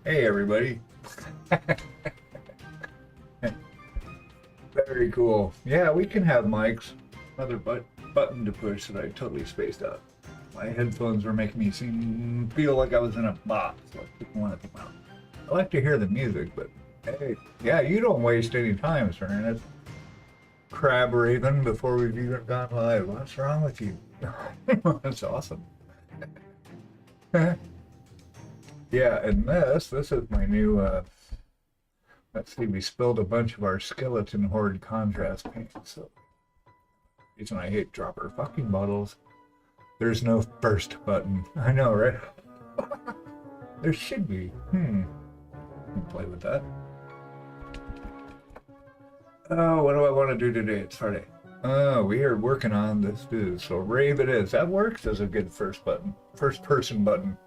Hey everybody. Very cool. Yeah, we can have mics. Another button to push that I totally spaced out. My headphones were making me feel like I was in a box. So I didn't want to come out. I like to hear the music, but hey, yeah, you don't waste any time, sir. It's crab raven before we've even gone live. What's wrong with you? That's awesome. Yeah, and this is my new let's see, we spilled a bunch of our skeleton horde contrast paint, so reason I hate dropper fucking bottles. There's no first button. I know, right? There should be. Can play with that. Oh, what do I want to do today? It's Friday. Oh, we are working on this dude. So rave it is. That works as a good first button. First person button.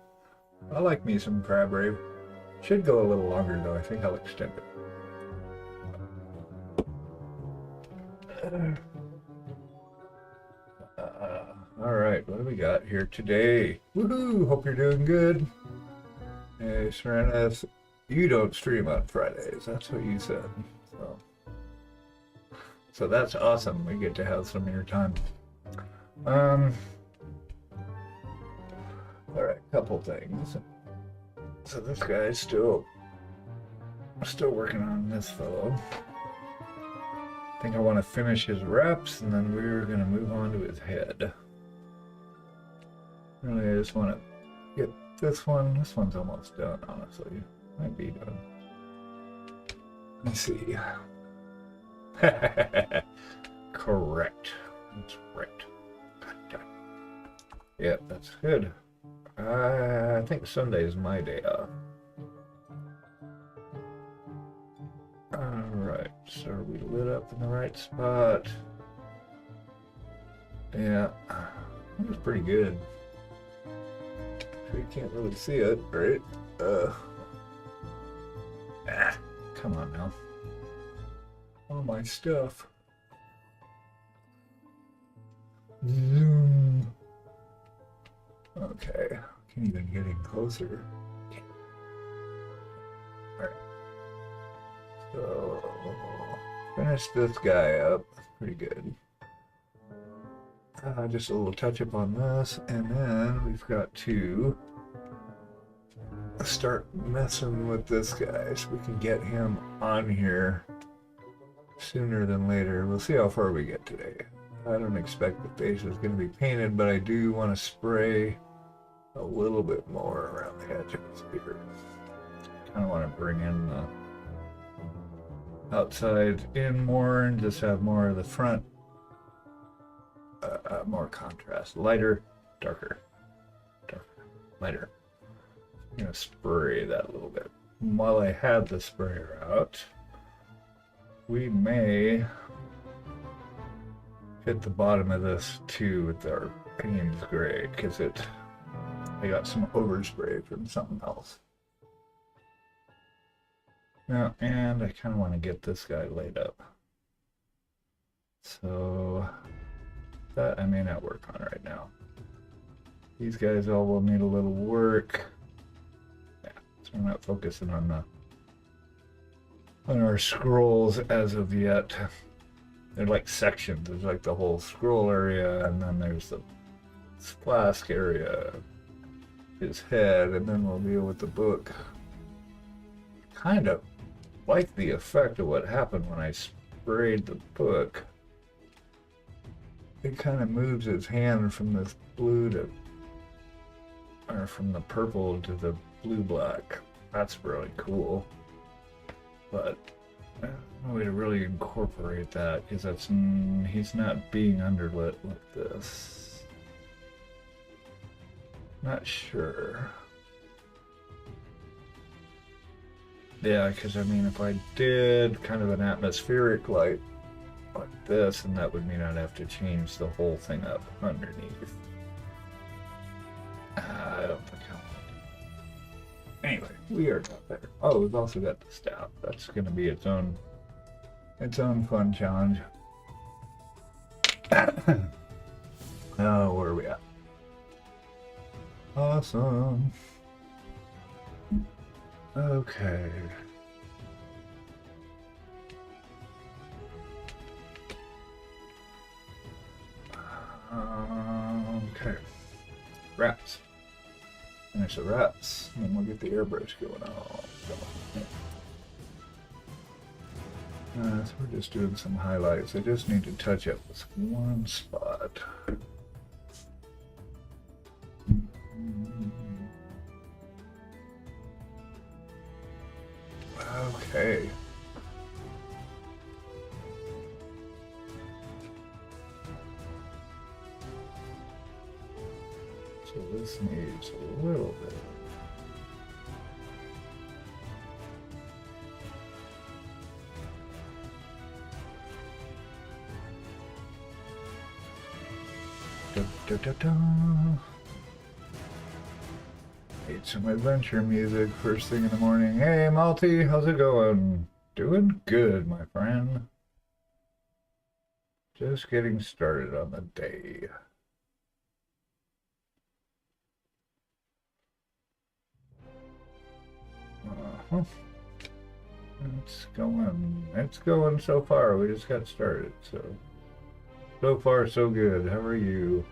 I like me some crab rave. Should go a little longer though. I think I'll extend it. All right, what do we got here today? Woohoo! Hope you're doing good. Hey, Serenas, you don't stream on Fridays. That's what you said. So that's awesome. We get to have some of your time. All right, couple things. So this guy's still working on this fellow. I think I want to finish his reps, and then we're gonna move on to his head. Really, I just want to get this one. This one's almost done, honestly. Might be done. Let's see. Correct. That's right. Yeah, that's good. I think Sunday is my day off. Alright, so are we lit up in the right spot? Yeah, that was pretty good. So you can't really see it, right? Come on now. All my stuff. Zoom. Okay, can't even get in closer. Alright. So, finish this guy up. Pretty good. Just a little touch up on this, and then we've got to start messing with this guy so we can get him on here sooner than later. We'll see how far we get today. I don't expect the face is going to be painted, but I do want to spray a little bit more around the edge of his beard. Kind of want to bring in the outside in more and just have more of the front, more contrast. Lighter, darker, darker, lighter. I'm going to spray that a little bit. While I have the sprayer out, we may hit the bottom of this too with our Payne's Gray, because I got some overspray from something else. Now, and I kind of want to get this guy laid up. So that I may not work on right now. These guys all will need a little work. Yeah, so I'm not focusing on our scrolls as of yet. They're like sections. There's like the whole scroll area, and then there's the flask area, his head, and then we'll deal with the book. Kind of like the effect of what happened when I sprayed the book. It kind of moves his hand from this blue to, or from the purple to the blue-black. That's really cool. But I don't know a way to really incorporate that, because that's he's not being underlit like this. Not sure. Yeah, because I mean, if I did kind of an atmospheric light like this, and that would mean I'd have to change the whole thing up underneath. I don't think I want to do that. Anyway, we are not better. Oh, we've also got the staff. That's going to be its own fun challenge. Oh, where are we at? Awesome. Okay. Okay. Wraps. Finish the wraps, and then we'll get the airbrush going on. So we're just doing some highlights. I just need to touch up this one spot. Okay. So this needs a little bit. Da, da, da, da. Need some adventure music first thing in the morning. Hey, Malty, how's it going? Doing good, my friend. Just getting started on the day. It's going so far. We just got started, so far so good. How are you?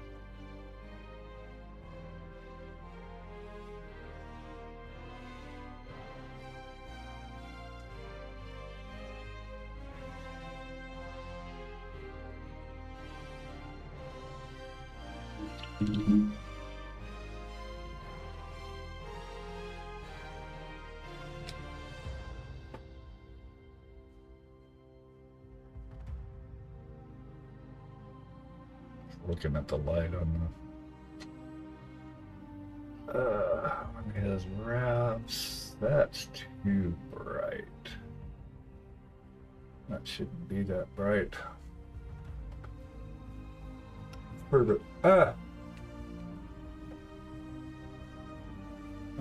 Looking at the light on his wraps. That's too bright. That shouldn't be that bright. Further.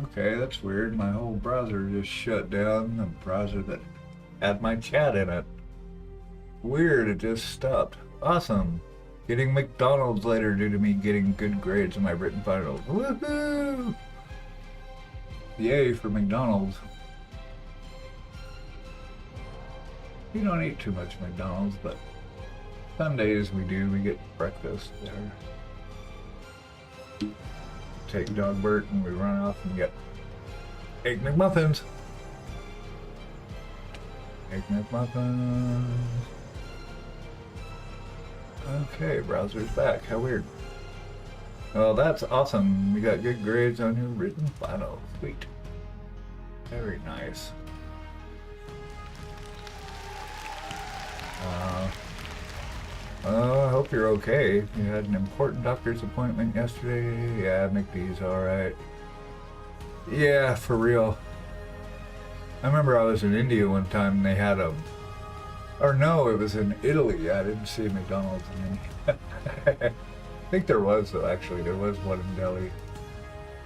Okay, that's weird. My whole browser just shut down. The browser that had my chat in it. Weird, it just stopped. Awesome. Getting McDonald's later due to me getting good grades in my written finals. Woohoo! Yay for McDonald's. We don't eat too much McDonald's, but Sundays we do. We get breakfast there. Take Dogbert and we run off and get Egg McMuffins. Egg McMuffins. Okay, browser's back. How weird. Well, that's awesome. We got good grades on your written final. Sweet. Very nice. I hope you're okay. You had an important doctor's appointment yesterday. Yeah, McD's alright. Yeah, for real. I remember I was in India one time and they had a... Or no, it was in Italy. I didn't see McDonald's in India. I think there was, though, actually. There was one in Delhi.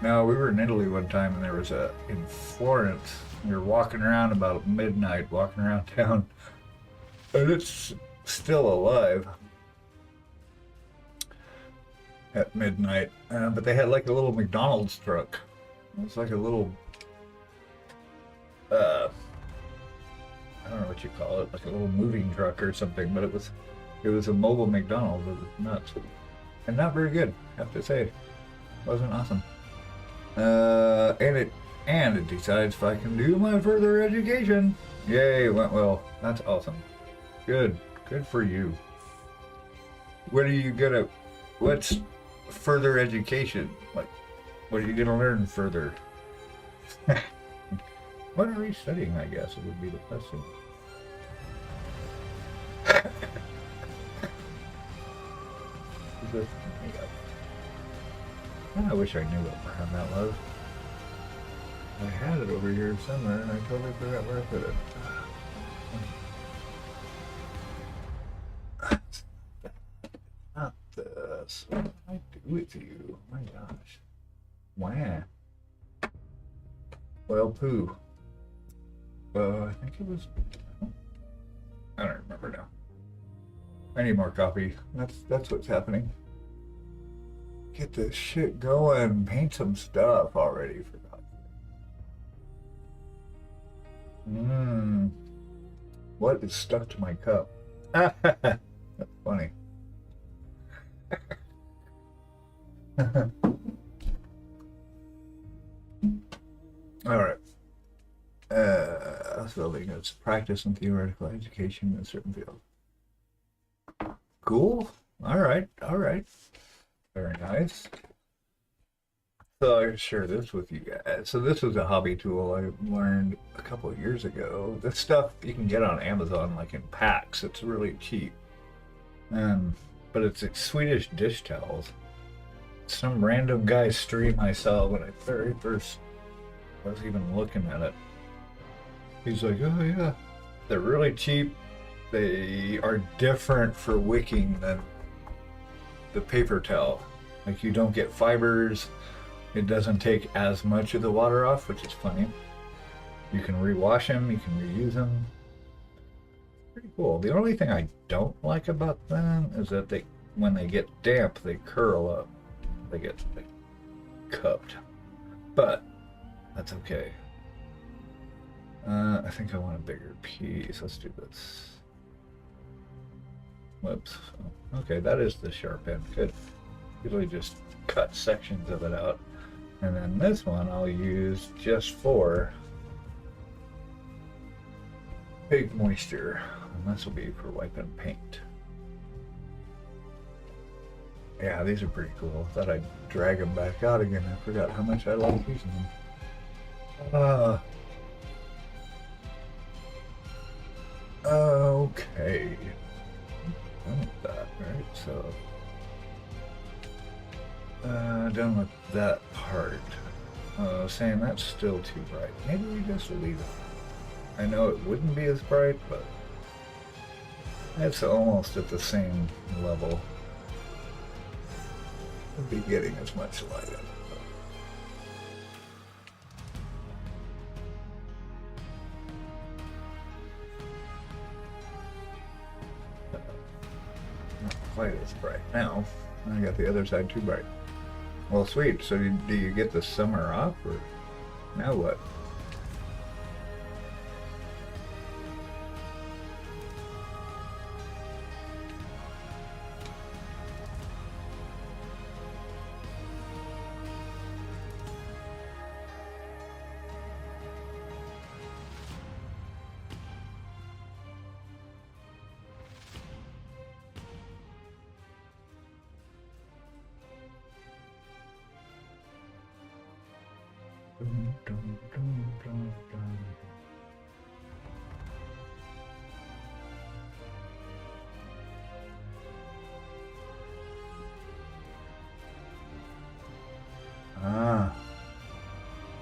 No, we were in Italy one time and there was in Florence. We were walking around about midnight, walking around town. And it's still alive at midnight. But they had like a little McDonald's truck. It was like a little, I don't know what you call it, like a little moving truck or something, but it was a mobile McDonald's. It was nuts. And not very good, I have to say. It wasn't awesome. And it decides if I can do my further education. Yay, it went well. That's awesome. Good for you. What's further education? Like, what are you gonna learn further? What are you studying, I guess, it would be the question. I wish I knew what brand that was. I had it over here somewhere and I totally forgot where I put it. Not this. What did I do with you? Oh my gosh. Wah. Well, poo. I think it was... I don't remember now. I need more coffee. That's what's happening. Get this shit going. Paint some stuff already, for God's Mmm. What is stuck to my cup? That's funny. All right. So they got practice and theoretical education in a certain field. Cool. All right. All right. Very nice. So I share this with you guys. So this was a hobby tool I learned a couple of years ago. This stuff you can get on Amazon like in packs. It's really cheap. Um, but it's like Swedish dish towels. Some random guy's stream I saw when I very first was even looking at it. He's like, oh yeah, they're really cheap. They are different for wicking than the paper towel. Like you don't get fibers. It doesn't take as much of the water off, which is funny. You can rewash them. You can reuse them. Pretty cool. The only thing I don't like about them is that when they get damp, they curl up. They get cupped. But that's okay. I think I want a bigger piece. Let's do this. Whoops. Okay, that is the sharp end. Good. Usually just cut sections of it out. And then this one I'll use just for big moisture. And this will be for wiping paint. Yeah, these are pretty cool. Thought I'd drag them back out again. I forgot how much I like using them. Okay. Done with that, right? So, done with that part. Saying that's still too bright. Maybe we just leave it. I know it wouldn't be as bright, but it's almost at the same level. Would be getting as much light in it. Not quite as bright now. I got the other side too bright. Well, sweet. So do you get the summer off, or now what?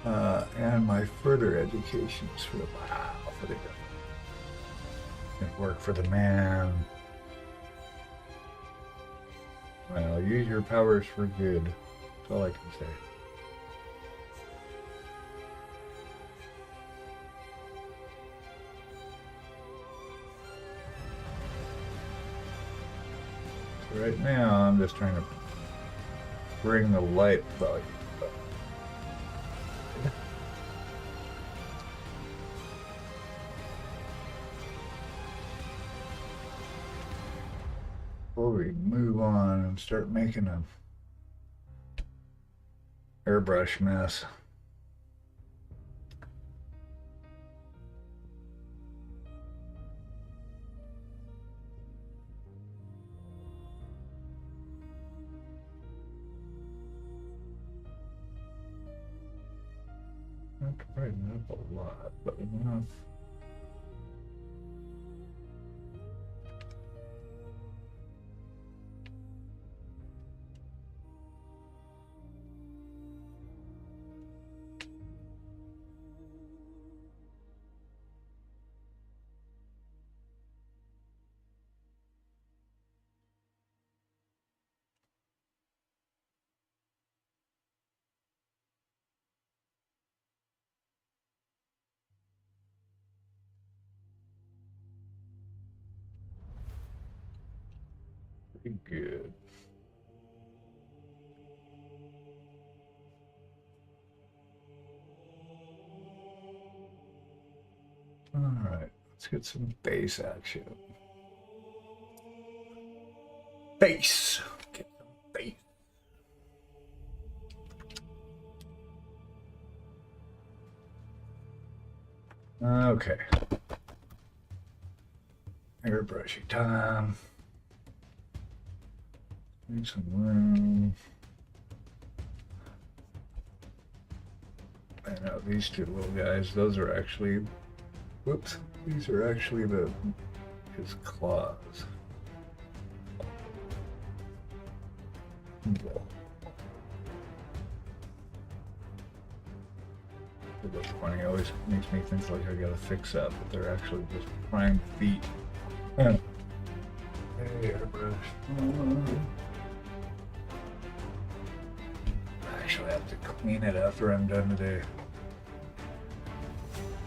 Ah, and my further education is for the wow, for the work for the man. Well, use your powers for good. That's all I can say. So right now, I'm just trying to bring the light value up. Before we move on and start making a airbrush mess. Not to brighten it up a lot, but enough. Pretty good. Let's get some bass action. Bass. Get some bass. Okay. Airbrushy time. Need some room. I know these two little guys, those are actually, whoops, these are actually his claws. It looks funny, it always makes me think like I gotta fix that, but they're actually just prime feet. Hey, airbrush. I actually have to clean it after I'm done today.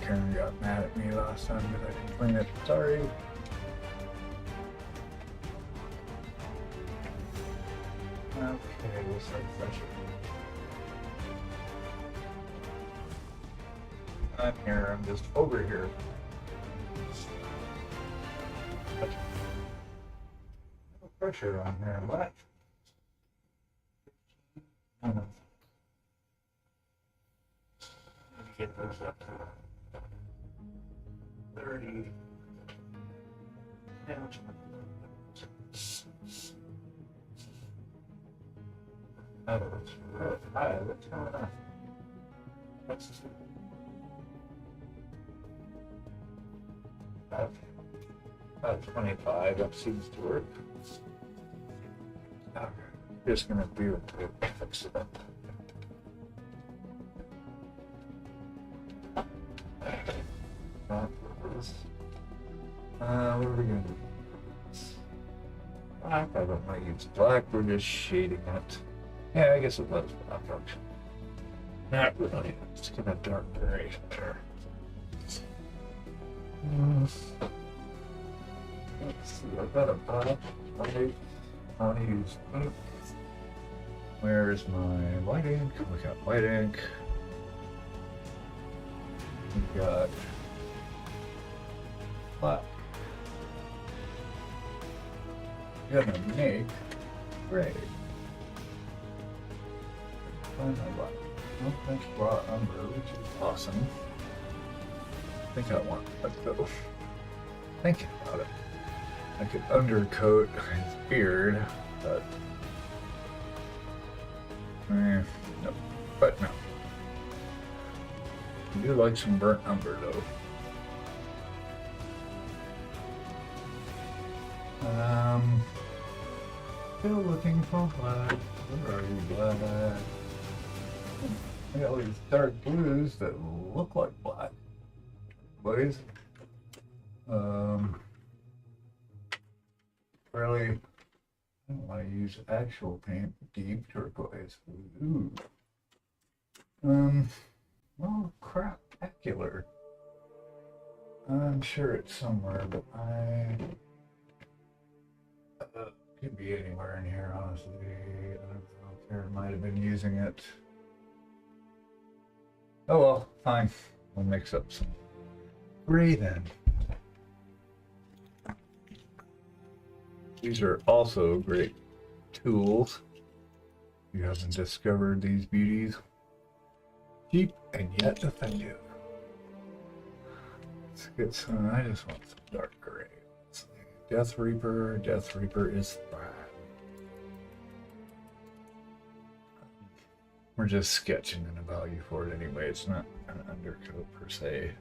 Karen got mad at me last time that I didn't clean it. Sorry. Okay, we'll start fresh. I'm here, I'm just over here. No pressure on here, what? Get those up to 30. Yeah, what's going on? About 25, that seems to work. Okay. Just gonna do it, fix it up. What are we gonna do? I probably might use black, we're just shading it. Yeah, I guess it was black function. Not really, it's gonna dark gray there. Let's see, I've got a black. I want to use ink. Where's my white ink? We got white ink. We got black. We're gonna make gray. Find my black. Oh, thanks, raw umber, which is awesome. I think I want that though. Thinking about it. I could undercoat his beard, but no. But no. I do like some burnt umber though. Still looking for black. Where are you, black? I got all these dark blues that look like black. Boys. Really, I don't want to use actual paint. Deep turquoise. Ooh. Well, craptacular. I'm sure it's somewhere, but could be anywhere in here, honestly. I don't know if Karen might have been using it. Oh well, fine. We'll mix up some gray then. These are also great tools. You haven't discovered these beauties. Cheap and yet effective. Let's get some, I just want some dark gray. Death Reaper is fine. We're just sketching in a value for it anyway. It's not an undercoat per se.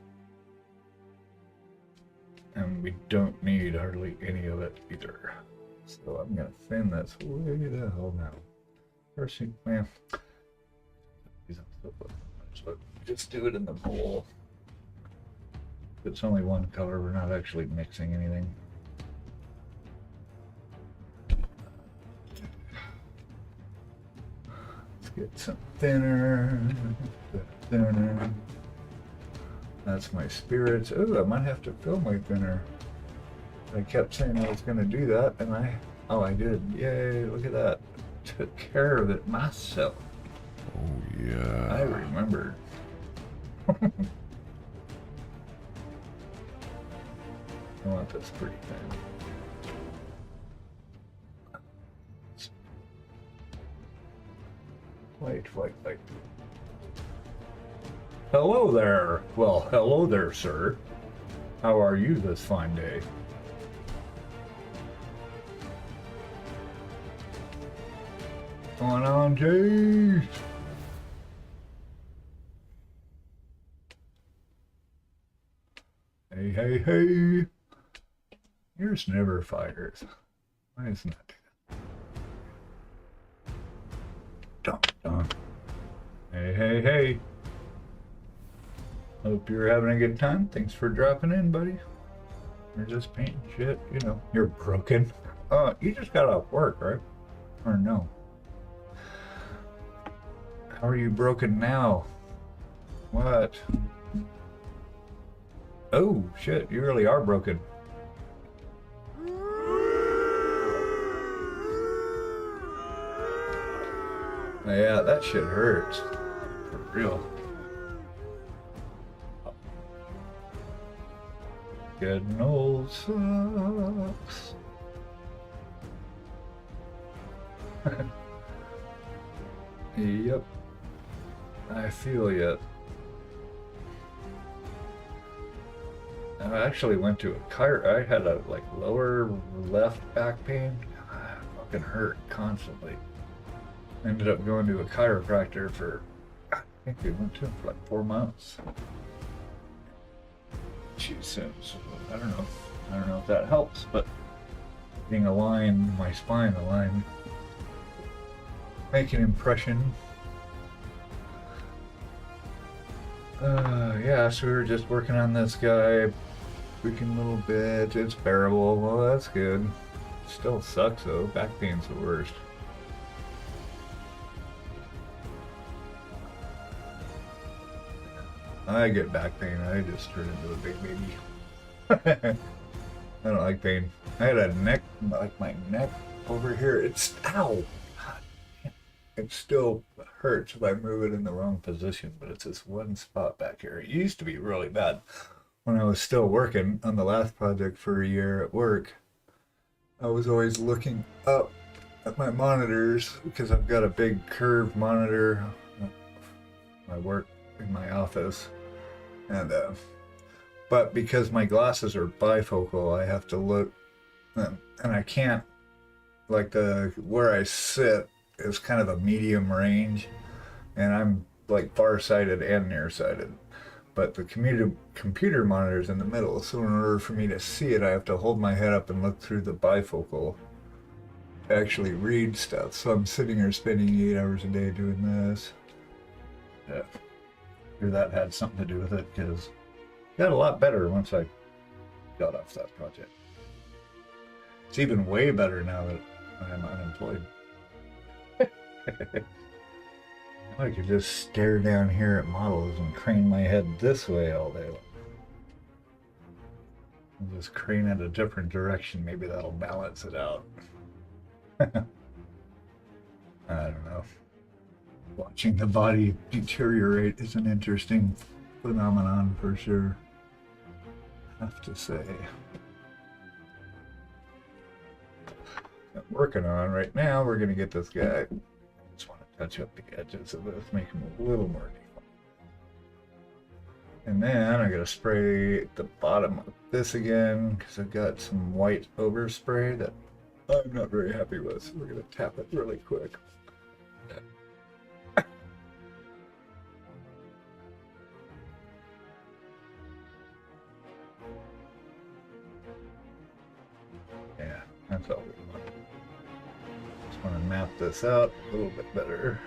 And we don't need hardly any of it either. So I'm gonna thin this way the hell now. First thing, man. So just do it in the bowl. If it's only one color, we're not actually mixing anything. Let's get some thinner. Thinner. That's my spirits. Oh, I might have to fill my thinner. I kept saying I was going to do that, and I did. Yay, look at that. Took care of it myself. Oh, yeah. I remembered. I want this pretty thin. Wait. Hello there. Well, hello there, sir. How are you this fine day? What's going on, Jay? Hey. Yours never fires. Why isn't that? Dun. Hey. Hope you're having a good time. Thanks for dropping in, buddy. You're just painting shit, you know. You're broken. You just got off work, right? Or no? How are you broken now? What? Oh, shit, you really are broken. Yeah, that shit hurts. For real. Getting old sucks. Yep. I feel ya. I actually went to a I had a lower left back pain. It fucking hurt constantly. Ended up going to a chiropractor for, I think we went to him for 4 months. She says, I don't know if that helps, but being aligned, my spine aligned, make an impression. Yeah, so we were just working on this guy, tweaking a little bit. It's bearable. Well, that's good. Still sucks though. Back pain's the worst. I get back pain. I just turn into a big baby. I don't like pain. I had a neck, my neck over here. It's ow. God, it still hurts if I move it in the wrong position, but it's this one spot back here. It used to be really bad when I was still working on the last project for a year at work. I was always looking up at my monitors because I've got a big curved monitor. I work in my office, and but because my glasses are bifocal, I have to look, and I can't, where I sit is kind of a medium range, and I'm farsighted and nearsighted, but the computer monitor's in the middle, so in order for me to see it, I have to hold my head up and look through the bifocal to actually read stuff. So I'm sitting here spending 8 hours a day doing this. Yeah. Sure that had something to do with it, because it got a lot better once I got off that project. It's even way better now that I'm unemployed. I could just stare down here at models and crane my head this way all day long. I'll just crane it a different direction. Maybe that'll balance it out. I don't know. Watching the body deteriorate is an interesting phenomenon for sure, I have to say. I'm working on right now, we're going to get this guy. I just want to touch up the edges of this, make him a little more deep. And then I got to spray the bottom of this again because I've got some white overspray that I'm not very happy with. So we're going to tap it really quick. Yeah, that's all we want. Just want to map this out a little bit better.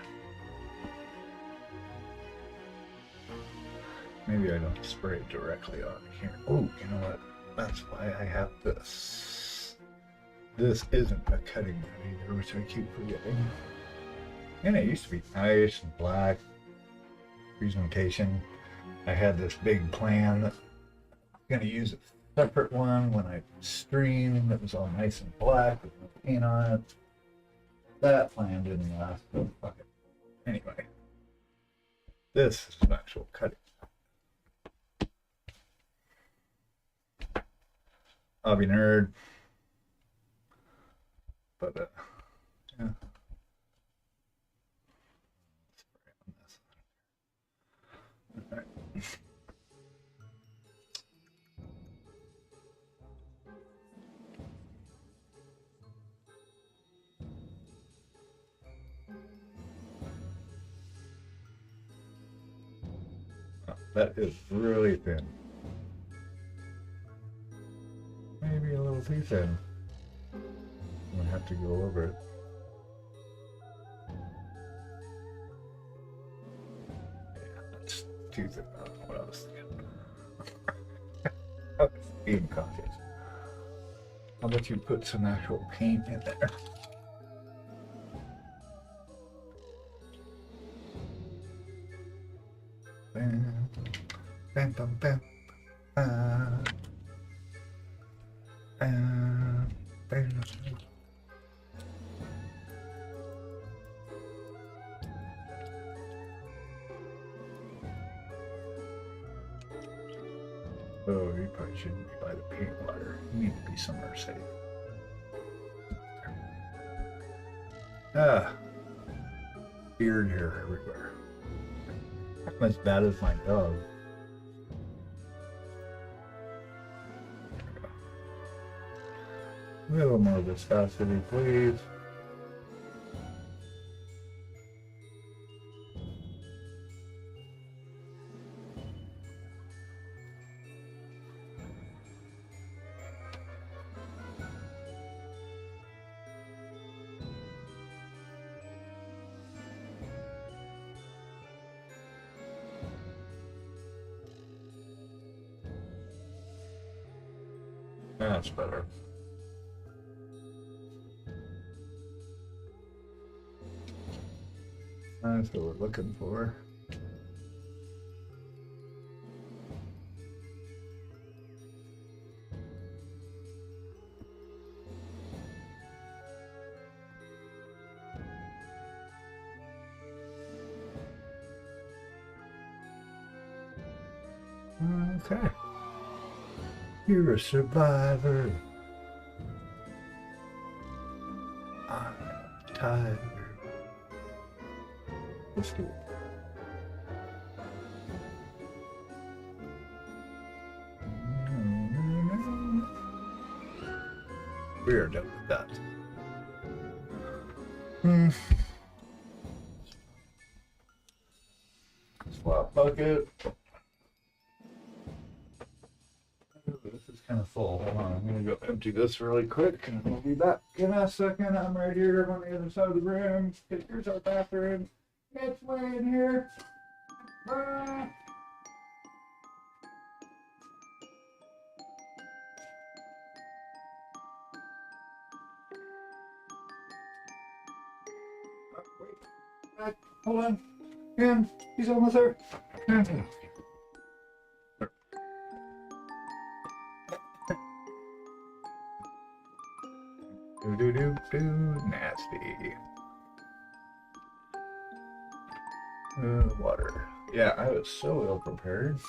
Maybe I don't spray it directly on here. Oh, you know what? That's why I have this. This isn't a cutting mat either, which I keep forgetting. And it used to be nice and black. Presentation. I had this big plan that I'm going to use a separate one when I stream that was all nice and black with no paint on it. That plan didn't last, but fuck it. Anyway, this is an actual cutting. hobby nerd. But yeah. All right. Oh, that is really thin. Maybe a little too thin. I'm gonna have to go over it. Yeah, that's too thin. I don't know what I was thinking. I was being cautious. How about you put some actual paint in there? Bam, bam, bam, bam, bam, bam, bam. Oh, you probably shouldn't be by the paint water. You need to be somewhere safe. Ah, beard hair everywhere. I'm as bad as my dog. A little more viscosity, please. That's better. That's what we're looking for. Okay. You're a survivor. I'm a tiger. Let's do it. We are done with that. Swap bucket. This is kind of full. Hold on, I'm gonna go empty this really quick and we'll be back in a second. I'm right here on the other side of the room. Here's our bathroom. It's way in here. Bye. Oh, wait. Back. Hold on. And he's almost there. Nasty. Water. Yeah, I was so ill prepared.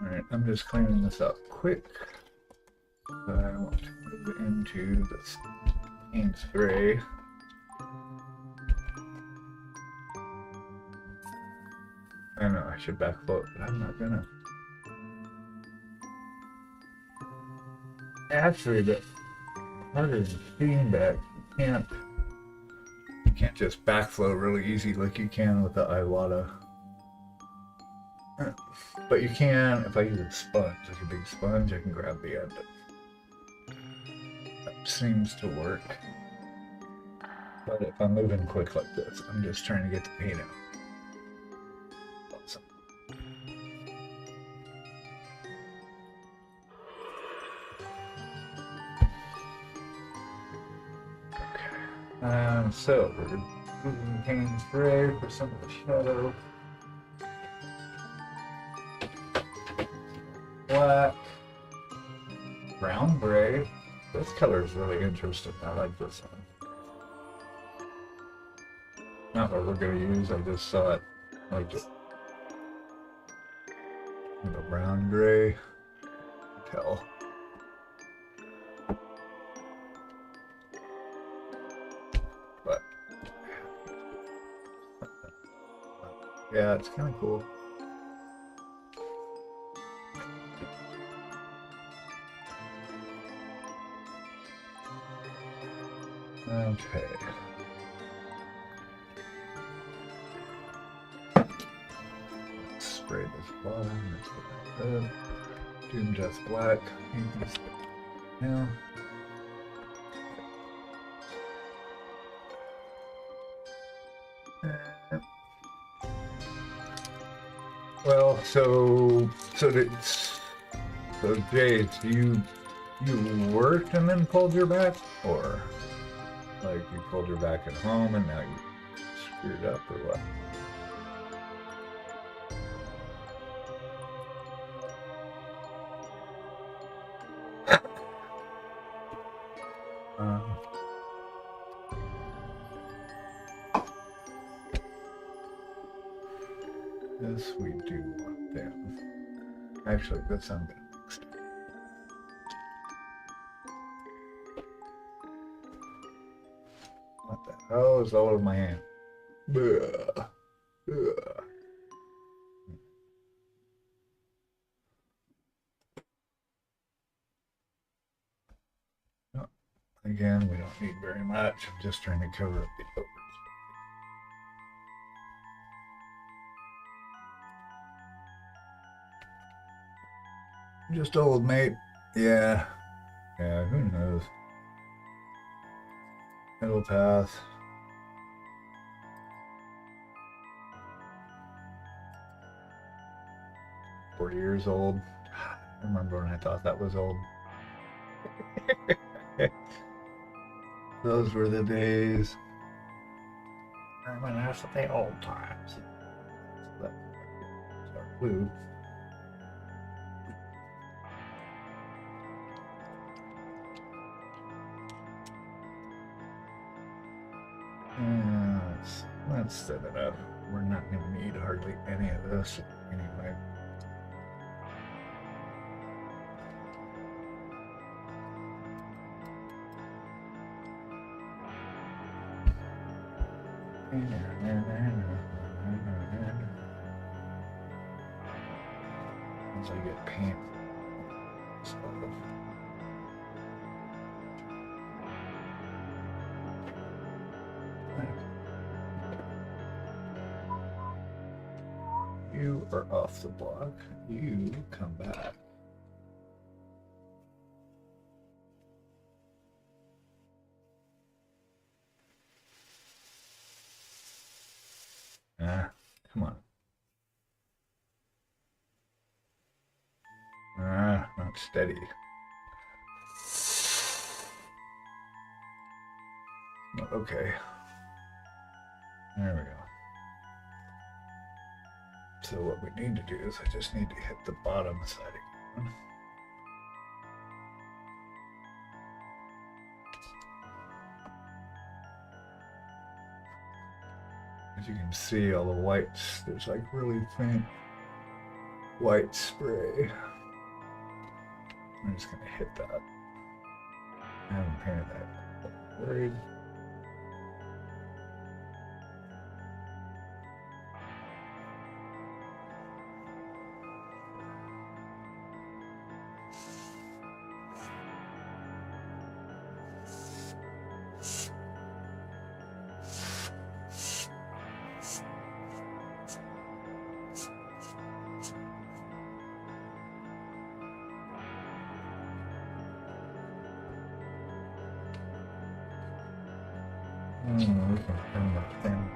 Alright, I'm just cleaning this up quick. I want to move into this paint spray. I know I should backfloat, but I'm not gonna. Actually, the harder than steam back, you can't just backflow really easy like you can with the Iwata. But you can, if I use a sponge, like a big sponge, I can grab the end. That seems to work. But if I'm moving quick like this, I'm just trying to get the paint out. Awesome. Okay. So we're using paint spray for some of the shadow. Black, brown gray. This color is really interesting. I like this one. Not what we're gonna use. I just saw it. I liked it. The brown gray. Tell. Yeah, it's kind of cool. Okay. Let's spray this bottom. Let's get that red. Doom just black. Yeah. Well, so Jace, you worked and then pulled your back, or like you pulled your back at home and now you screwed up, or what? Uh, this we do want them. Actually, that's I'm gonna fix. What the hell is all over my hand? Ugh. Ugh. No, again, we don't need very much. I'm just trying to cover up the overs. Just old, mate. Yeah. Yeah, who knows? It'll pass. $40 old. I remember when I thought that was old. Those were the days. Reminisce of the old times. That's our clue. Let's set it up. We're not going to need hardly any of this anyway. Once I get paint stuff. You are off the block. You come back. Ah, come on. Ah, not steady. Okay. There we go. So what we need to do is I just need to hit the bottom side again. As you can see, all the whites, there's like really faint white spray. I'm just gonna hit that. I haven't painted that. Worried. We can turn that thing.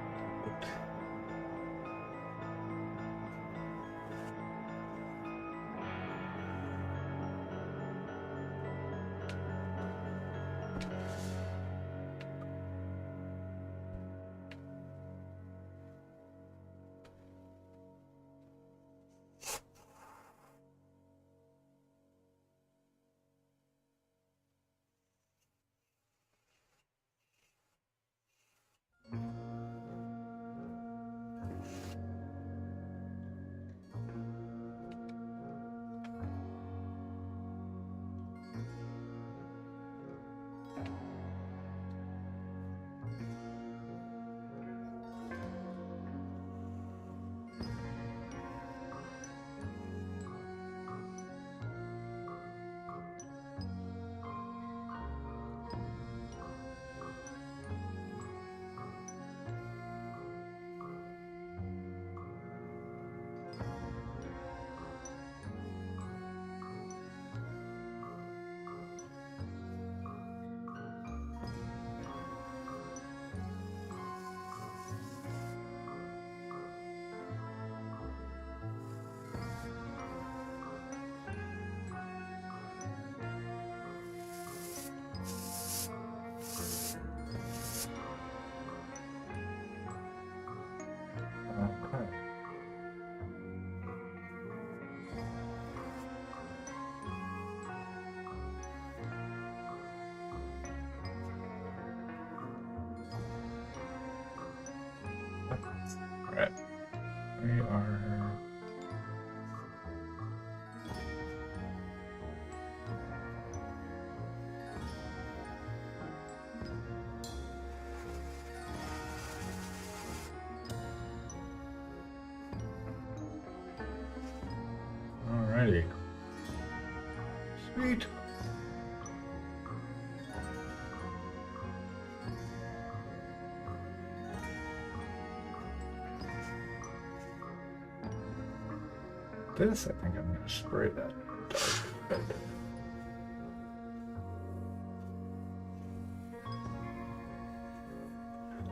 Sweet. This, I think I'm going to spray that dark.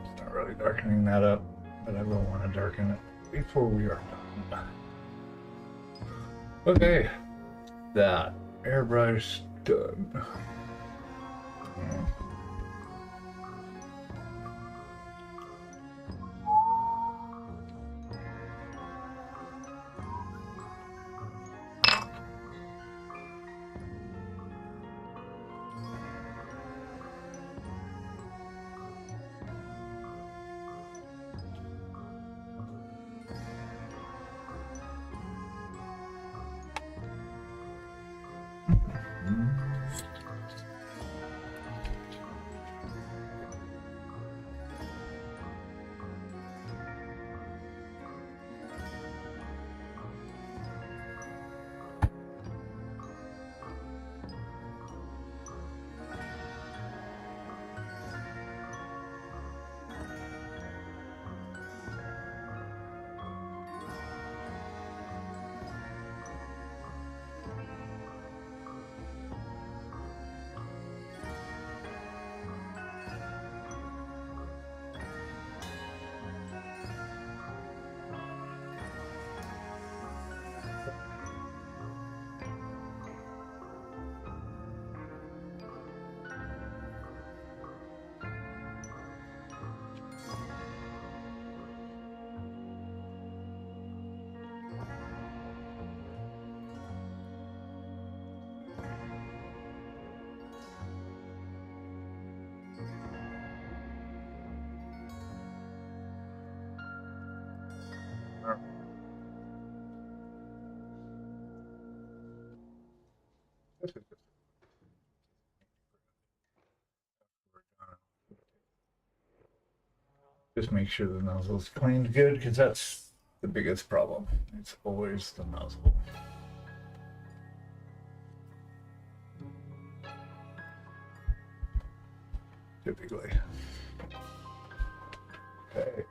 It's not really darkening that up, but I will want to darken it before we are done. Okay, that airbrush done. Just make sure the nozzle's cleaned good, because that's the biggest problem. It's always the nozzle. Typically. Okay.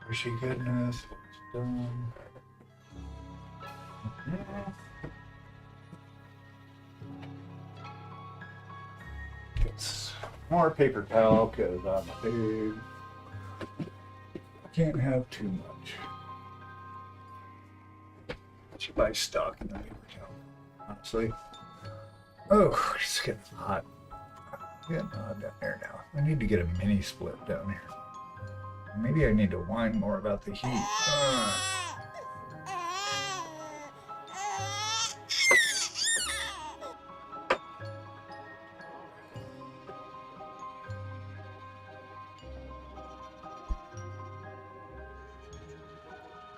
Appreciate goodness. It's done. Get more paper towel because I'm a big. Can't have too much. I should buy stock in the paper towel, honestly. Oh, it's getting hot. Getting hot down there now. I need to get a mini split down here. Maybe I need to whine more about the heat.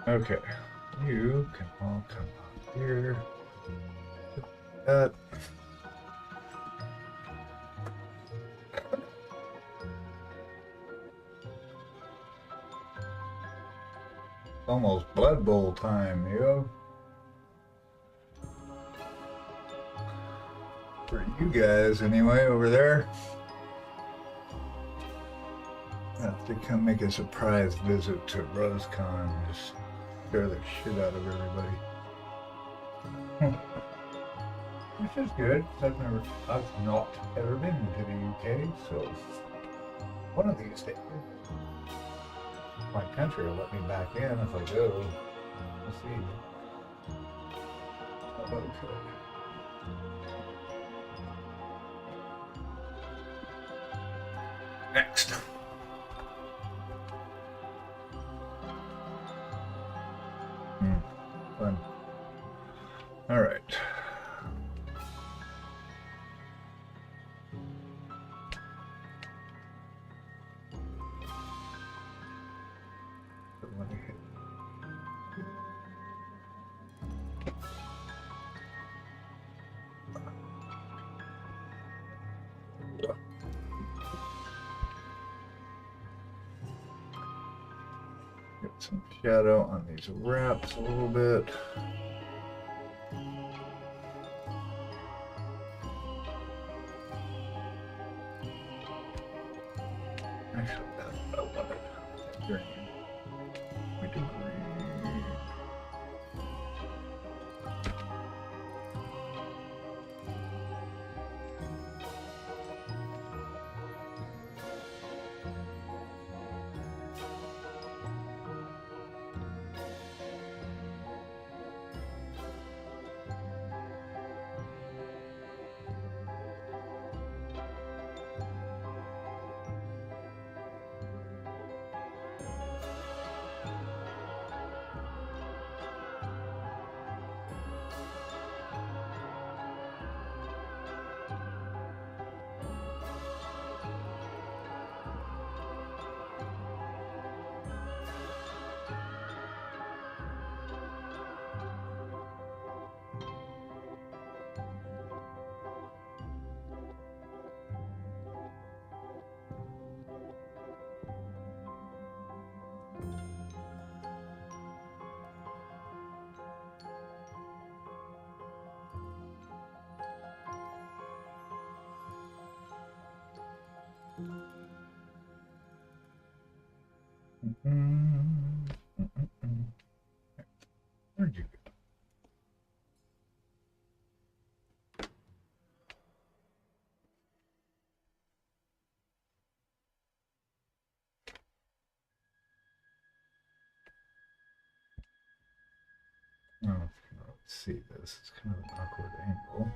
Okay, you can all come up here. That. Almost Blood Bowl time, yo. For you guys, anyway, over there. I have to come make a surprise visit to RoseCon. Just scare the shit out of everybody. Which is good. I've not ever been to the UK, so one of these days, my country will let me back in if I go. We'll see. Okay. Next. Fun. All right. Let me hit. Get some shadow on these wraps a little bit. Actually, that's what I wanted. Green. We do green. Where'd you go? Oh, let's see this. It's kind of an awkward angle.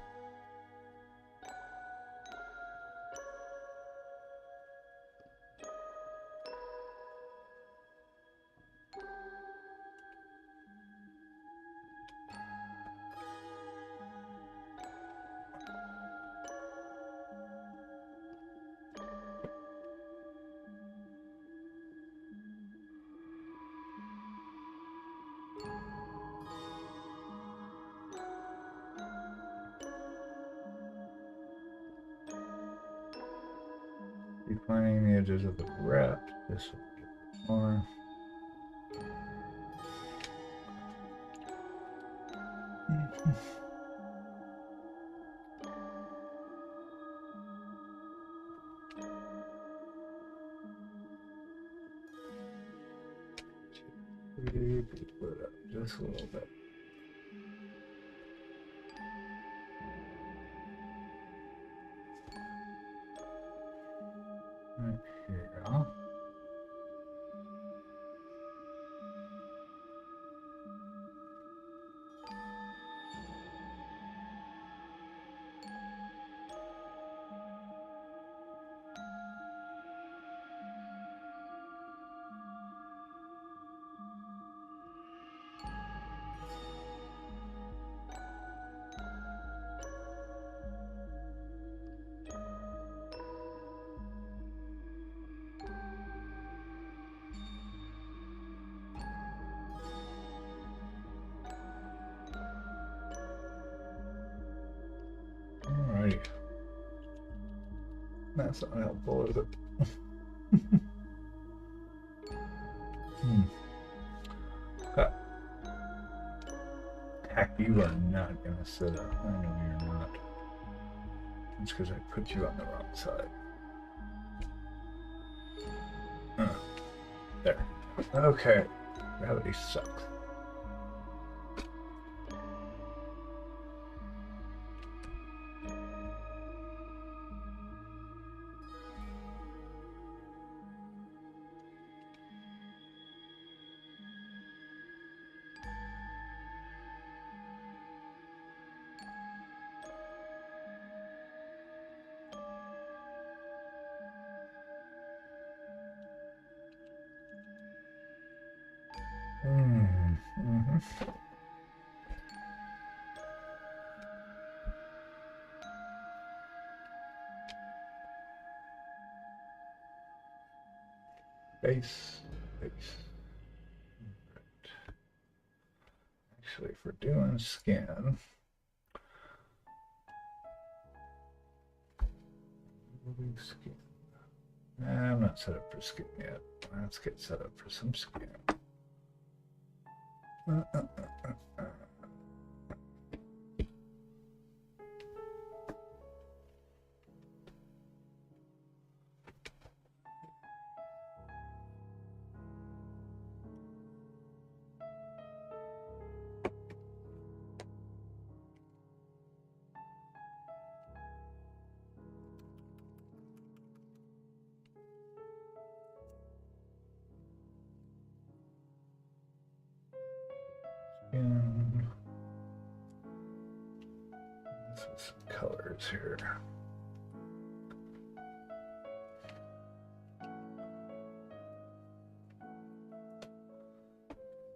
Defining the edges of the wrap. This will get more. Put it up just a little bit. Right here. Alrighty. That's not helpful, is it? Heck, you are not gonna sit up. I know you're not. It's because I put you on the wrong side. There. Okay. Gravity sucks. Base. Right. Actually, if we're doing skin, I'm not set up for skin yet. Let's get set up for some skin. some colors here.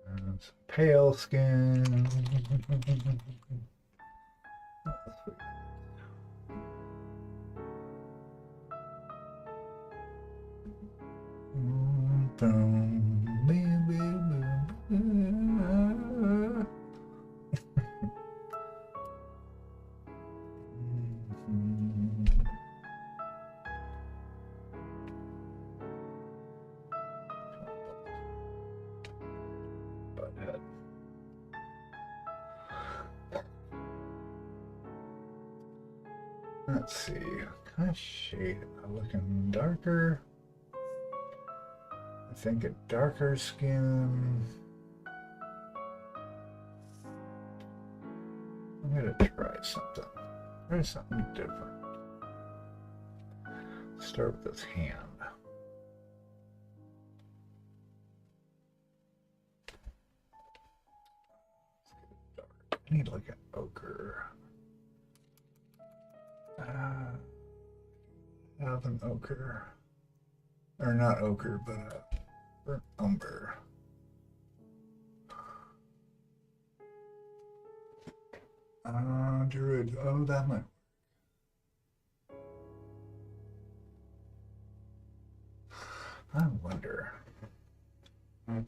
And some pale skin. Let's see, what kind of shade am I looking? Darker? I think a darker skin. I'm gonna try something. Try something different. Start with this hand. Let's get it dark. I need like an ochre. Have an ochre, or not ochre, but a burnt umber. Druid. Oh, that might. I wonder. When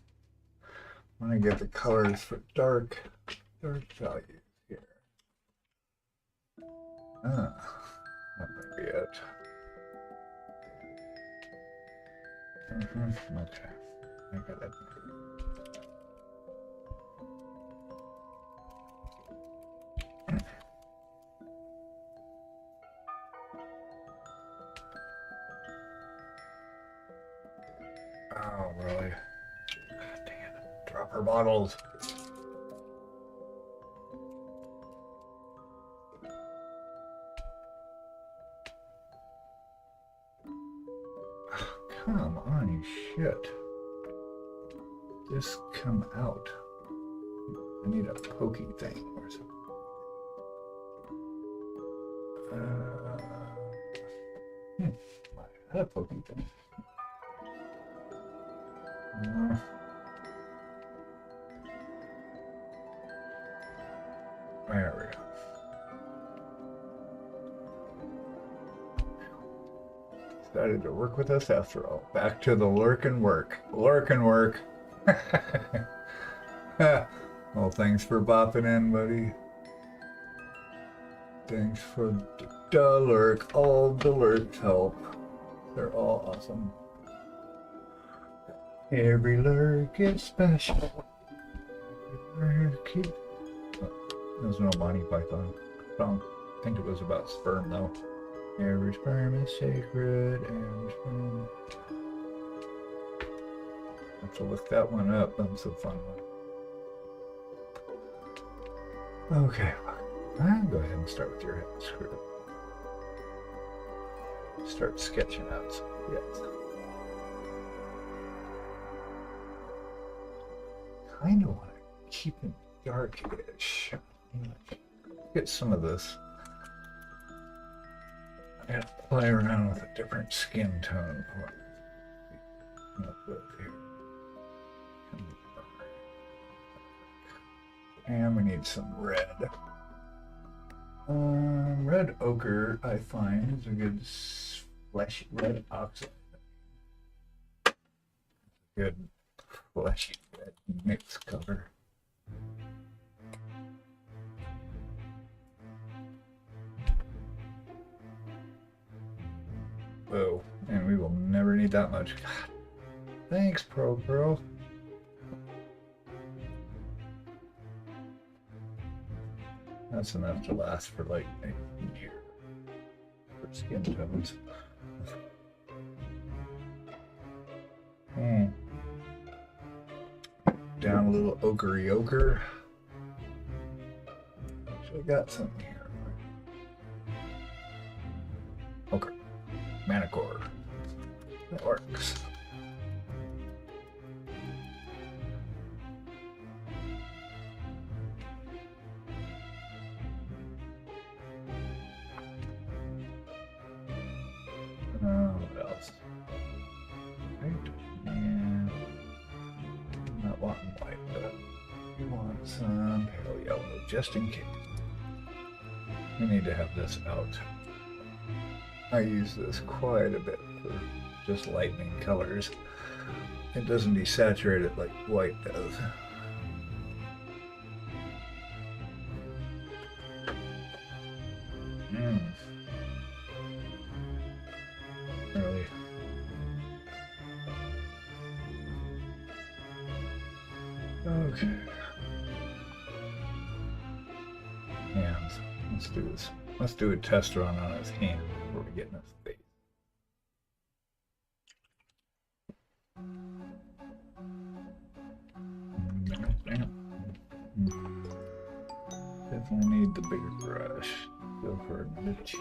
I get the colors for dark values here. That might be it. Okay. I got it. Oh, really? God dang it. Dropper bottles. Come on, you shit. Just come out. I need a pokey thing or something. I had a pokey thing. There we go. Decided to work with us after all. Back to the lurk and work. Lurk and work. Well, thanks for bopping in, buddy. Thanks for the lurk. All the lurks help. They're all awesome. Every lurk is special. Every lurk is... Oh, there's no Monty Python song. I think it was about sperm, though. Every sperm is sacred. Every sperm. I have to look that one up. That was a fun one. Okay. I'll go ahead and start with your head. Screw it. Start sketching out some yes. Kind of want to keep it dark-ish. Get some of this. I gotta play around with a different skin tone. And we need some red. Red ochre, I find, is a good fleshy red oxide. Good fleshy red mix color. Oh, and we will never need that much. God. Thanks, Pro Girl. That's enough to last for like a year for skin tones. Down a little ochre. So I got something here. Ochre. Manicore. That works. some pale yellow, just in case. We need to have this out. I use this quite a bit for just lightening colors. It doesn't desaturate it like white does. Really. Okay. Hands. Let's do this. Let's do a test run on his hand before we get in his face. Definitely need the bigger brush. Go for another cheek.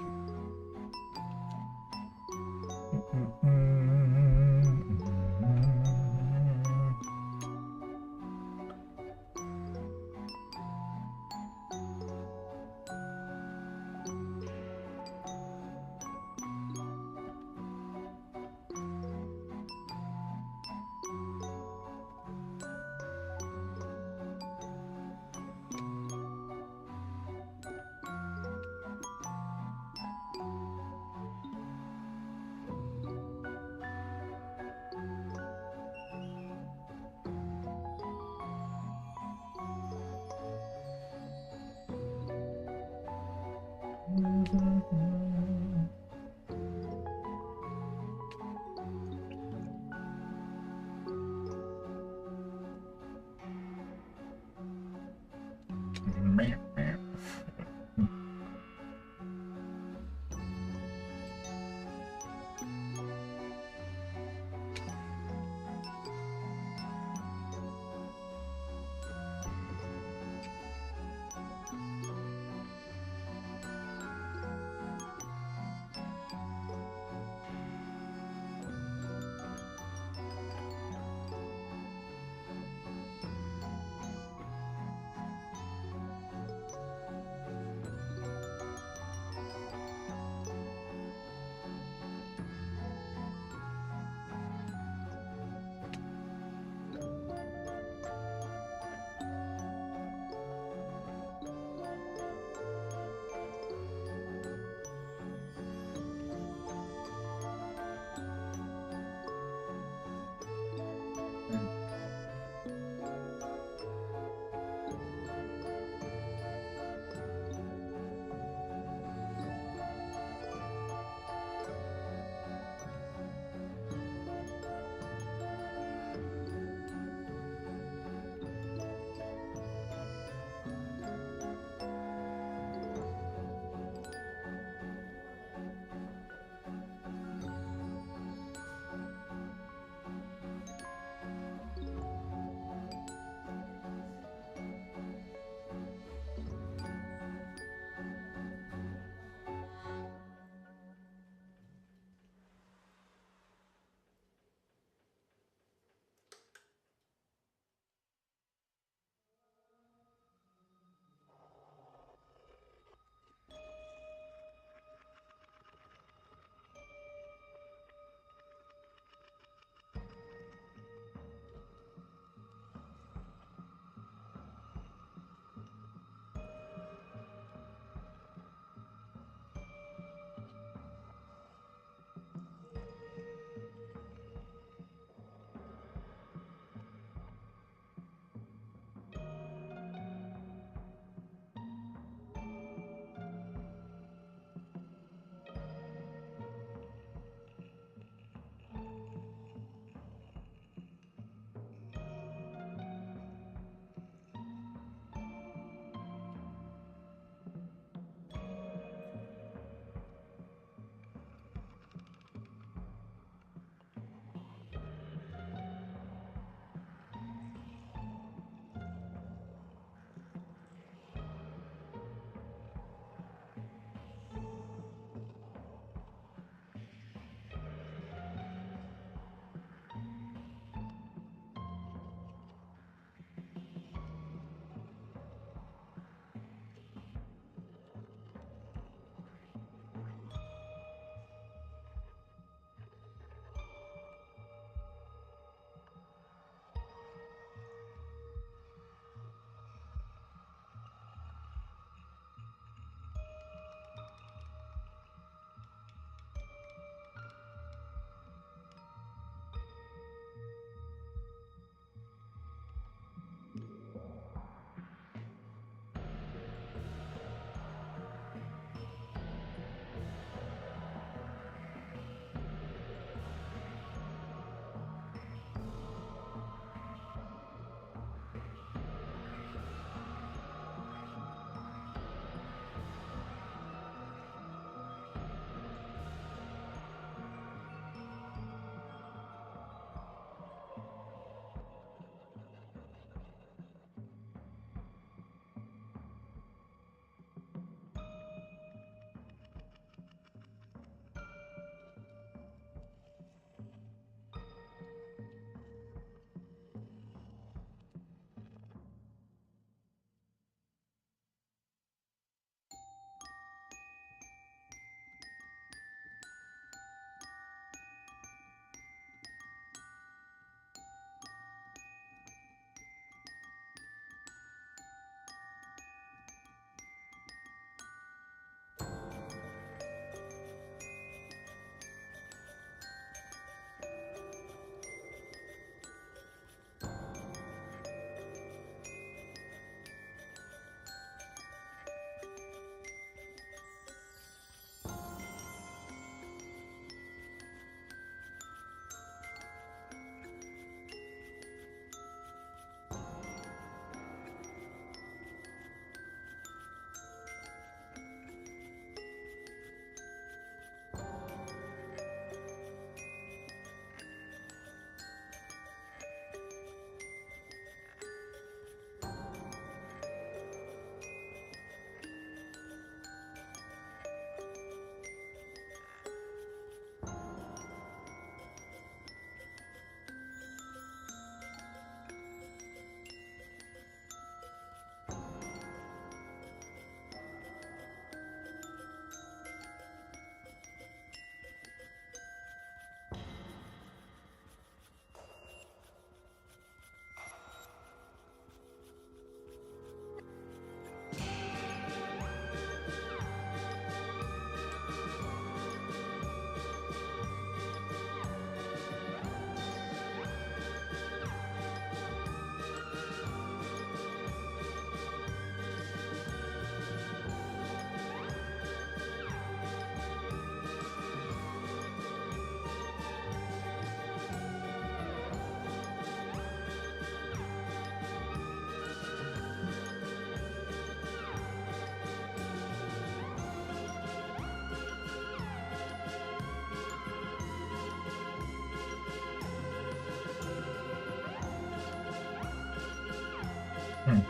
Hmm.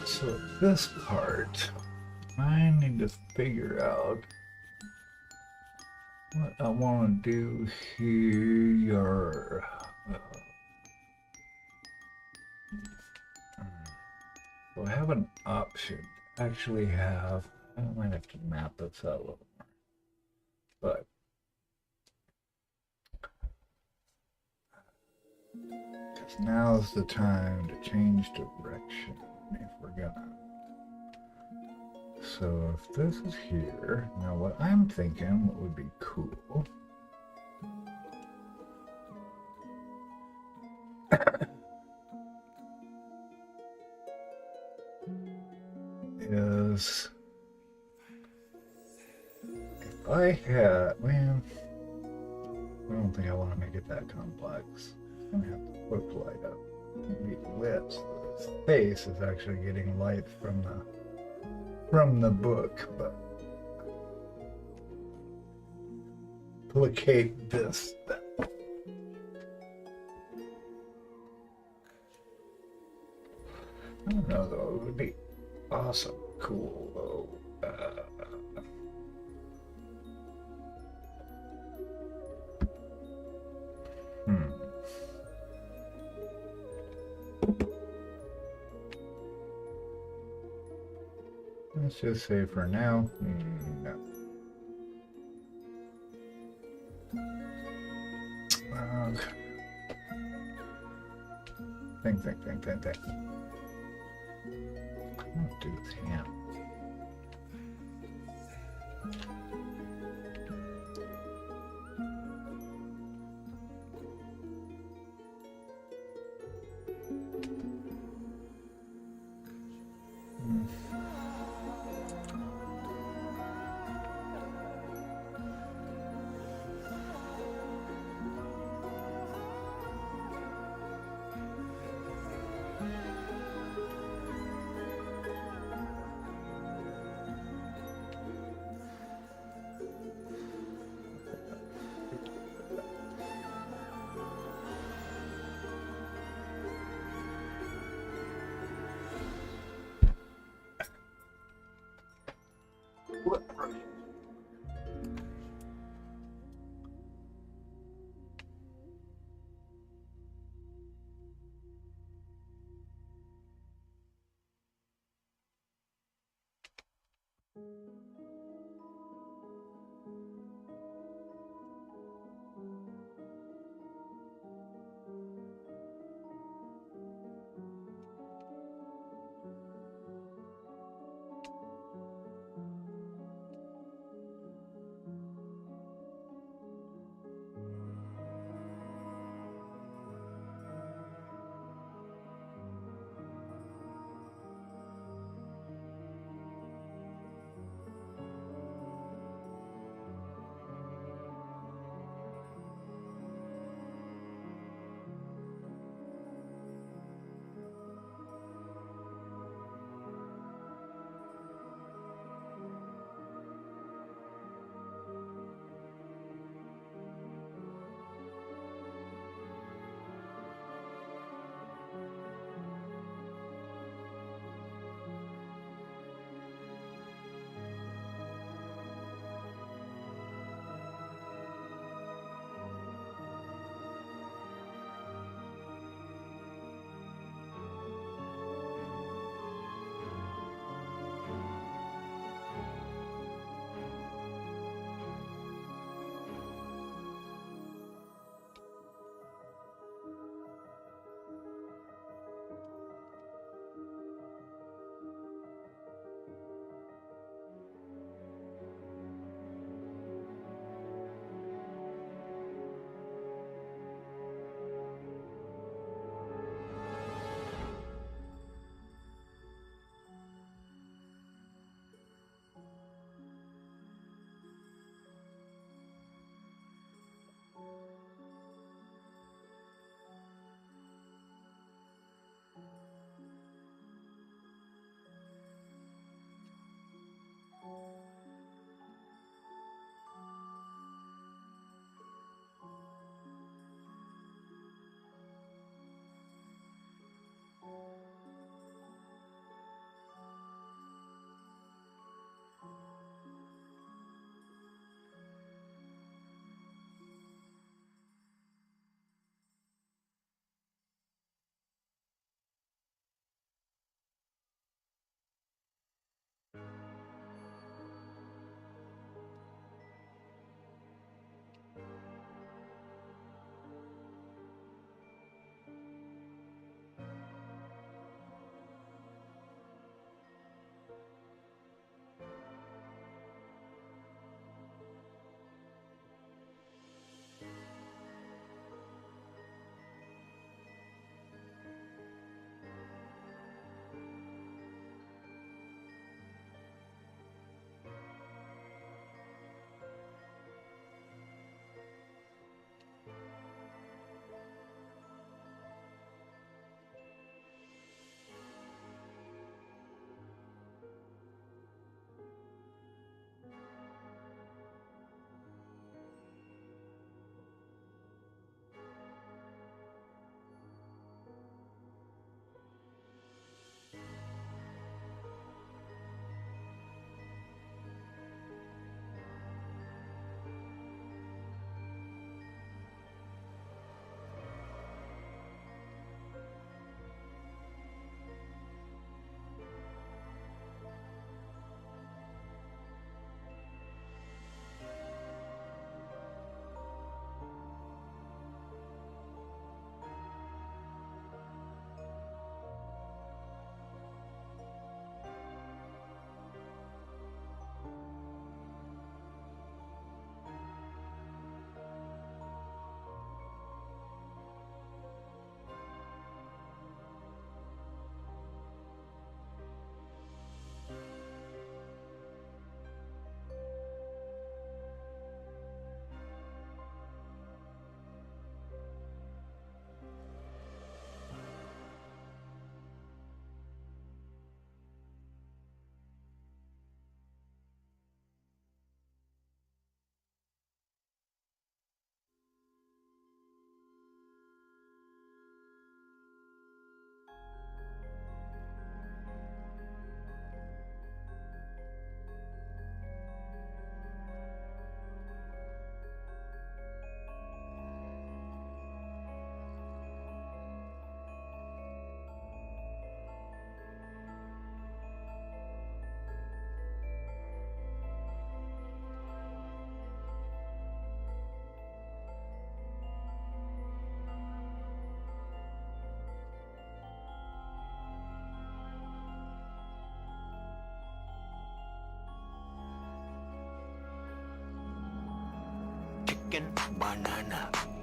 So this part, I need to figure out what I want to do here. So I have an option. Actually, I might have to map this out a little more, but because now's the time to change direction if we're gonna. So if this is here, now what I'm thinking, what would be cool is if I had, man, I don't think I want to make it that complex. It's gonna have to look light up. Maybe lit so his face is actually getting light from the book, but duplicate this. I don't know though. It would be awesome, cool though. Hmm. Let's just say for now, no. Think. I'll do his hand.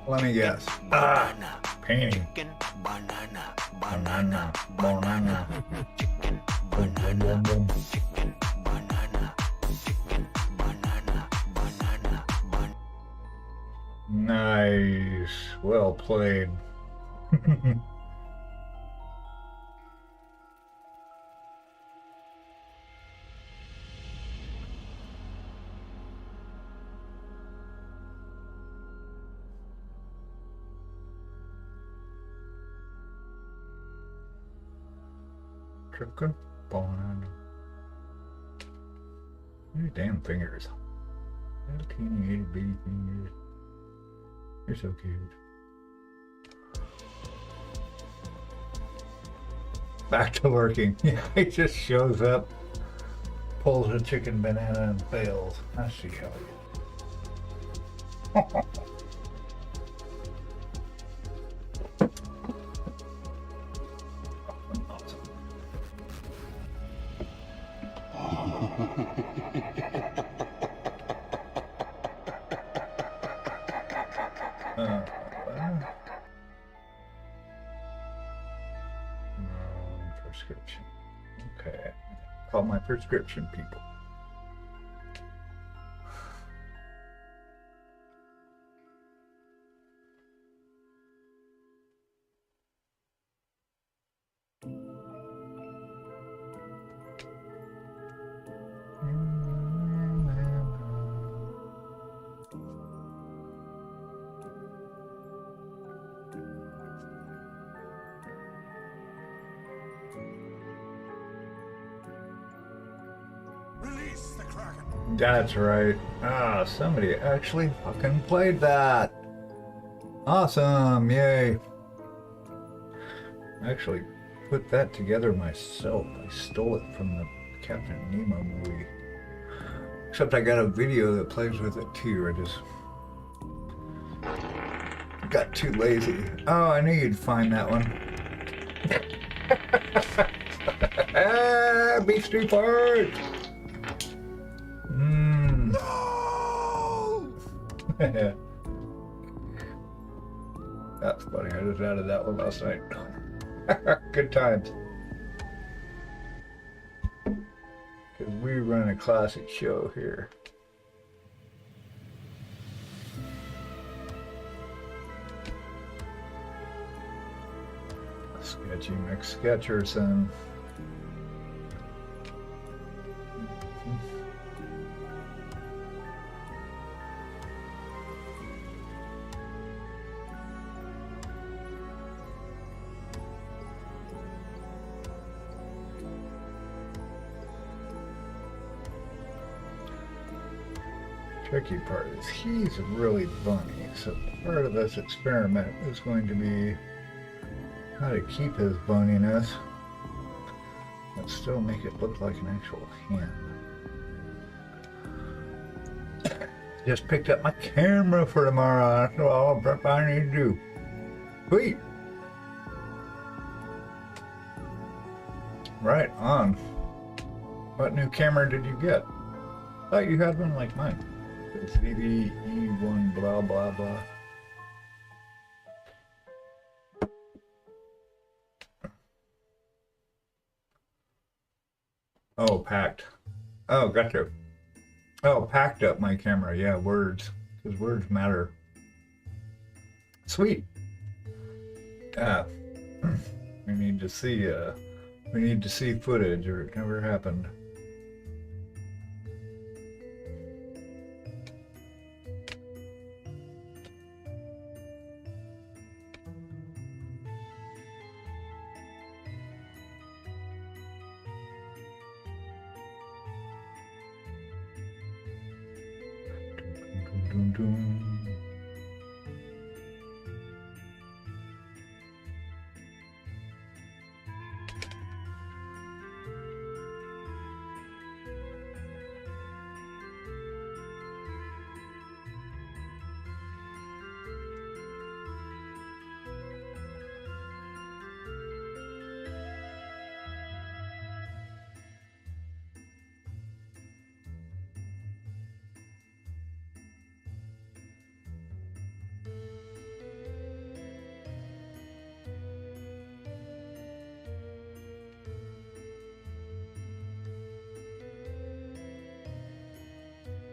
Let me guess. Painting. Banana. Boom, boom, boom, boom. Nice. Well played. Chicken banana. Your damn fingers. Little teeny itty bitty fingers. You're so cute. Back to lurking. Yeah, he just shows up, pulls a chicken banana and fails. I see how he is. Prescription. Okay. Call my prescription people. That's right. Ah, somebody actually fucking played that. Awesome, yay. I actually put that together myself. I stole it from the Captain Nemo movie. Except I got a video that plays with it too. I just got too lazy. Oh, I knew you'd find that one. Beef stew parts! No! That's funny. I just added that one last night. Good times. Because we run a classic show here. Sketchy McSketcherson. Tricky part is he's really bunny, so part of this experiment is going to be how to keep his boniness but still make it look like an actual hand. Just picked up my camera for tomorrow. That's all I need to do. Sweet. Right on. What new camera did you get? Thought you had one like mine. It's VVE1 blah blah blah. Oh, packed. Oh, gotcha. Oh, packed up my camera. Yeah, words. Because words matter. Sweet. We need to see footage or it never happened. Dun, dun.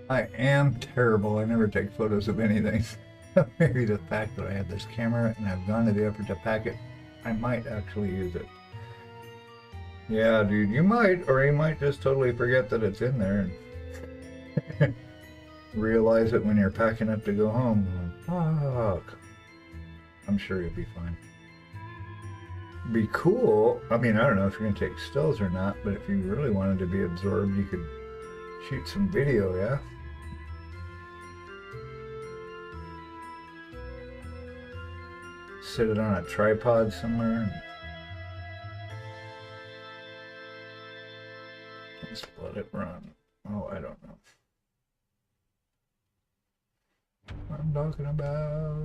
I am terrible. I never take photos of anything. Maybe the fact that I have this camera and I've gone to the effort to pack it, I might actually use it. Yeah, dude, you might, or you might just totally forget that it's in there and realize it when you're packing up to go home. Fuck. I'm sure you'll be fine. Be cool. I mean, I don't know if you're gonna take stills or not, but if you really wanted to be absorbed, you could shoot some video, yeah? Sit it on a tripod somewhere and just let it run. Oh, I don't know what I'm talking about.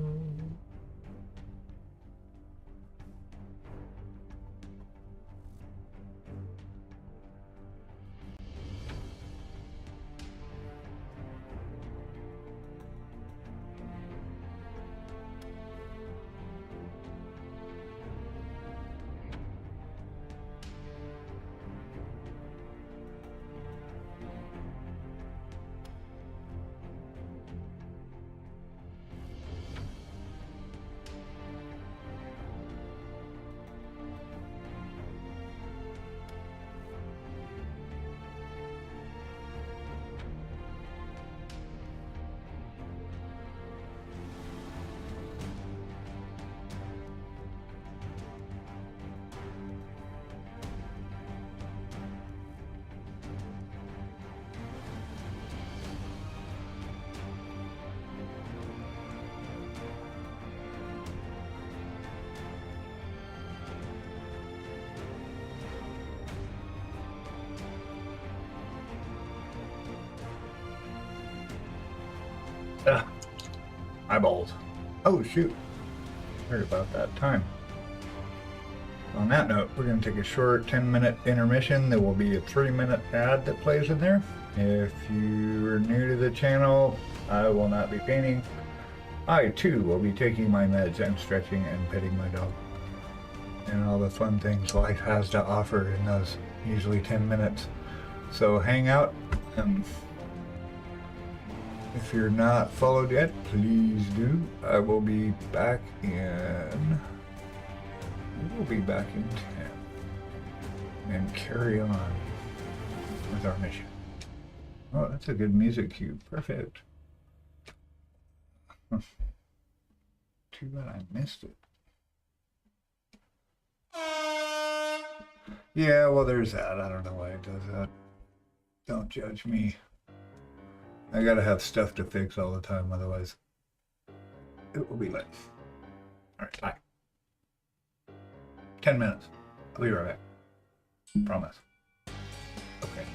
Ah, eyeballs. Oh, shoot. Heard about that time. On that note, we're going to take a short 10-minute intermission. There will be a 3-minute ad that plays in there. If you're new to the channel, I will not be painting. I, too, will be taking my meds and stretching and petting my dog. And all the fun things life has to offer in those usually 10 minutes. So hang out. If you're not followed yet, please do. I will be back in... We'll be back in 10. And carry on with our mission. Oh, that's a good music cue. Perfect. Too bad I missed it. Yeah, well, there's that. I don't know why it does that. Don't judge me. I gotta have stuff to fix all the time, otherwise it will be late. Alright, bye. 10 minutes. I'll be right back. Promise. Okay.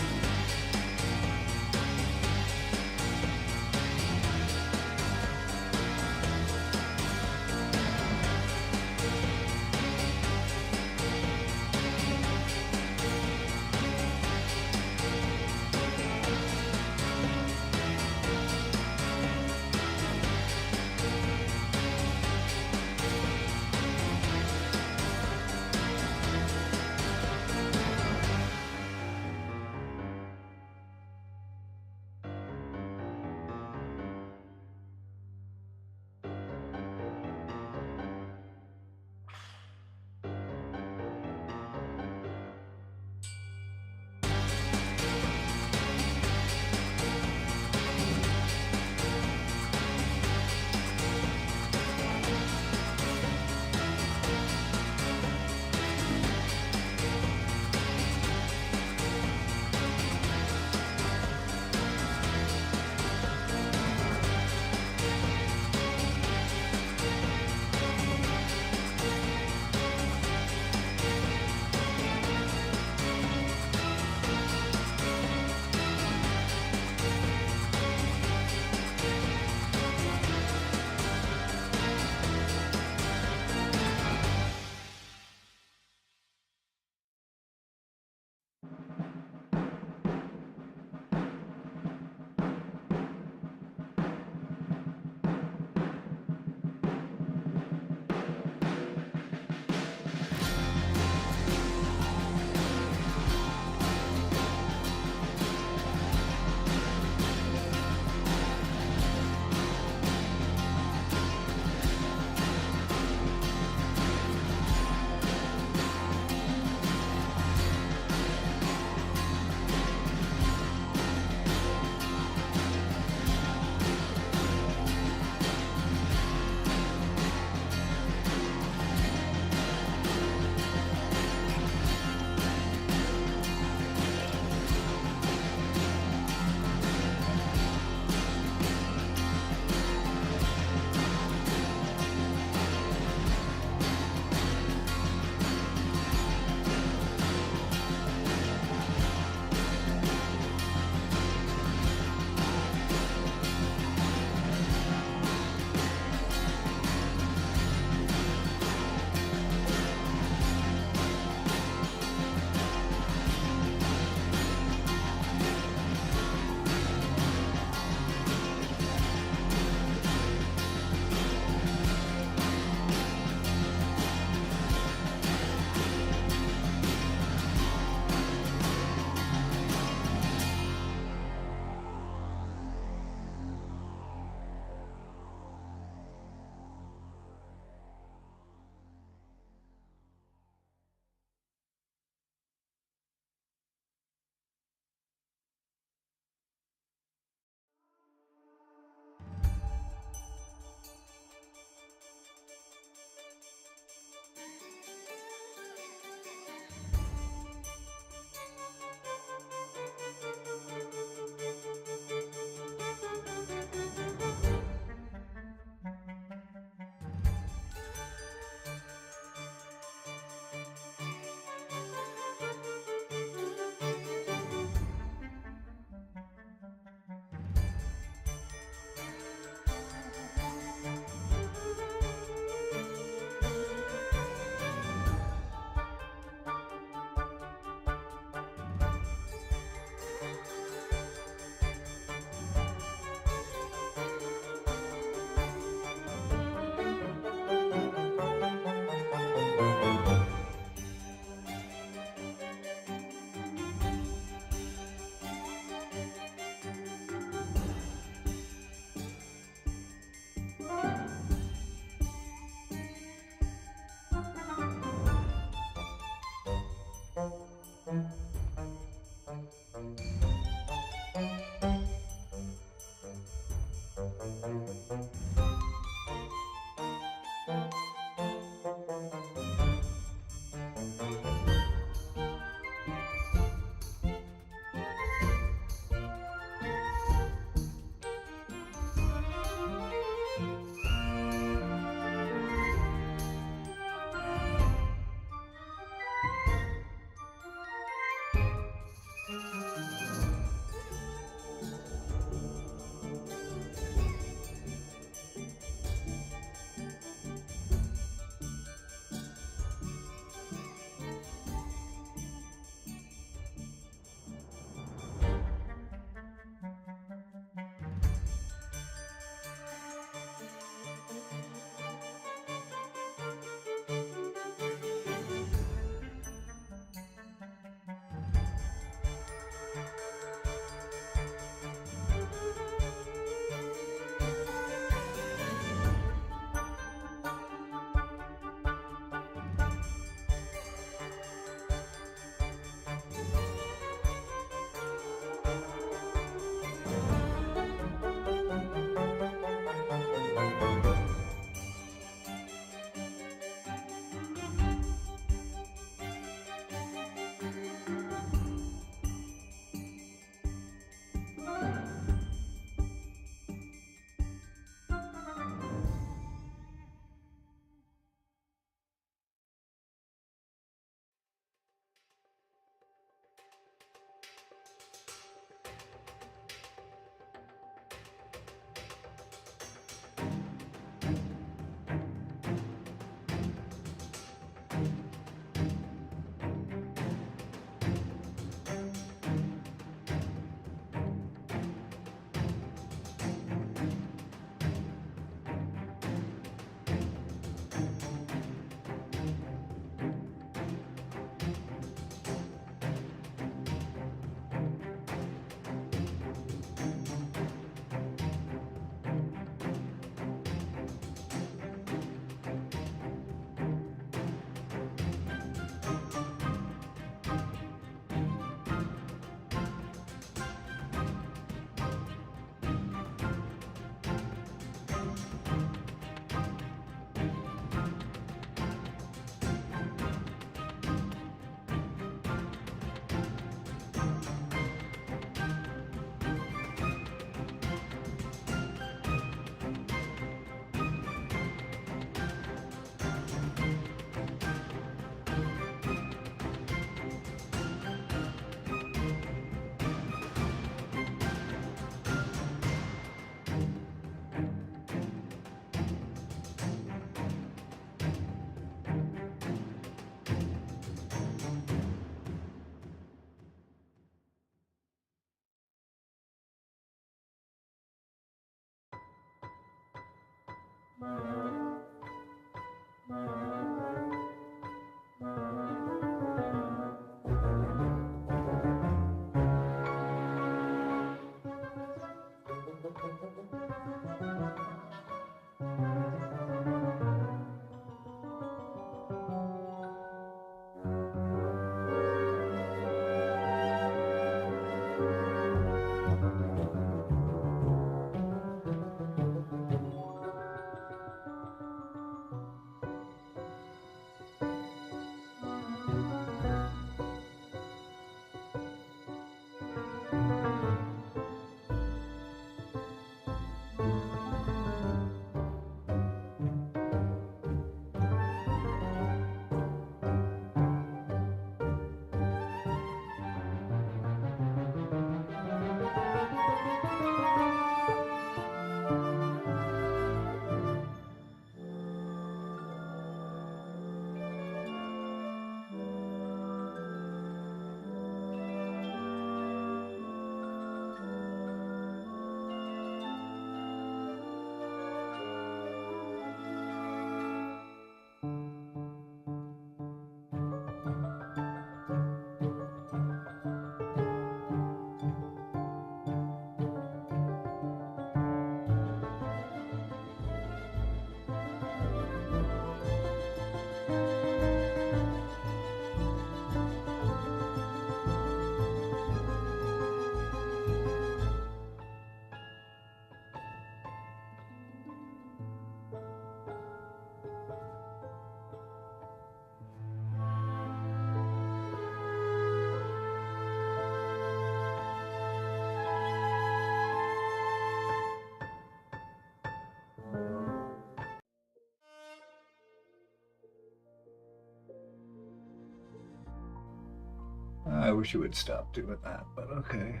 I wish you would stop doing that, but okay.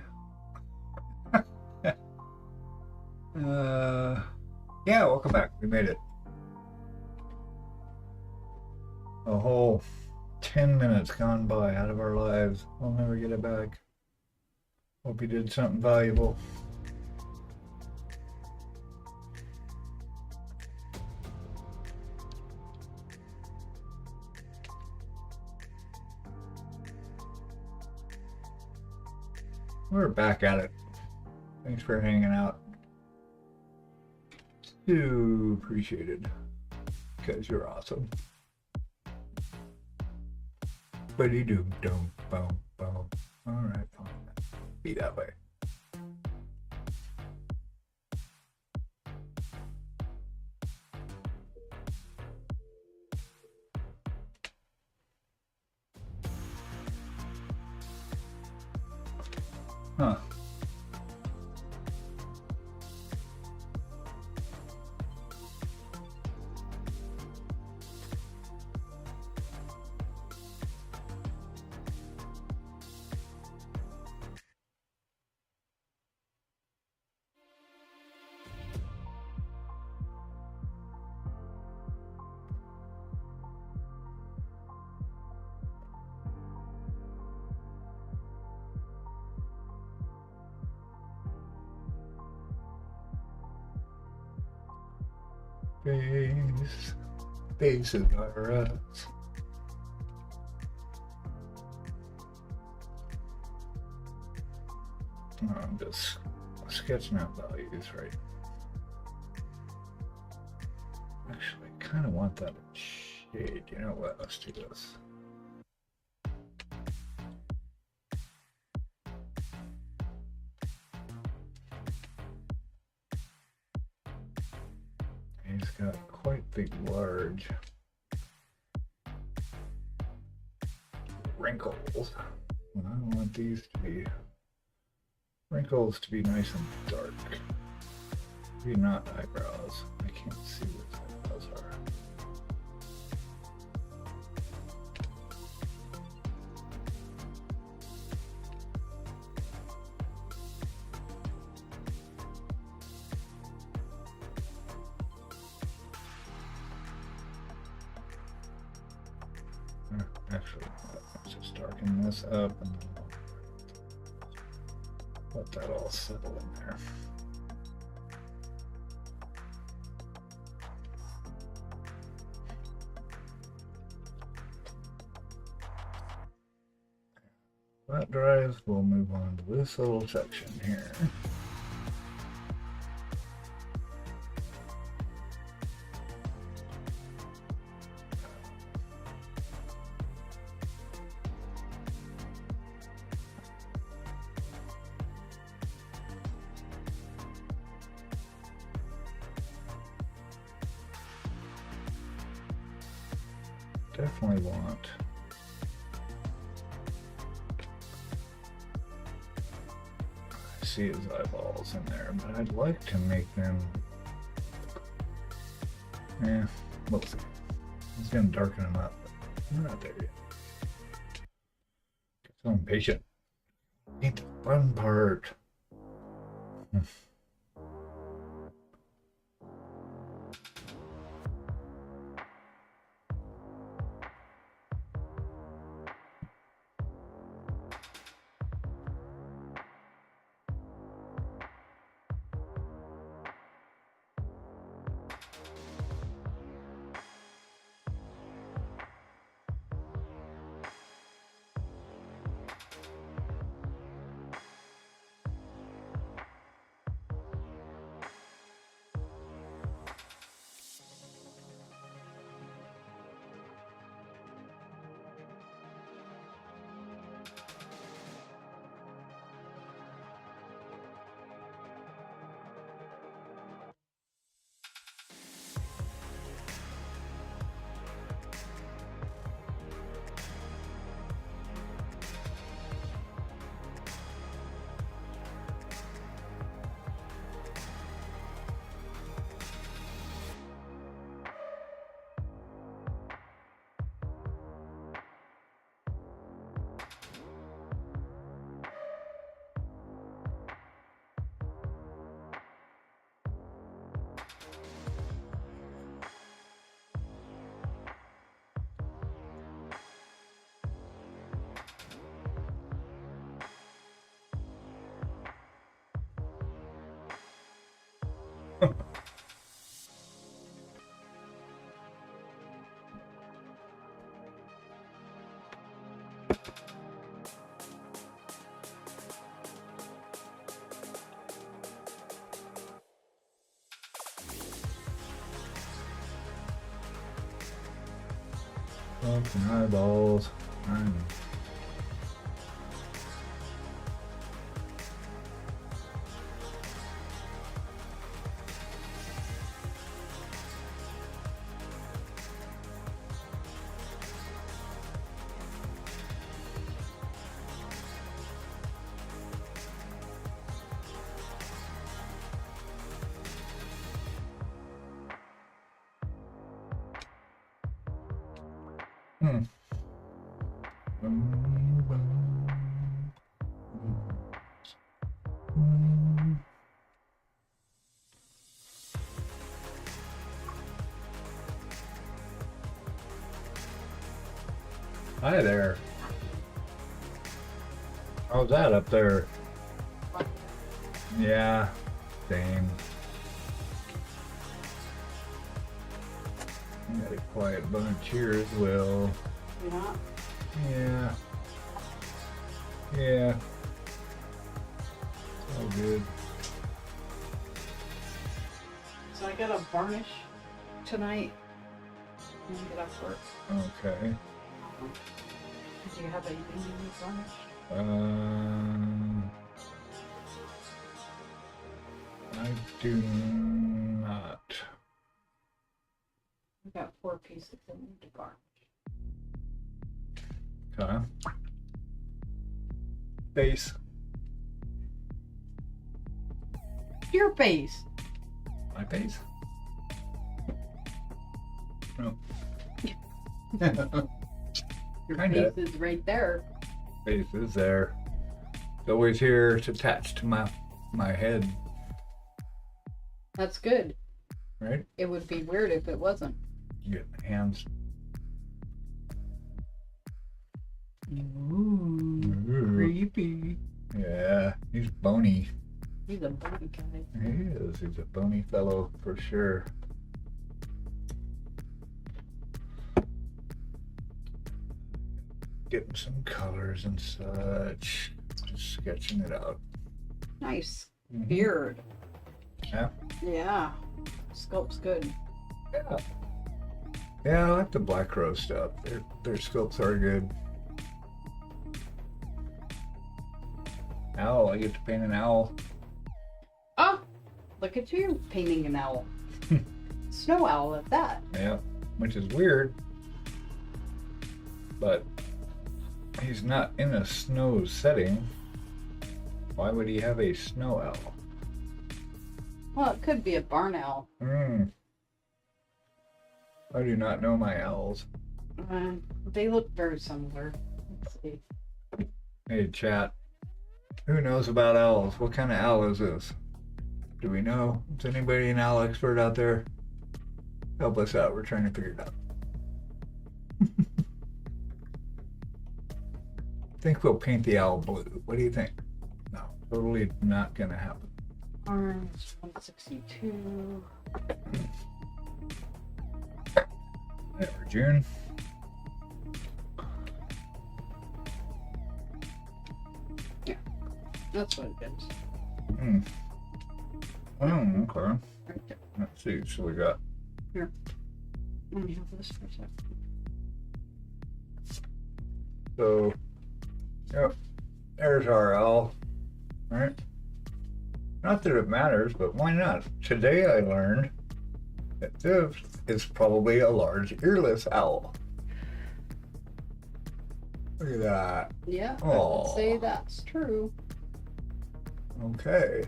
Yeah, welcome back. We made it. A whole 10 minutes gone by out of our lives. We'll never get it back. Hope you did something valuable. We're back at it. Thanks for hanging out. Too appreciated. Because you're awesome. Buddy doo dum boom boom. Alright, fine. Be that way. Huh. Faces are us. I'm just sketching out values, right? Actually, I kind of want that in shade. You know what? Let's do this. He's got quite big, large wrinkles. And I want these to be wrinkles to be nice and dark. Maybe not eyebrows. I can't see what eyebrows are. Actually, let's just darken this up and let that all settle in there. That dries, we'll move on to this little section here. Definitely want I see his eyeballs in there, but I'd like to make them we'll see. It's gonna darken them up, but we're not there yet. Get so impatient. Ain't the fun part. Fucking eyeballs. Hi there. How's that up there? Yeah, same. Got a quiet bunch here as well. Yeah. Yeah. Yeah. All good. So I got a varnish tonight. When I get off work. Okay. Do you have anything you need varnish? I do not. I got 4 pieces that need to varnish. Okay. Base. Your base. My base. No. Your Kinda. base is right there. Base is there. It's always here. It's attached to my head, That's good. right? It would be weird if it wasn't. You get my hands. Ooh, Ooh. creepy. Yeah, he's bony. He's a bony guy. He is. He's a bony fellow for sure. getting some colors and such. Just sketching it out. Nice. Mhm. Beard. Yeah. Yeah. Sculpt's good. Yeah. Yeah, I like the Black Crow stuff. Their sculpts are good. Owl, I get to paint an owl. Oh, look at you painting an owl. Snow owl at that. Yeah, which is weird. But he's not in a snow setting. Why would he have a snow owl? Well, it could be a barn owl. I do not know my owls. They look very similar. Let's see. Hey, chat. Who knows about owls? What kind of owl is this? Do we know? Is anybody an owl expert out there? Help us out. We're trying to figure it out. I think we'll paint the owl blue. What do you think? No, totally not gonna happen. Arms 162. Whatever, June. That's what it is. Oh, okay. Right there. Let's see. So we got. Here. Let me have this for a second. So, yep. There's our owl. Right? Not that it matters, but why not? Today I learned that this is probably a large earless owl. Look at that. Yeah, I Aw. would say that's true. Okay.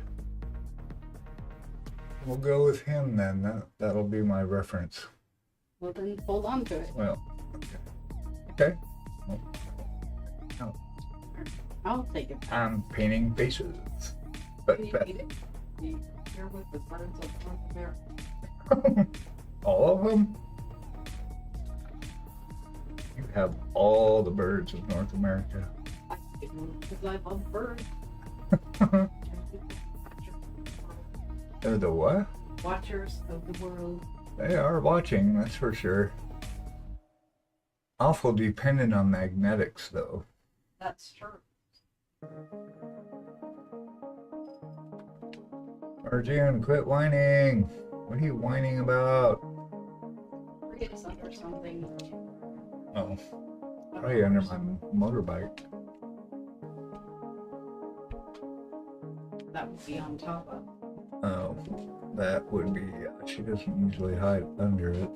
We'll go with him then. That'll be my reference. Well, then hold on to it. Well, okay. Well, I'll take it back. I'm painting faces. But You need it. You're with the birds of North America. all of them? You have all the birds of North America. I do, because I love birds. They're the what? Watchers of the world. They are watching, that's for sure. Awful dependent on magnetics, though. That's true. Arjun, quit whining. What are you whining about? It's under something. Oh, probably under my motorbike. That would be on top of. Oh, that would be. She doesn't usually hide under it.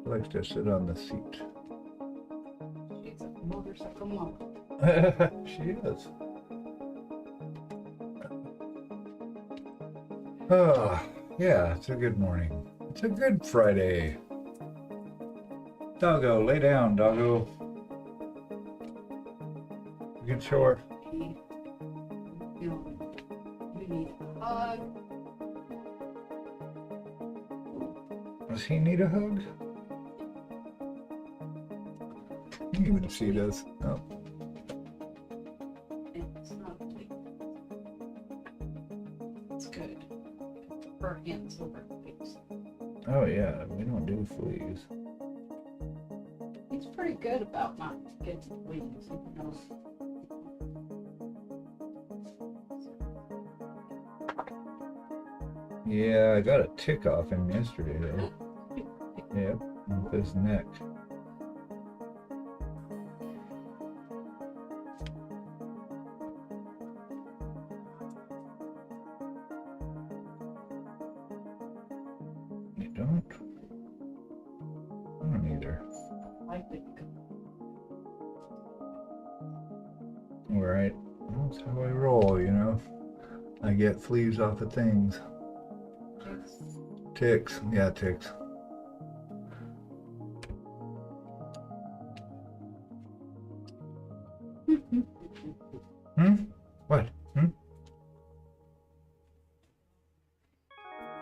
She likes to sit on the seat. She's a motorcycle mom. She is. Oh, yeah, it's a good morning. It's a good Friday. Doggo, lay down, doggo. Good shore. You need a hug. Does he need a hug? You can even see this. Oh. It's not like it's good. Her hands over her face. Oh yeah, we don't do fleas. He's pretty good about not getting wings, you know. Yeah, I got a tick off him yesterday though. Yep, with his neck. You don't? I don't either. I think Alright, that's how I roll, you know. I get fleas off of things. it's Ticks, yeah, ticks. Hmm? What? Hmm?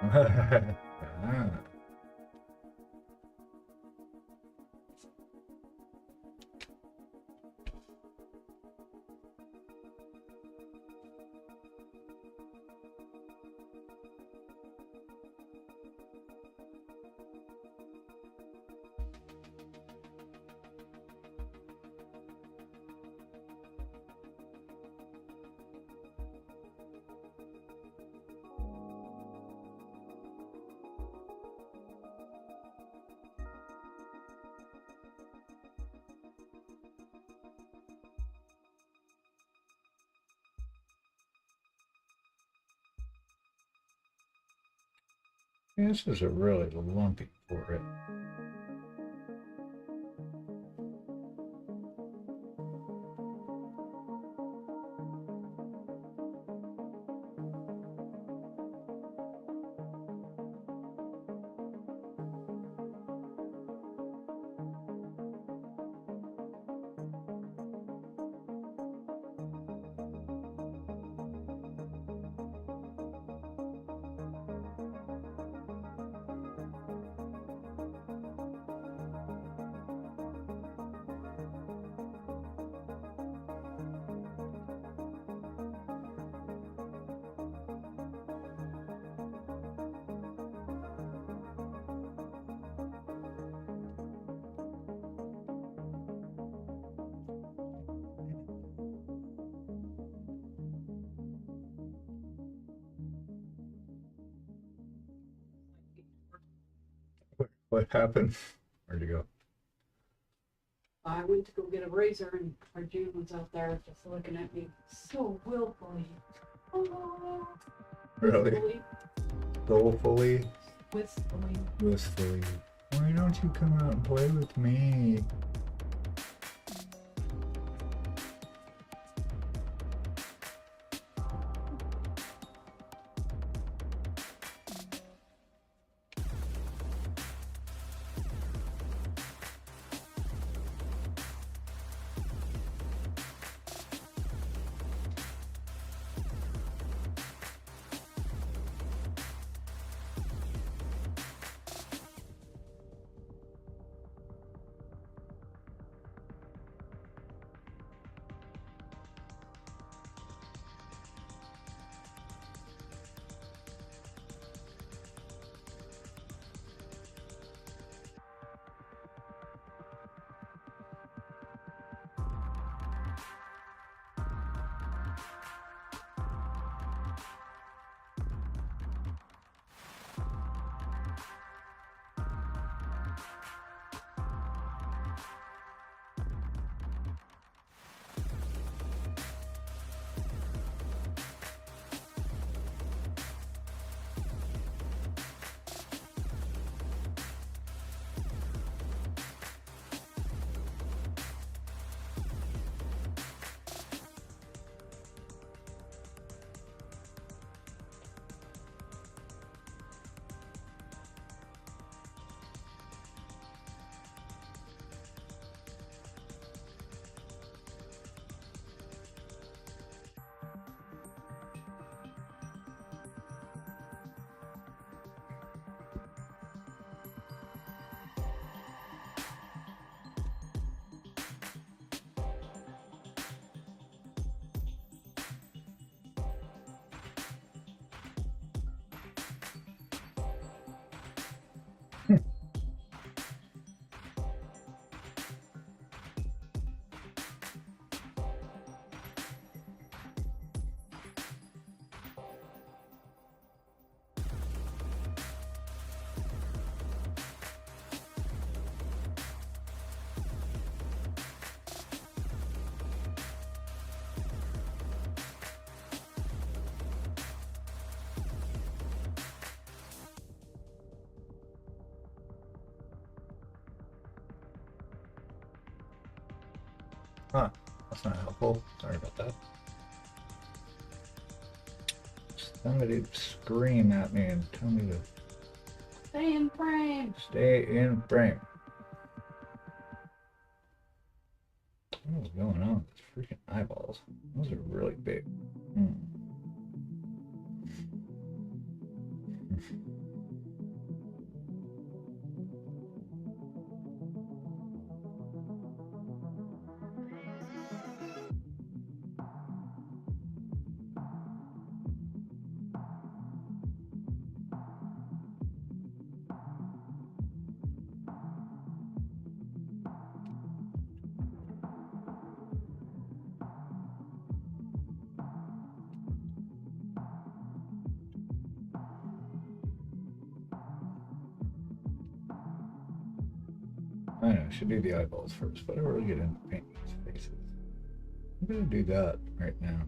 Ah. This is a really lumpy forehead. What happened? Where'd you go? I went to go get a razor and our June was out there just looking at me so willfully. Oh, Really? Soulfully? wistfully. Wistfully. Why don't you come out and play with me? Huh. That's not helpful. Sorry about that. Somebody scream at me and tell me to Stay in frame. stay in frame. What's going on with these freaking eyeballs? Those are really big. I know, I should do the eyeballs first, but I don't really get into painting these faces. I'm gonna do that right now.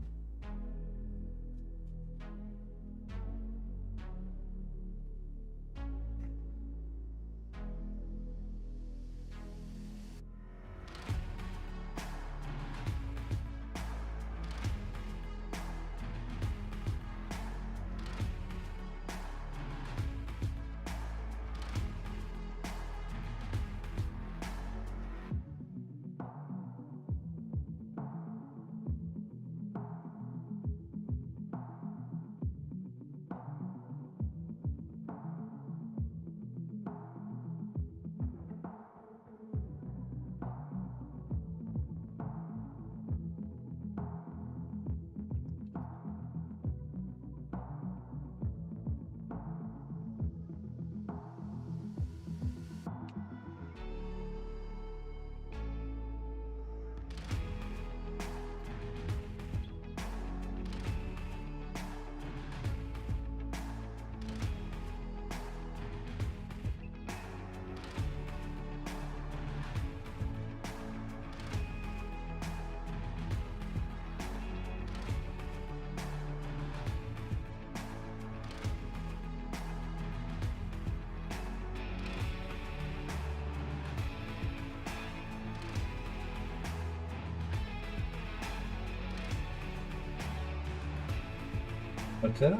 What's that?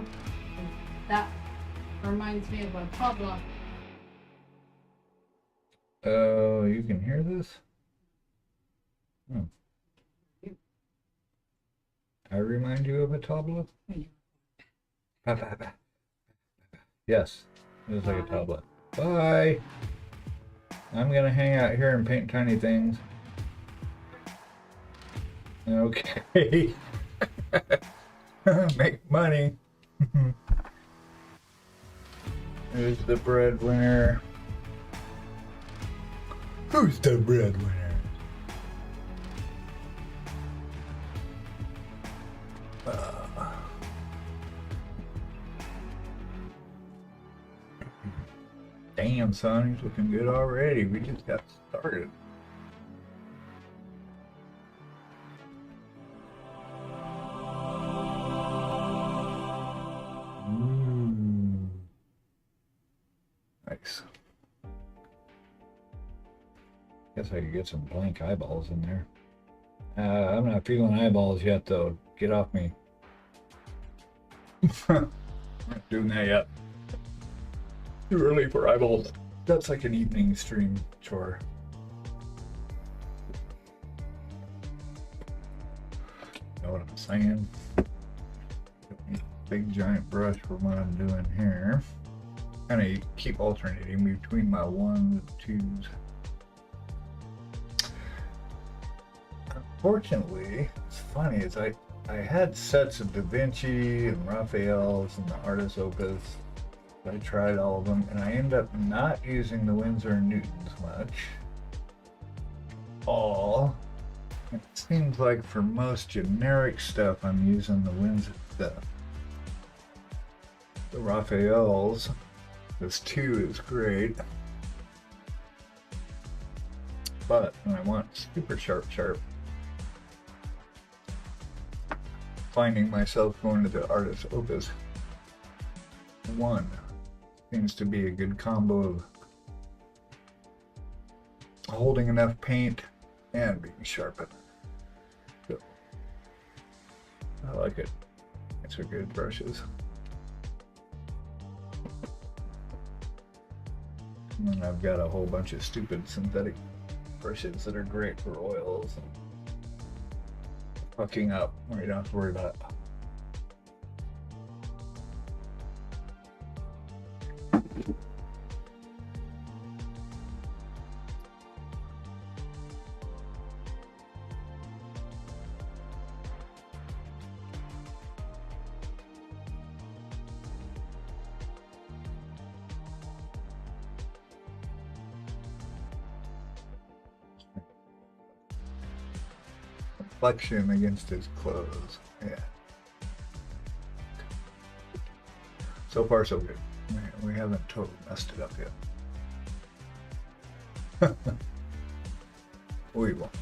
That reminds me of a tabla. Oh, you can hear this? I remind you of a tabla? Yes, it was like a tabla. Bye! I'm gonna hang out here and paint tiny things. Okay. Make money. Who's the breadwinner? Who's the breadwinner? Damn, son, he's looking good already. We just got started. Nice. Guess I could get some blank eyeballs in there. I'm not feeling eyeballs yet, though. Get off me. I'm not doing that yet. Too early for eyeballs. That's like an evening stream chore. Know what I'm saying? Don't need a big giant brush for what I'm doing here. Kind of keep alternating between my ones and twos. Unfortunately, it's funny, is I had sets of Da Vinci and Raphael's and the Artist Opus. I tried all of them, and I end up not using the Winsor & Newtons much. All. It seems like for most generic stuff, I'm using the Winsor, the Raphael's. This 2 is great. But when I want super sharp, finding myself going to the Artist Opus 1 seems to be a good combo of holding enough paint and being sharpened. So, I like it. These are good brushes. And then I've got a whole bunch of stupid synthetic brushes that are great for oils and fucking up where you don't have to worry about it. Reflection against his clothes. Yeah. So far, so good. We haven't totally messed it up yet. We won't.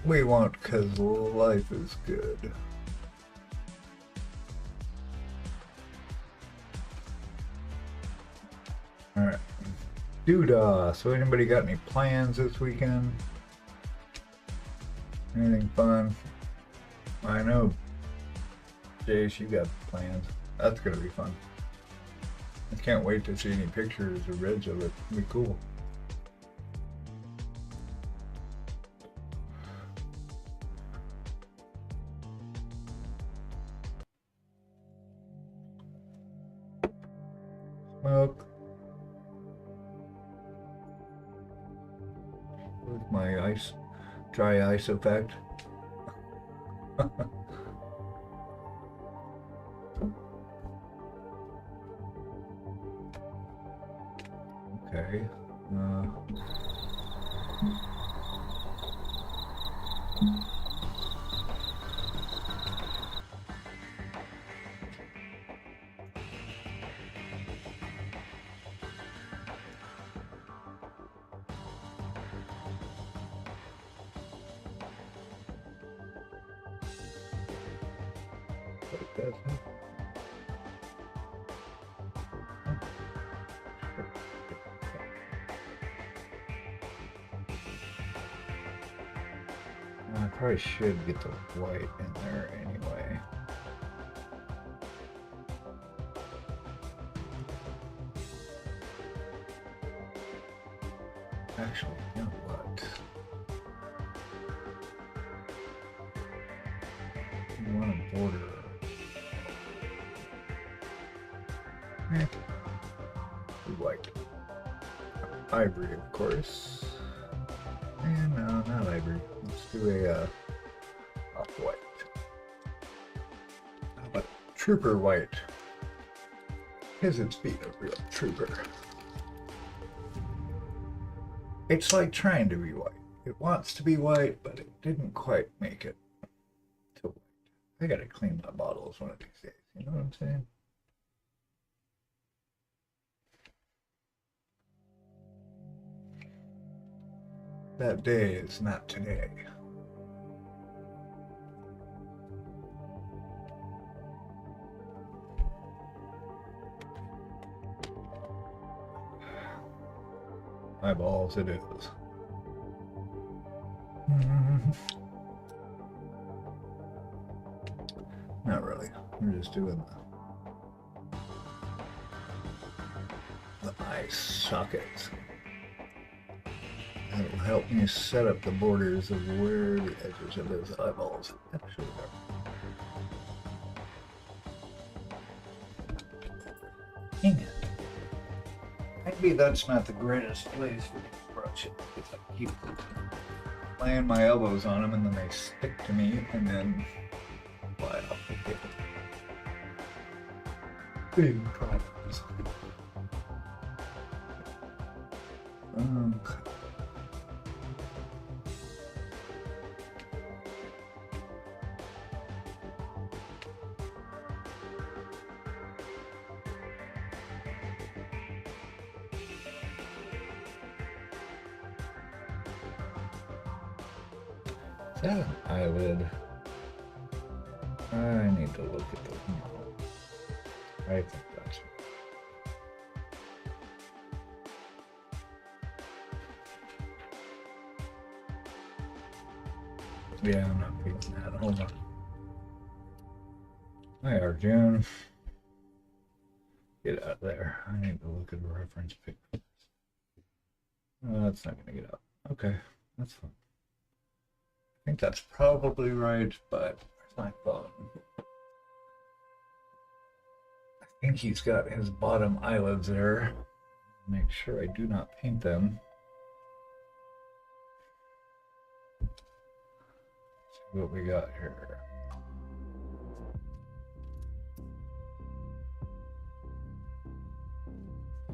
We won't, because life is good. Alright. Doodah. So anybody got any plans this weekend? Anything fun? I know, Jace, you got plans. That's gonna be fun. I can't wait to see any pictures or vids of it. It'll be cool. Smoke. With my ice. Dry ice effect. Okay. I probably should get the white in there anyway. Actually, you know what? You want a border. White. Ivory, of course. And no, not ivory. Let's do a off-white. How about trooper white? Because it's being a real trooper. It's like trying to be white. It wants to be white, but it didn't quite make it to white. I gotta clean my bottles one of these days. You know what I'm saying? That day is not today. Eyeballs it is. Not really. We're just doing the eye sockets. That'll help me set up the borders of where the edges of those eyeballs actually are. Dang it. Maybe that's not the greatest place for me to brush it, because I keep laying my elbows on them and then they stick to me and then fly off the table. Big problems. Is that an eyelid? I need to look at the model. I think that's it. Yeah, I'm not feeling that. Hold on. Hi, Arjun. Get out of there. I need to look at a reference picture. That's not going to get out. Okay, that's fine. I think that's probably right, but where's my phone? I think he's got his bottom eyelids there. Make sure I do not paint them. Let's see what we got here.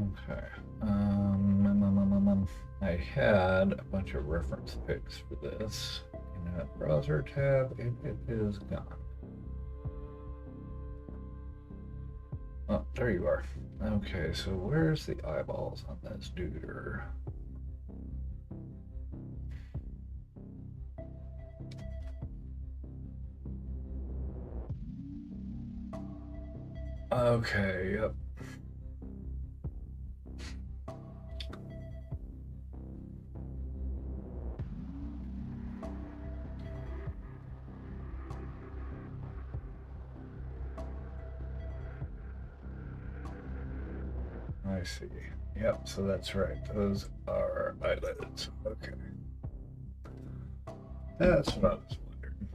Okay. I had a bunch of reference pics for this. In a browser tab, it is gone. Oh, there you are. Okay, so where's the eyeballs on this dude? Okay, yep. I see. Yep, so that's right. Those are eyelids. Okay. That's what I was wondering.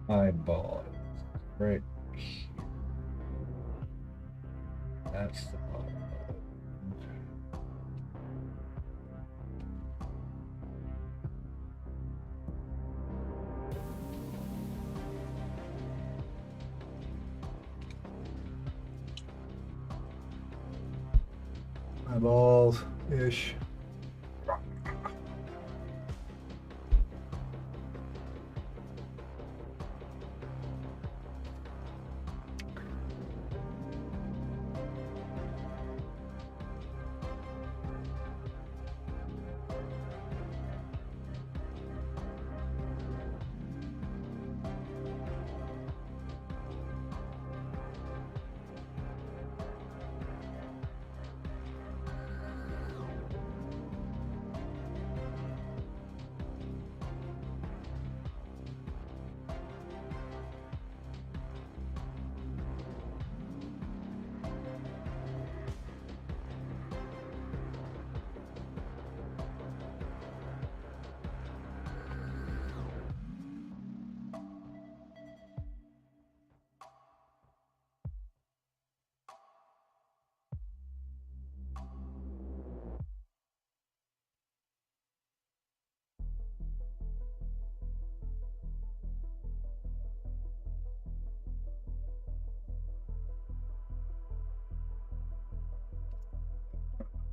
Eyeball right here. That's the bottom of it. Eyeballs ish.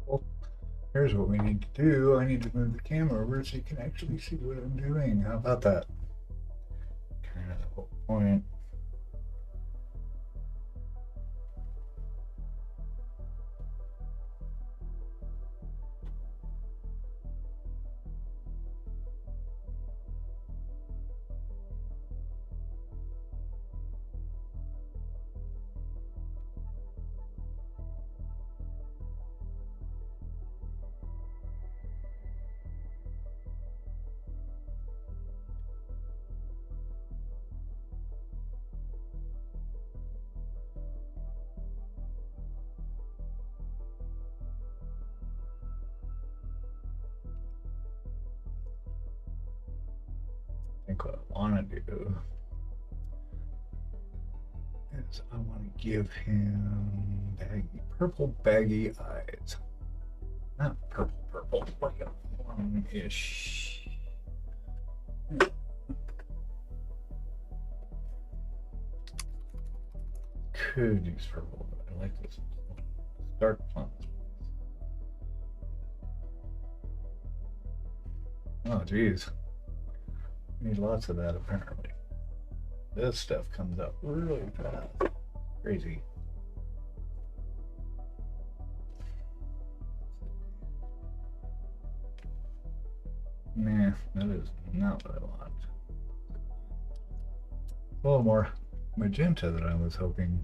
Well, here's what we need to do. I need to move the camera over so you can actually see what I'm doing. How about that? Kind of the whole point. I think what I want to do is I want to give him purple baggy eyes. Not purple, like a orange-ish. Could use purple, but I like this dark plum. Oh, geez. Need lots of that, apparently. This stuff comes up really fast. Crazy. Nah, that is not what I want. A little more magenta than I was hoping.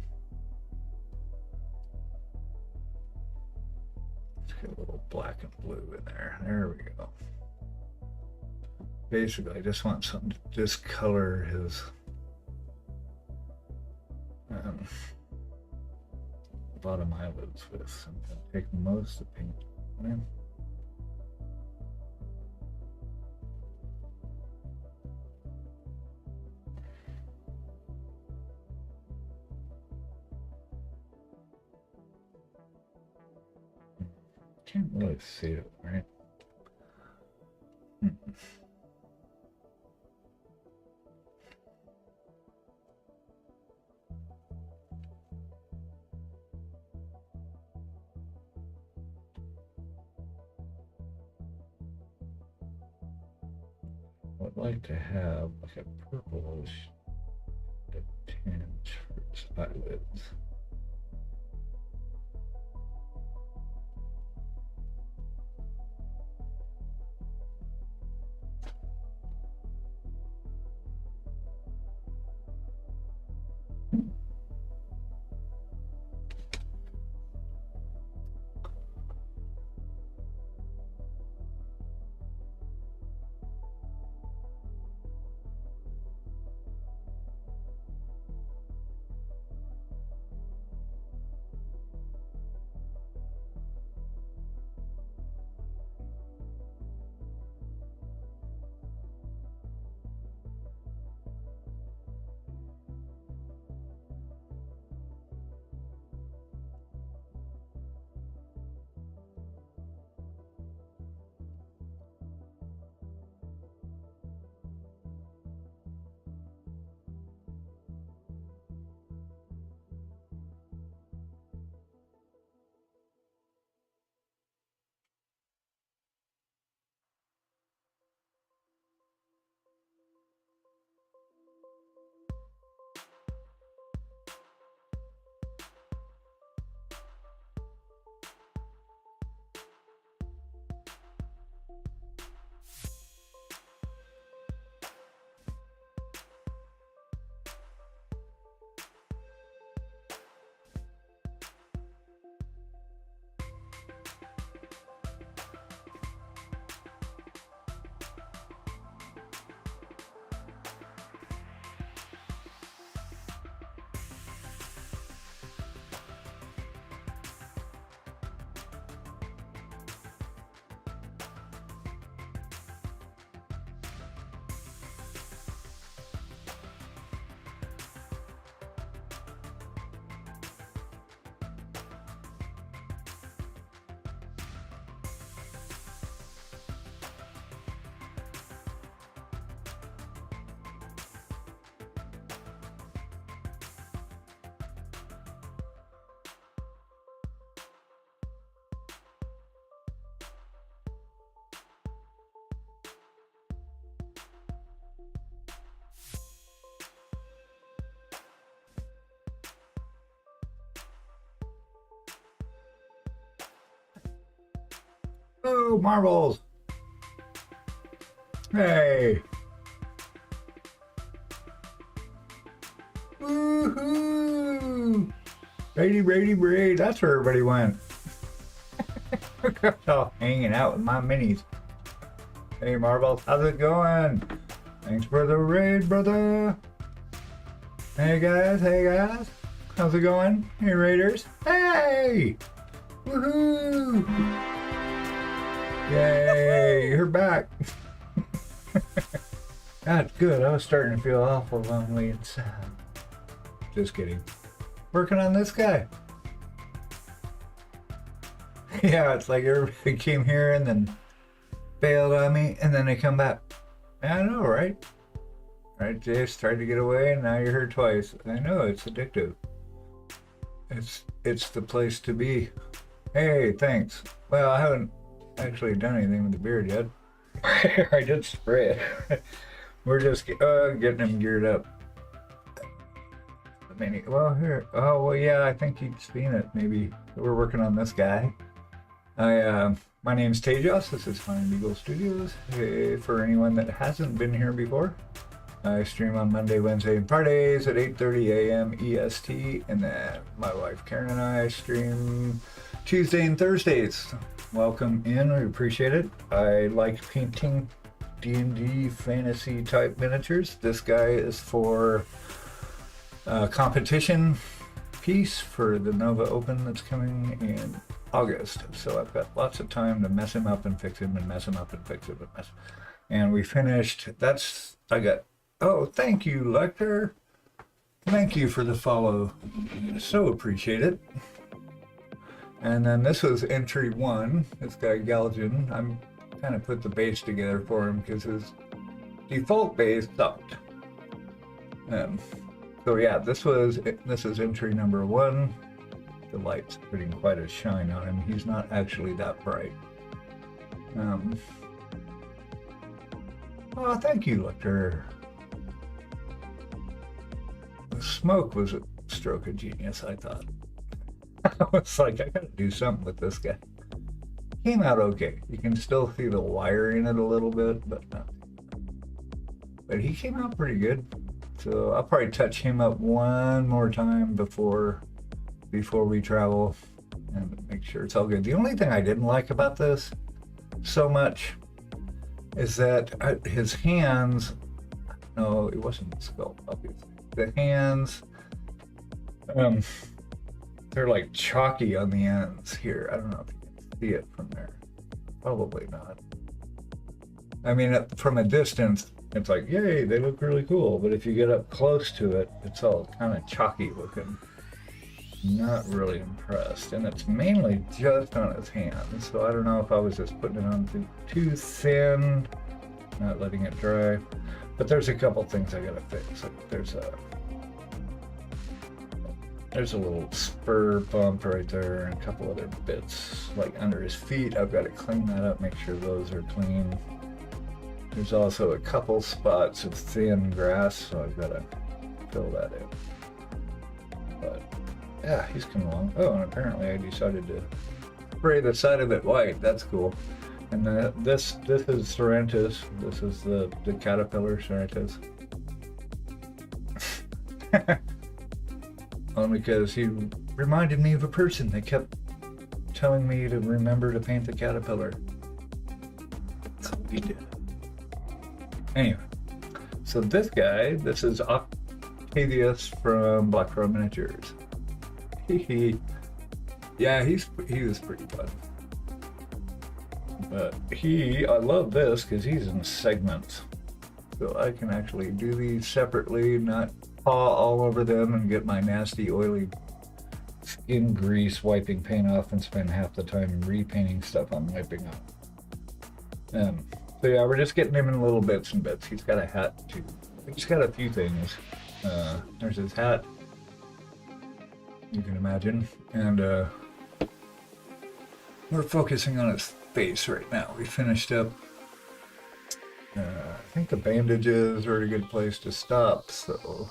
Let's get a little black and blue in there. There we go. Basically, I just want something to discolor his bottom eyelids with. So I'm going to take most of the paint in. Can't really see it, right? I'd like to have like a purplish tinge for his eyelids. Oh, marbles! Hey! Woohoo! Brady, Brady, that's where everybody went. All hanging out with my minis. Hey, Marbles, how's it going? Thanks for the raid, brother. Hey guys, how's it going? Hey, Raiders. Hey! Woohoo! Yay, you're back. That's good. I was starting to feel awful lonely and sad. Just kidding. Working on this guy. Yeah, it's like everybody came here and then bailed on me, and then they come back. I know, right? Right, Jace tried to get away, and now you're here twice. I know, it's addictive. It's the place to be. Hey, thanks. Well, I haven't actually done anything with the beard yet. I did spray it. We're just getting him geared up. Well, here. Oh, well, yeah, I think you've seen it. Maybe we're working on this guy. My name's Tejas. This is Beagle Studios. Hey, for anyone that hasn't been here before, I stream on Monday, Wednesday, and Fridays at 8:30 a.m. EST, and then my wife Karen and I stream Tuesday and Thursdays. Welcome in. We appreciate it. I like painting D&D fantasy type miniatures. This guy is for a competition piece for the Nova Open that's coming in August. So I've got lots of time to mess him up and fix him and mess him up and fix him and mess. And we finished. Oh, thank you, Lecter. Thank you for the follow. So appreciate it. And then this was entry 1. This guy Galgen. I'm kind of put the base together for him because his default base sucked. So yeah, this is entry number 1. The light's putting quite a shine on him. He's not actually that bright. Oh, thank you, Lecter. The smoke was a stroke of genius, I thought. I was like, I gotta do something with this guy. Came out okay. You can still see the wire in it a little bit, but he came out pretty good. So I'll probably touch him up one more time before we travel and make sure it's all good. The only thing I didn't like about this so much is that his hands, no, it wasn't the sculpt, obviously. The hands, they're like chalky on the ends here. I don't know if you can see it from there. Probably not. I mean, from a distance, it's like, yay, they look really cool. But if you get up close to it, it's all kind of chalky looking. Not really impressed. And it's mainly just on his hands. So I don't know if I was just putting it on too thin, not letting it dry. But there's a couple things I gotta fix. Like there's a little spur bump right there and a couple other bits like under his feet. I've got to clean that up, make sure those are clean. There's also a couple spots of thin grass, so I've got to fill that in. But yeah, he's coming along. Oh, and apparently I decided to spray the side of it white. That's cool. And this is Serentus. This is the caterpillar Serentus. Only because he reminded me of a person that kept telling me to remember to paint the caterpillar. So he did. Anyway, so this guy, this is Octavius from Black Crow Miniatures. Yeah, he was pretty fun. But I love this because he's in segments. So I can actually do these separately, not paw all over them and get my nasty oily skin grease wiping paint off and spend half the time repainting stuff I'm wiping off. So yeah, we're just getting him in little bits and bits. He's got a hat too. He's got a few things. There's his hat, you can imagine, and we're focusing on his face right now. We finished up. I think the bandages are a good place to stop, so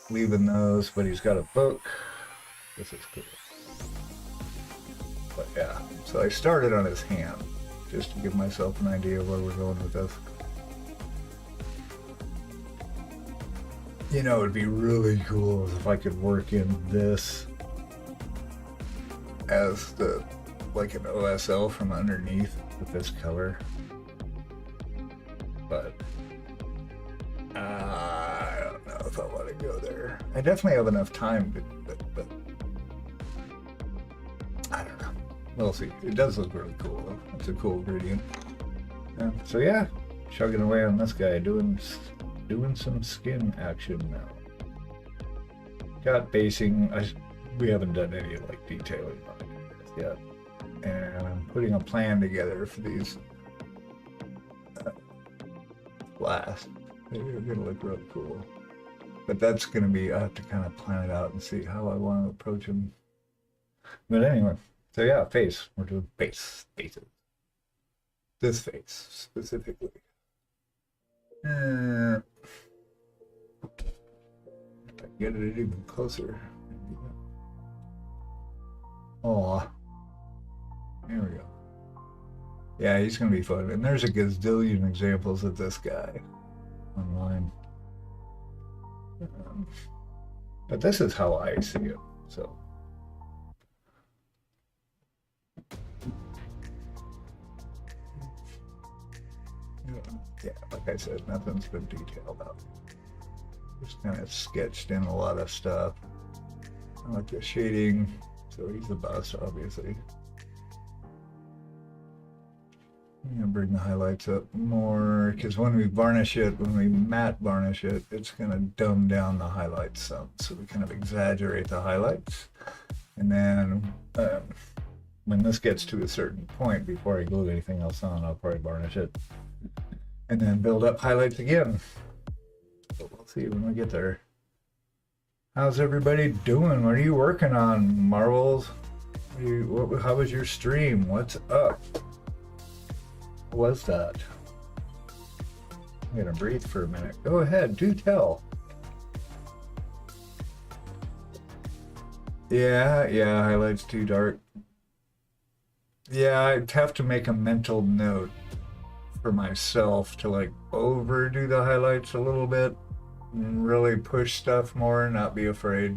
leaving those, but he's got a book. This is cool. But yeah, so I started on his hand. just to give myself an idea of where we're going with this. You know, it'd be really cool if I could work in this as the, like an OSL from underneath with this color. But I don't know if I want to go there. I definitely have enough time to, but I don't know. We'll see. It does look really cool though. It's a cool gradient. So yeah, chugging away on this guy, doing some skin action now. Got basing. We haven't done any like detailing on it yet, and I'm putting a plan together for these last. They're gonna look real cool, but that's gonna be, I have to kind of plan it out and see how I want to approach them. But anyway, so yeah, face. We're doing faces. This face specifically. If I get it even closer. Oh, there we go. Yeah, he's gonna be fun, and there's a gazillion examples of this guy online. But this is how I see it. So. Yeah, like I said, nothing's been detailed out. Just kind of sketched in a lot of stuff. I like the shading, so he's the bust, obviously. I'm gonna bring the highlights up more, because when we varnish it, when we matte varnish it, it's gonna dumb down the highlights some. So we kind of exaggerate the highlights. And then when this gets to a certain point, before I glue anything else on, I'll probably varnish it. And then build up highlights again. But we'll see when we get there. How's everybody doing? What are you working on, Marvels? How was your stream? What's up? What was that? I'm gonna breathe for a minute. Go ahead, do tell. Yeah, highlights too dark. Yeah, I'd have to make a mental note for myself to like overdo the highlights a little bit and really push stuff more, not be afraid.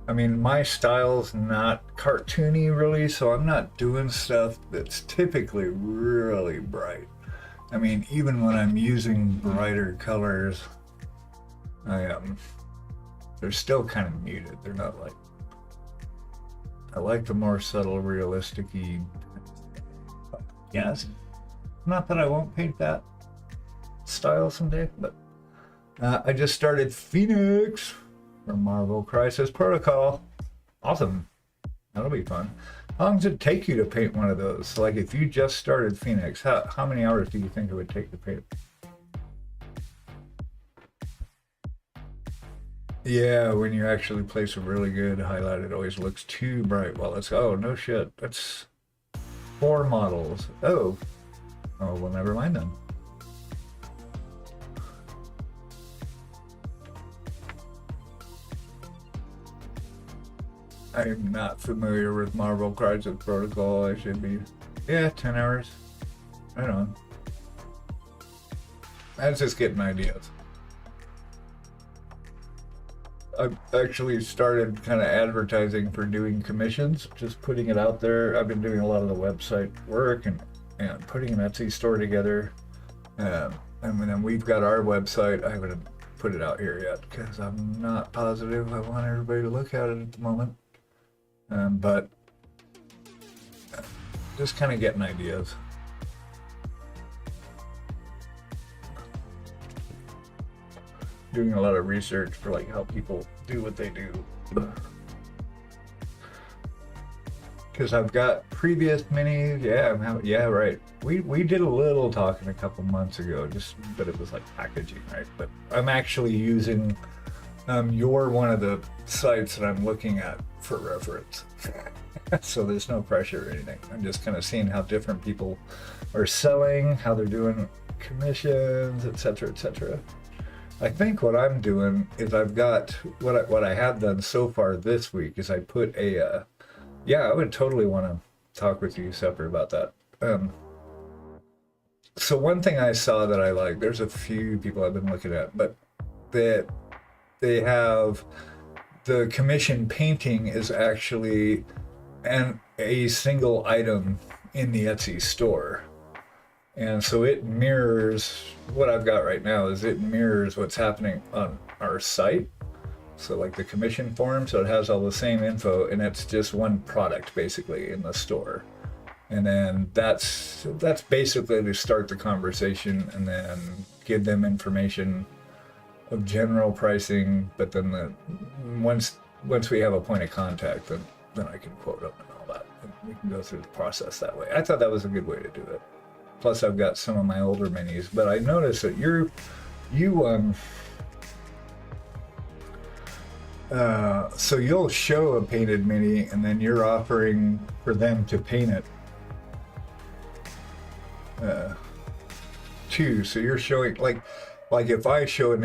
I mean, my style's not cartoony really, so I'm not doing stuff that's typically really bright. I mean, even when I'm using brighter colors, they're still kind of muted. They're not like, I like the more subtle, realistic-y. Yes. Not that I won't paint that style someday, but I just started Phoenix from Marvel Crisis Protocol. Awesome. That'll be fun. How long does it take you to paint one of those? Like if you just started Phoenix, how many hours do you think it would take to paint? Yeah, when you actually place a really good highlight, it always looks too bright. Well, it's, oh, no shit. That's 4 models. Oh, well, never mind then. I am not familiar with Marvel Crisis Protocol. I should be. Yeah, 10 hours. Right on. I was just getting ideas. I've actually started kind of advertising for doing commissions, just putting it out there. I've been doing a lot of the website work and putting an Etsy store together. And then we've got our website. I haven't put it out here yet because I'm not positive I want everybody to look at it at the moment. But just kind of getting ideas. Doing a lot of research for like how people do what they do. Because I've got previous minis. Yeah, right. We did a little talking a couple months ago, but it was like packaging, right? But I'm actually using you're one of the sites that I'm looking at for reference. So there's no pressure or anything. I'm just kind of seeing how different people are selling, how they're doing commissions, etc., etc. I think what I'm doing is I've got what I have done so far this week is I put a I would totally want to talk with you separate about that. So one thing I saw that I like, there's a few people I've been looking at, but that they have the commission painting is actually a single item in the Etsy store. And so it mirrors what I've got right now is it mirrors what's happening on our site. So like the commission form, so it has all the same info and it's just one product basically in the store. And then that's basically to start the conversation and then give them information of general pricing, but then once we have a point of contact, then I can quote them and all that. And we can go through the process that way. I thought that was a good way to do it. Plus I've got some of my older minis, but I noticed that so you'll show a painted mini and then you're offering for them to paint it too. So you're showing like if I show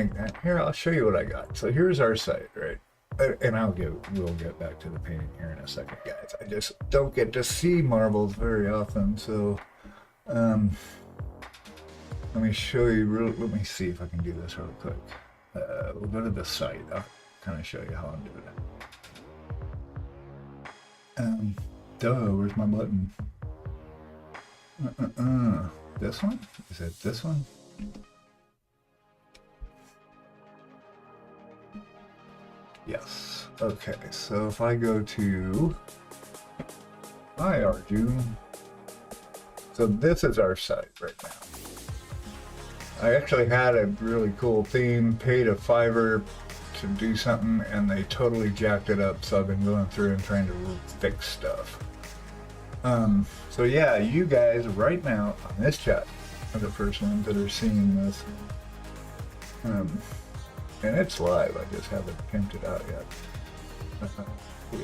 here, I'll show you what I got. So here's our site, right? And we'll get back to the painting here in a second, guys. I just don't get to see marbles very often, so let me show you. Let me see if I can do this real quick. We'll go to the site. I'll kind of show you how I'm doing it. Where's my button? This one? Is it this one? Yes. Okay, so if I go to Hi Arjun. So this is our site right now. I actually had a really cool theme, paid a $5 to do something, and they totally jacked it up, so I've been going through and trying to fix stuff. So yeah, you guys right now on this chat are the first ones that are seeing this. And it's live, I just haven't pimped it out yet.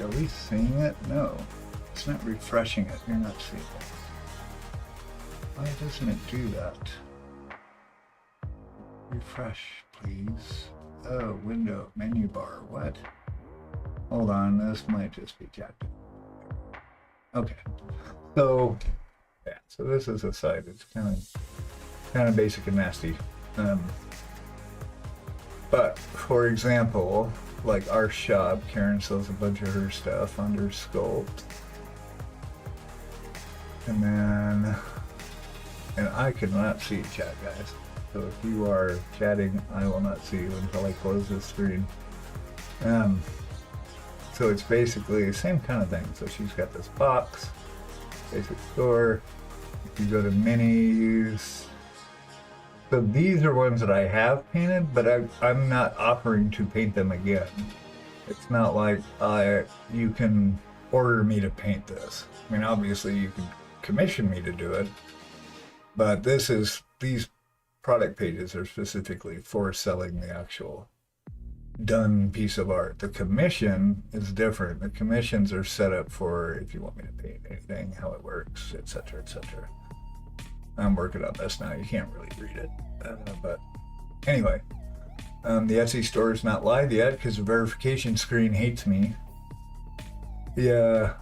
Are we seeing it? No. It's not refreshing it. You're not seeing it. Why doesn't it do that? Refresh, please. Oh, window, menu bar. What? Hold on, this might just be jacked. Okay. So, yeah, so this is a site. It's kind of basic and nasty. But for example, like our shop, Karen sells a bunch of her stuff under sculpt. And I cannot see chat, guys. So if you are chatting, I will not see you until I close this screen. So it's basically the same kind of thing. So she's got this box, basic store. If you go to minis, so these are ones that I have painted, but I'm not offering to paint them again. It's not like you can order me to paint this. I mean, obviously you can commission me to do it, but these product pages are specifically for selling the actual done piece of art. The commission is different. The commissions are set up for if you want me to paint anything, how it works, etc., etc. I'm working on this now. You can't really read it, but anyway, the Etsy store is not live yet because the verification screen hates me. Yeah.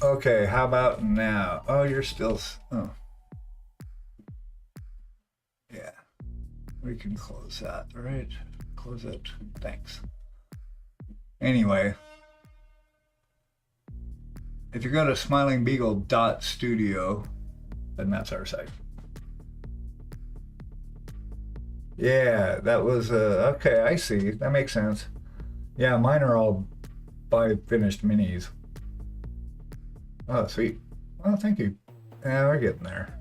Okay, how about now? Oh, you're still. Oh. Yeah. We can close that, right? Close it. Thanks. Anyway, if you go to smilingbeagle.studio, then that's our site. Yeah, that was okay. I see. That makes sense. Yeah, mine are all by finished minis. Oh, sweet. Well, thank you. Yeah, we're getting there.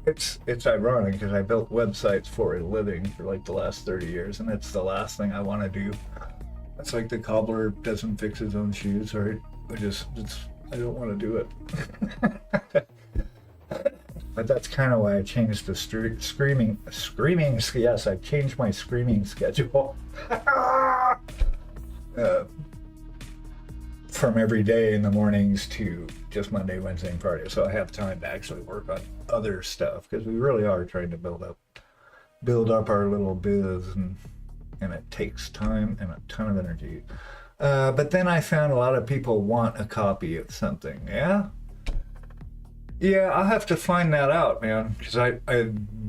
It's ironic because I built websites for a living for like the last 30 years, and it's the last thing I want to do. It's like the cobbler doesn't fix his own shoes, right? I don't want to do it. But that's kind of why I changed the screaming. Yes, I changed my screaming schedule. From every day in the mornings to just Monday, Wednesday, and Friday. So I have time to actually work on other stuff because we really are trying to build up our little biz, and it takes time and a ton of energy. But then I found a lot of people want a copy of something. Yeah, Yeah, I'll have to find that out, man, because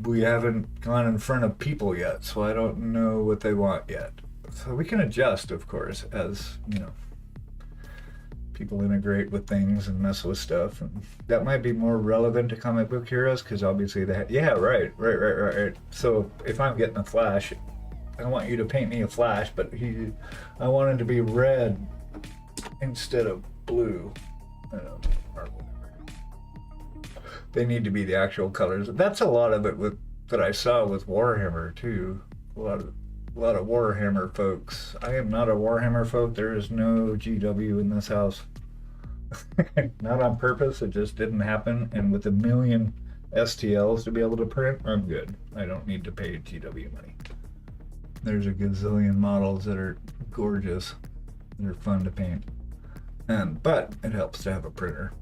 we haven't gone in front of people yet, so I don't know what they want yet. So we can adjust, of course, as you know, people integrate with things and mess with stuff, and that might be more relevant to comic book heroes because obviously they. Yeah, right. So if I'm getting a Flash, I want you to paint me a Flash, but I want it to be red instead of blue. Or whatever. They need to be the actual colors. That's a lot of it that I saw with Warhammer too. A lot of Warhammer folks. I am not a Warhammer folk. There is no GW in this house. Not on purpose. It just didn't happen. And with a million STLs to be able to print, I'm good. I don't need to pay GW money. There's a gazillion models that are gorgeous. They're fun to paint. But it helps to have a printer.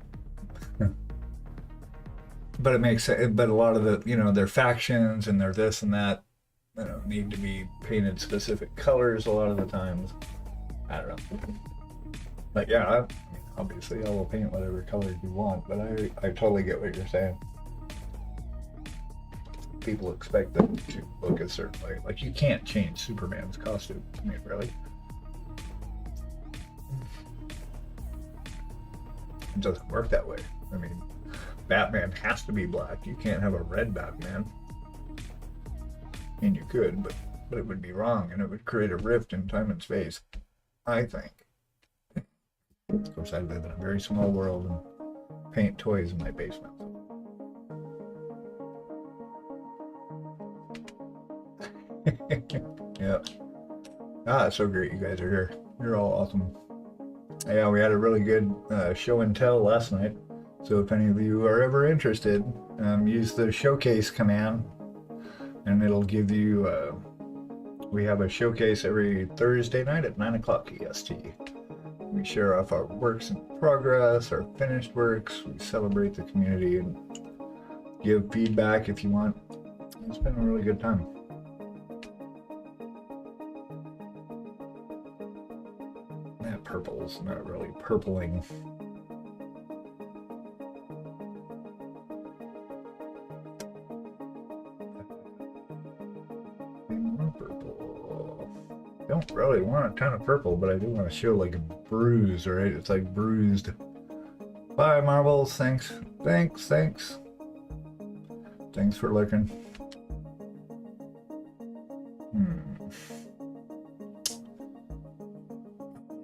But it makes it. But a lot of the, their factions and their this and that, need to be painted specific colors a lot of the times. I don't know. But yeah, obviously I will paint whatever colors you want. But I totally get what you're saying. People expect them to look a certain way. Like you can't change Superman's costume. I mean, really? It doesn't work that way. I mean, Batman has to be black. You can't have a red Batman. I mean, you could, but it would be wrong, and it would create a rift in time and space, I think. Of course, I live in a very small world and paint toys in my basement. Yeah. It's so great you guys are here. You're all awesome. Yeah, we had a really good show and tell last night. So if any of you are ever interested, use the showcase command and it'll give you, we have a showcase every Thursday night at 9 o'clock EST. We share off our works in progress, our finished works, we celebrate the community and give feedback if you want. It's been a really good time. That purple's not really purpling. Don't really want a ton of purple, but I do want to show like a bruise, right? It's like bruised. Bye, Marbles. Thanks for looking.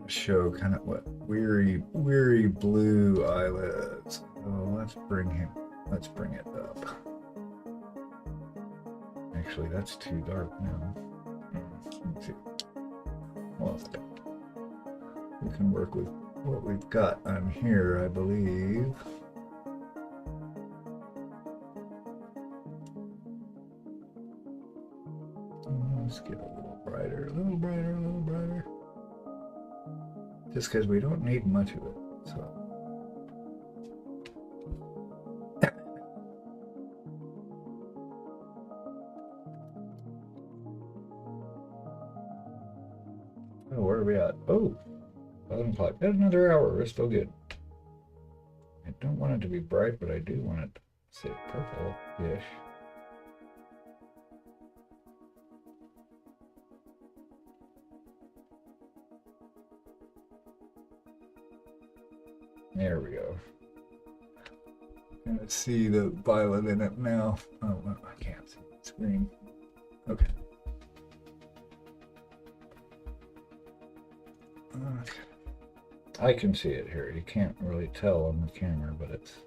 Show kind of what weary blue eyelids. Oh, let's bring it up. Actually, that's too dark now. Let's see. Well, we can work with what we've got on here, I believe. Let's get a little brighter, a little brighter. Just because we don't need much of it, so. Oh, where are we at? Oh, 11 o'clock. Got another hour. We're still good. I don't want it to be bright, but I do want it to say purple-ish. There we go. Gonna see the violet in it now. Oh, well, I can't see the screen. Okay. I can see it here. You can't really tell on the camera, but it's...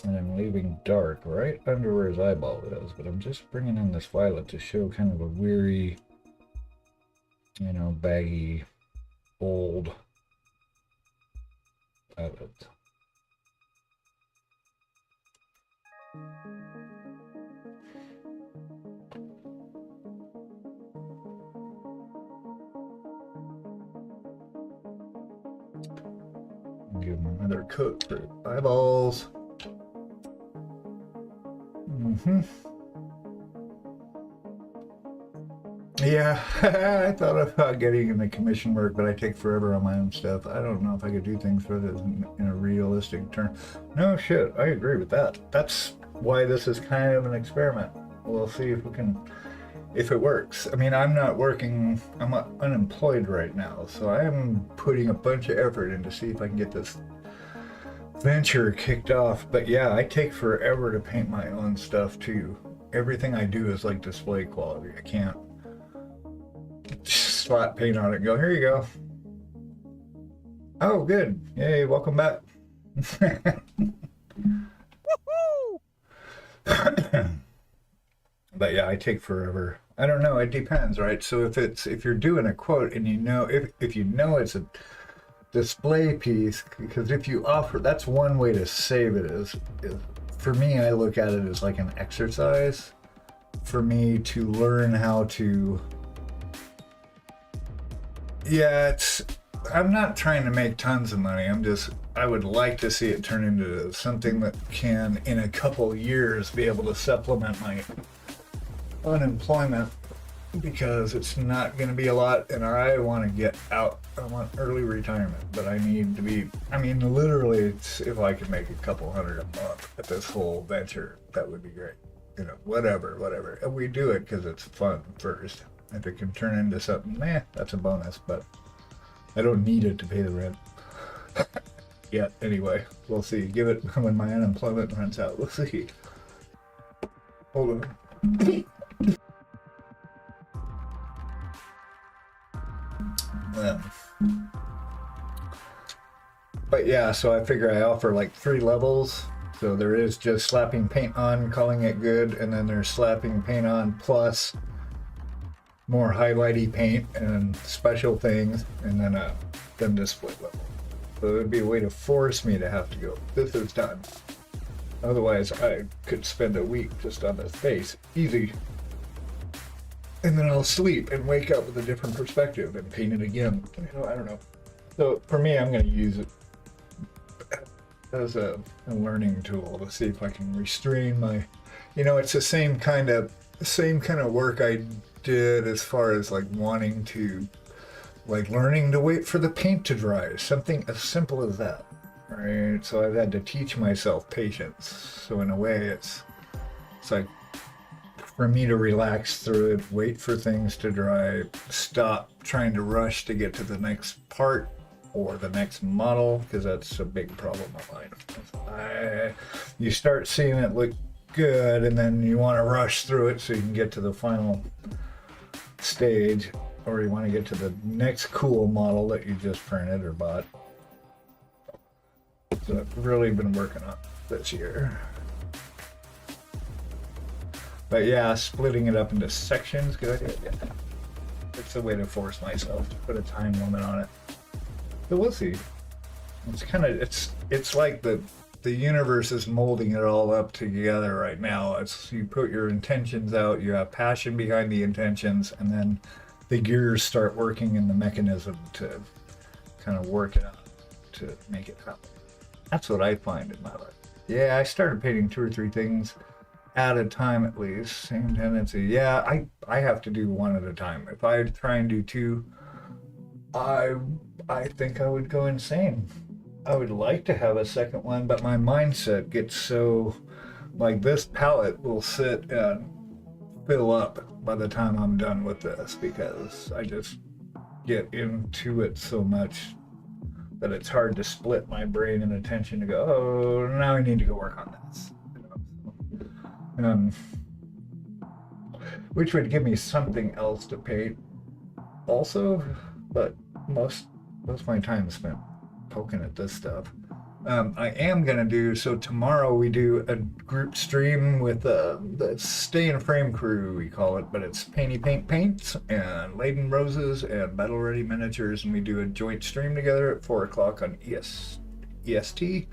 And I'm leaving dark right under where his eyeball is, but I'm just bringing in this violet to show kind of a weary, baggy, old violet. Give him another coat for eyeballs. Yeah, I thought about getting into commission work, but I take forever on my own stuff. I don't know if I could do things for this in a realistic term. No shit, I agree with that. That's why this is kind of an experiment. We'll see if we can, if it works. I mean, I'm not working, I'm unemployed right now, so I am putting a bunch of effort in to see if I can get this venture kicked off. But yeah, I take forever to paint my own stuff too. Everything I do is like display quality. I can't slap paint on it and go, here you go. Oh, good. Yay, welcome back. But yeah, I take forever. I don't know, it depends, right? So if you're doing a quote and you know, if you know it's a display piece, because if you offer, that's one way to save it is for me, I look at it as like an exercise for me to learn how to, yeah, I'm not trying to make tons of money. I would like to see it turn into something that can, in a couple years, be able to supplement my unemployment, because it's not going to be a lot, and I want to get out. I want early retirement, but I need to be, I mean, literally, it's, if I could make a couple hundred a month at this whole venture, that would be great. You know, whatever. And we do it because it's fun first. If it can turn into something, that's a bonus, but I don't need it to pay the rent. Yet, anyway, we'll see. Give it when my unemployment runs out. We'll see. Hold on. But yeah, so I figure I offer like 3 levels. So there is just slapping paint on, calling it good, and then there's slapping paint on plus more highlighty paint and special things, and then display level. So it would be a way to force me to have to go, this is done. Otherwise, I could spend a week just on this base, easy. And then I'll sleep and wake up with a different perspective and paint it again. You know, I don't know. So for me, I'm going to use it as a learning tool to see if I can restrain my, you know, it's the same kind of work I did as far as like wanting to, like learning to wait for the paint to dry, something as simple as that, right? So I've had to teach myself patience. So in a way, it's like for me to relax through it, wait for things to dry, stop trying to rush to get to the next part or the next model, because that's a big problem of mine. You start seeing it look good, and then you want to rush through it so you can get to the final stage, or you want to get to the next cool model that you just printed or bought. So I've really been working on this year. But yeah, splitting it up into sections, good idea. Yeah. It's a way to force myself to put a time limit on it. So we'll see. It's kind of, it's like the universe is molding it all up together right now. It's, you put your intentions out, you have passion behind the intentions, and then the gears start working in the mechanism to kind of work it out to make it happen. That's what I find in my life. Yeah, I started painting 2 or 3 things at a time at least. Same tendency. Yeah, I have to do 1 at a time. If I try and do 2, I think I would go insane. I would like to have a second one, but my mindset gets so, like, this palette will sit and fill up by the time I'm done with this, because I just get into it so much that it's hard to split my brain and attention to go, oh, now I need to go work on this. Which would give me something else to paint also, but most of my time is spent poking at this stuff. I am gonna do, so tomorrow we do a group stream with the Stay in Frame crew, we call it, but it's Painty Paint Paints and Laden Roses and Battle Ready Miniatures, and we do a joint stream together at 4 o'clock on EST.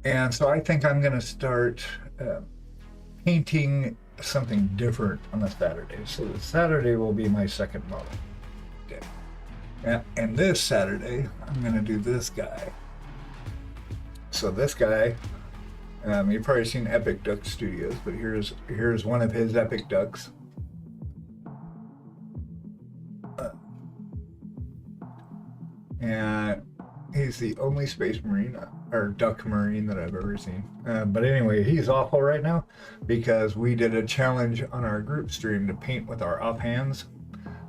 And so I think I'm gonna start painting something different on the Saturday. So the Saturday will be my second model day. And this Saturday, I'm going to do this guy. So this guy, you've probably seen Epic Duck Studios, but here's one of his Epic Ducks. he's the only space marine or duck marine that I've ever seen. But anyway, he's awful right now because we did a challenge on our group stream to paint with our offhands.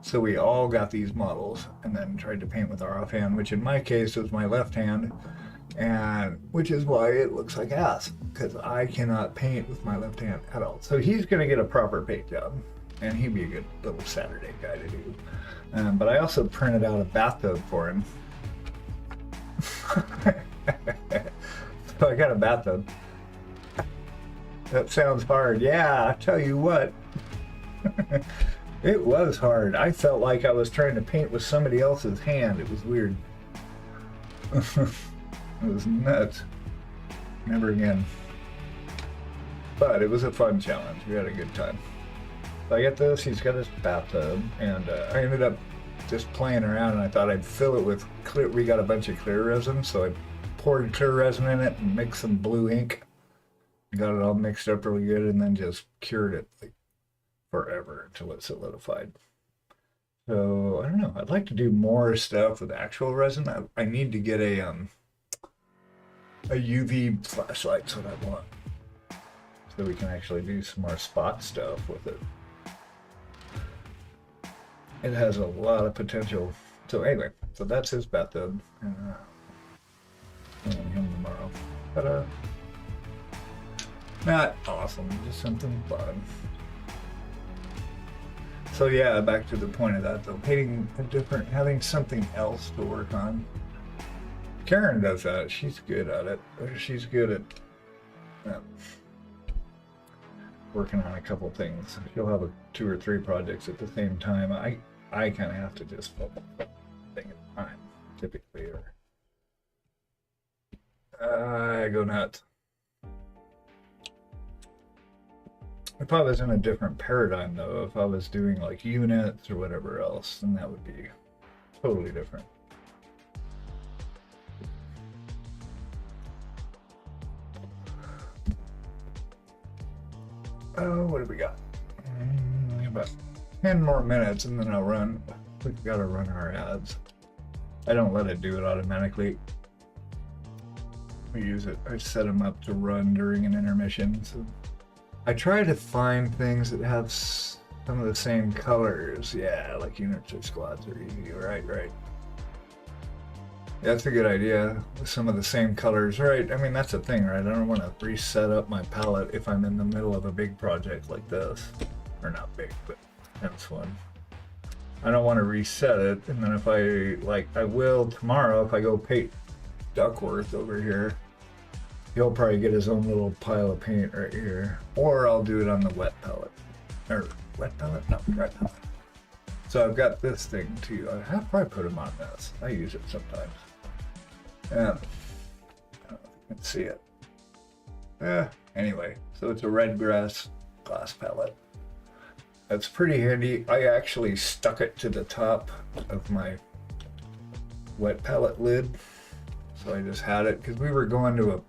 So we all got these models and then tried to paint with our offhand, which in my case was my left hand, and which is why it looks like ass, because I cannot paint with my left hand at all. So he's going to get a proper paint job, and he'd be a good little Saturday guy to do. But I also printed out a bathtub for him. So I got a bathtub. That sounds hard. Yeah, I tell you what. It was hard. I felt like I was trying to paint with somebody else's hand. It was weird. It was nuts. Never again. But it was a fun challenge. We had a good time. So I get this. He's got his bathtub, and I ended up just playing around, and I thought I'd fill it with clear. We got a bunch of clear resin, so I poured clear resin in it and mixed some blue ink. Got it all mixed up really good, and then just cured it like forever until it solidified. So I don't know. I'd like to do more stuff with actual resin. I need to get a UV flashlight. That's what I want, so we can actually do some more spot stuff with it. It has a lot of potential. So anyway, so that's his bathtub, and him tomorrow. But not awesome, just something fun. So yeah, back to the point of that though, painting a different, having something else to work on. Karen does that. She's good at it. She's good at working on a couple things. She'll have 2 or 3 projects at the same time. I kind of have to just focus on one thing at a time, typically, or I go nuts. If I was in a different paradigm, though, if I was doing like units or whatever else, then that would be totally different. Oh, what do we got? About 10 more minutes and then I'll run. We've got to run our ads. I don't let it do it automatically. We use it. I set them up to run during an intermission. So I try to find things that have some of the same colors. Yeah, like units or squads are easy. Right. That's a good idea. Some of the same colors, right? I mean, that's the thing, right? I don't want to reset up my palette if I'm in the middle of a big project like this. Or not big, but that's fun. I don't want to reset it, and then if I will tomorrow if I go paint Duckworth over here, he'll probably get his own little pile of paint right here. Or I'll do it on the wet palette. Or wet palette? No, dry palette. So I've got this thing too. I'll probably put him on this. I use it sometimes. I don't know if you can see it. Anyway, so it's a red grass glass palette. That's pretty handy. I actually stuck it to the top of my wet palette lid. So I just had it because we were going to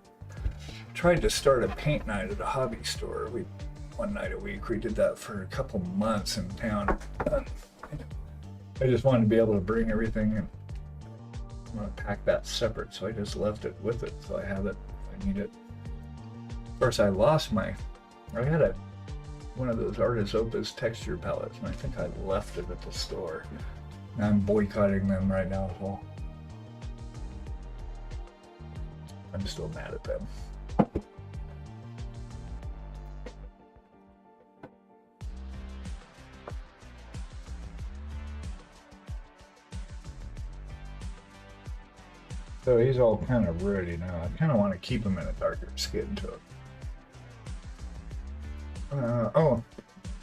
tried to start a paint night at a hobby store. One night a week. We did that for a couple months in town. I just wanted to be able to bring everything, and I want to pack that separate, so I just left it with it. So I have it if I need it. Of course, I had one of those Artis Opus texture palettes, and I think I left it at the store. And I'm boycotting them right now as well. I'm still mad at them. So he's all kind of ready now. I kind of want to keep him in a darker skin tone. Oh,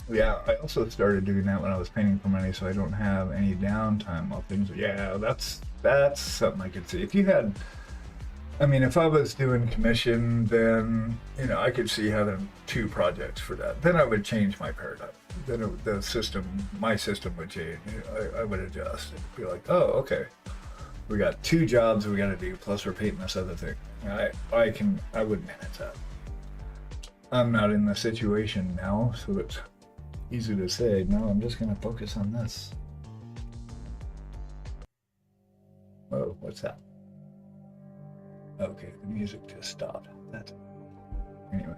yeah, I also started doing that when I was painting for money, so I don't have any downtime while things. Yeah, that's something I could see. If I was doing commission, then I could see having 2 projects for that. Then I would change my paradigm. Then my system would change. I would adjust and be like, oh, okay, we got 2 jobs we got to do, plus we're painting this other thing. I would manage that. I'm not in the situation now, so it's easy to say, no, I'm just going to focus on this. Whoa, what's that? Okay, the music just stopped. That's anyway.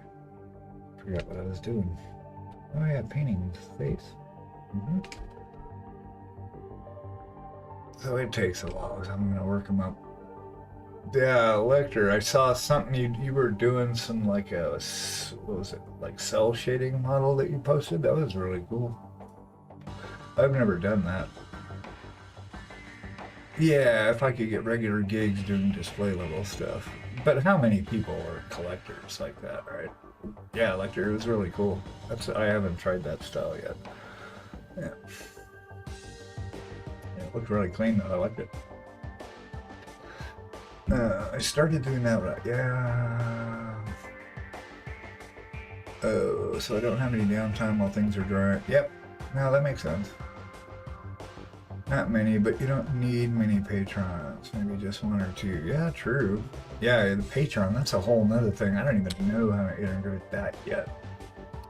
Forgot what I was doing. Oh yeah, painting his face. So it takes a while. So I'm gonna work them up. Yeah, Lecter. I saw something you were doing some like a what was it, like cell shading model that you posted. That was really cool. I've never done that. Yeah, if I could get regular gigs doing display level stuff. But how many people are collectors like that, right? Yeah, Lecter, it was really cool. I haven't tried that style yet. Yeah. It looked really clean though. I liked it. I started doing that, but yeah. Oh, so I don't have any downtime while things are dry. Yep. No, that makes sense. Not many, but you don't need many patrons. Maybe just one or two. Yeah, true. Yeah, the Patreon, that's a whole nother thing. I don't even know how to integrate that yet.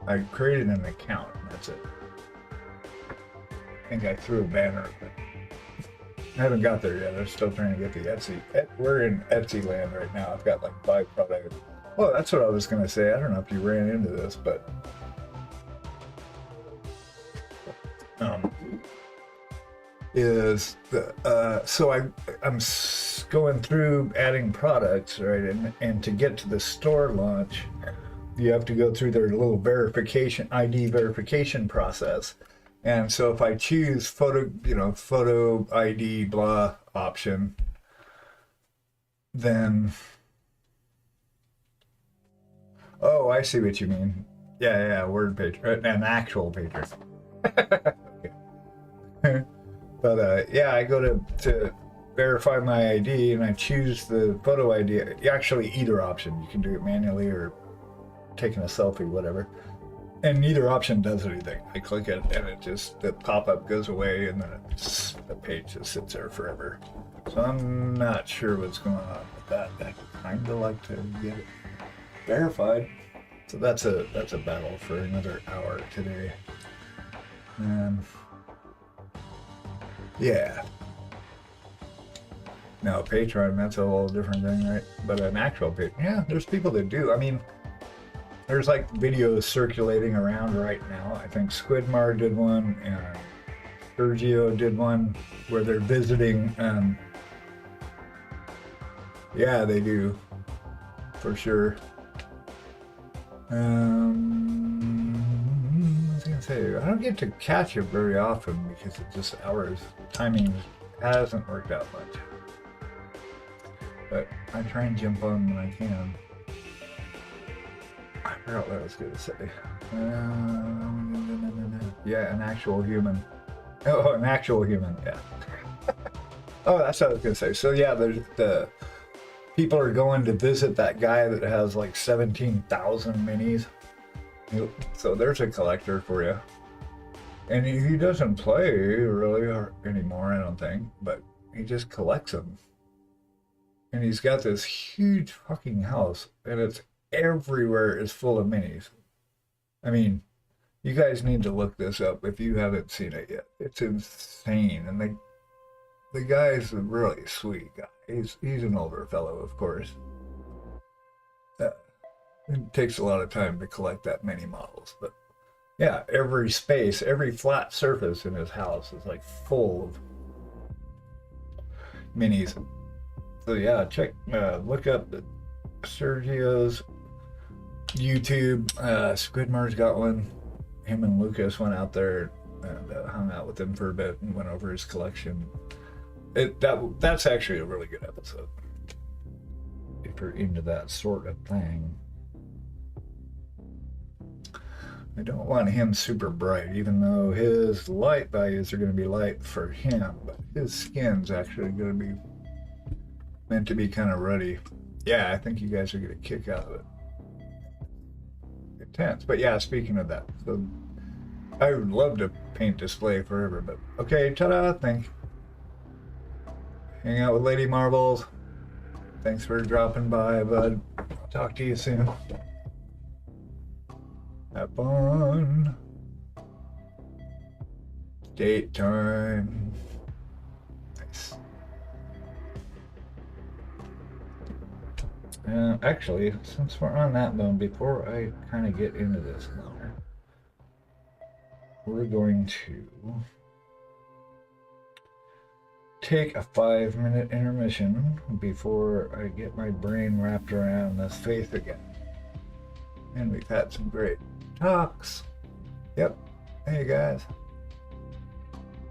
I created an account, and that's it. I think I threw a banner, but I haven't got there yet. I'm still trying to get the Etsy. We're in Etsy land right now. I've got like 5 products. Well, that's what I was going to say. I don't know if you ran into this, but is the so I'm going through adding products, right? And to get to the store launch, you have to go through their little verification ID verification process. And so if I choose photo ID blah option, then oh, I see what you mean. Yeah, word page, an actual patron. But yeah, I go to verify my ID and I choose the photo ID. Actually, either option. You can do it manually or taking a selfie, whatever. And neither option does anything. I click it and the pop-up goes away and then the page just sits there forever. So I'm not sure what's going on with that. I kind of like to get it verified. So that's a battle for another hour today. And yeah. Now, Patreon, that's a whole different thing, right? But an actual Patreon, yeah, there's people that do. I mean, there's like videos circulating around right now. I think Squidmar did one, and Sergio did one where they're visiting. Yeah, they do, for sure. What was I gonna say? I don't get to catch it very often because it just timing hasn't worked out much. But I try and jump on when I can. I forgot what I was gonna say. Yeah, an actual human. Oh, an actual human. Yeah. Oh, that's what I was gonna say. So yeah, there's the people are going to visit that guy that has like 17,000 minis. So there's a collector for you. And he doesn't play really anymore, I don't think, but he just collects them. And he's got this huge fucking house, and it's everywhere is full of minis. I mean, you guys need to look this up if you haven't seen it yet. It's insane. And the guy's a really sweet guy. He's an older fellow, of course. It takes a lot of time to collect that many models, but yeah, every space, every flat surface in his house is like full of minis. So yeah, look up Sergio's YouTube. Squidmar's got one. Him and Lucas went out there and hung out with him for a bit and went over his collection. That's actually a really good episode if you're into that sort of thing. I don't want him super bright, even though his light values are going to be light for him, but his skin's actually going to be meant to be kind of ruddy. Yeah, I think you guys are going to kick out of it. Intense. But yeah, speaking of that, so I would love to paint display forever, but okay, ta-da, thanks. Hang out with Lady Marbles. Thanks for dropping by, bud. I'll talk to you soon. Have fun. Date time. Nice. Actually, since we're on that bone, before I kind of get into this more, we're going to take a 5-minute intermission before I get my brain wrapped around this faith again. And we've had some great talks. Yep. Hey guys.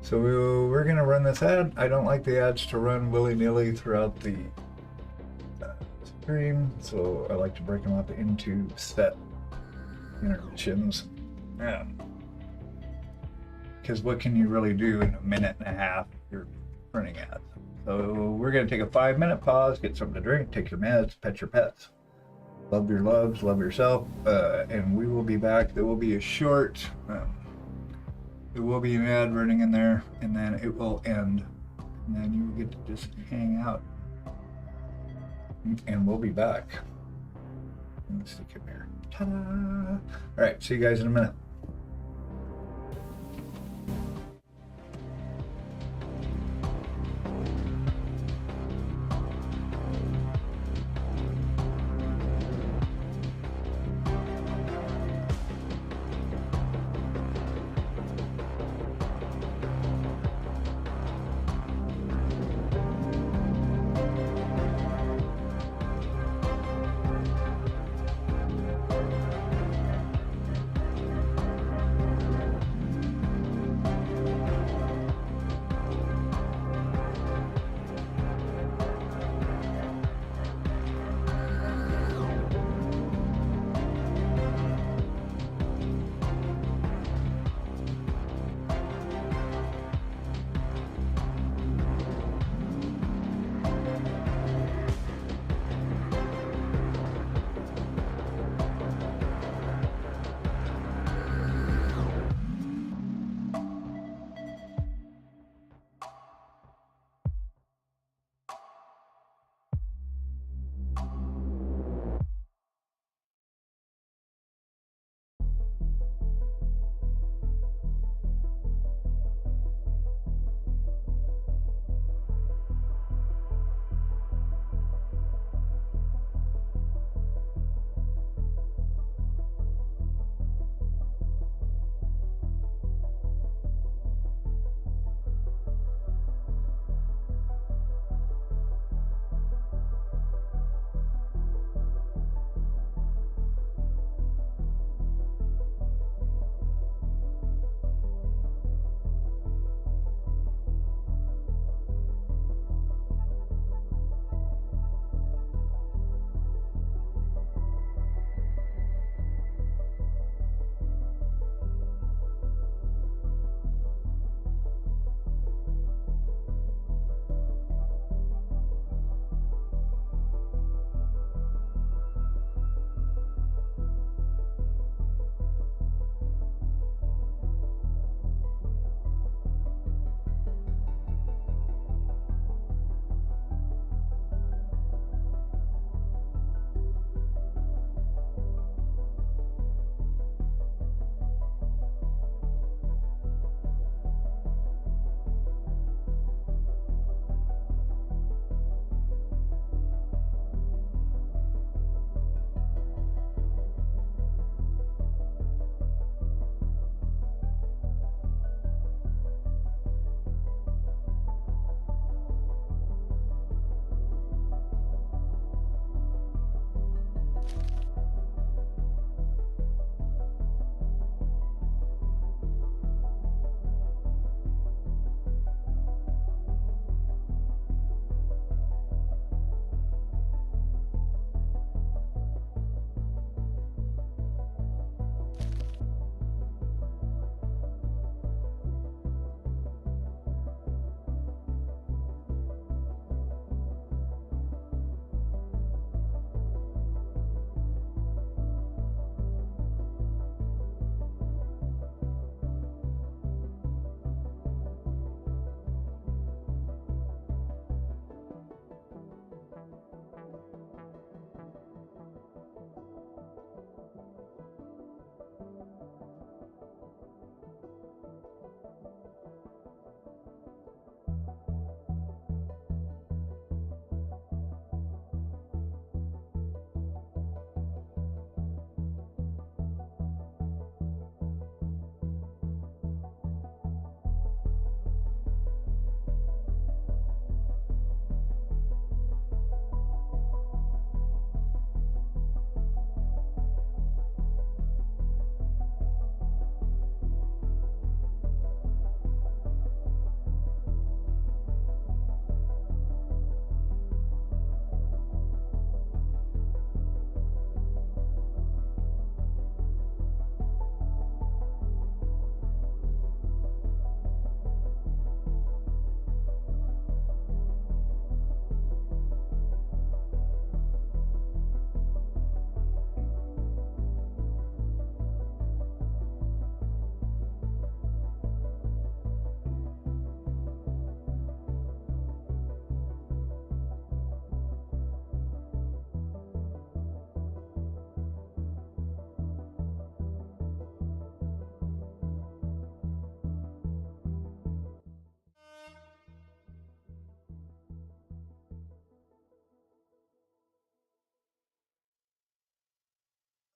So we're going to run this ad. I don't like the ads to run willy-nilly throughout the stream, so I like to break them up into set intermissions. Because what can you really do in a minute and a half if you're running ads? So we're going to take a 5-minute pause, get something to drink, take your meds, pet your pets. Love your loves, love yourself, and we will be back. There will be a short, there will be an ad running in there, and then it will end. And then you will get to just hang out. And we'll be back. Let's stick him here. Ta-da! All right, see you guys in a minute.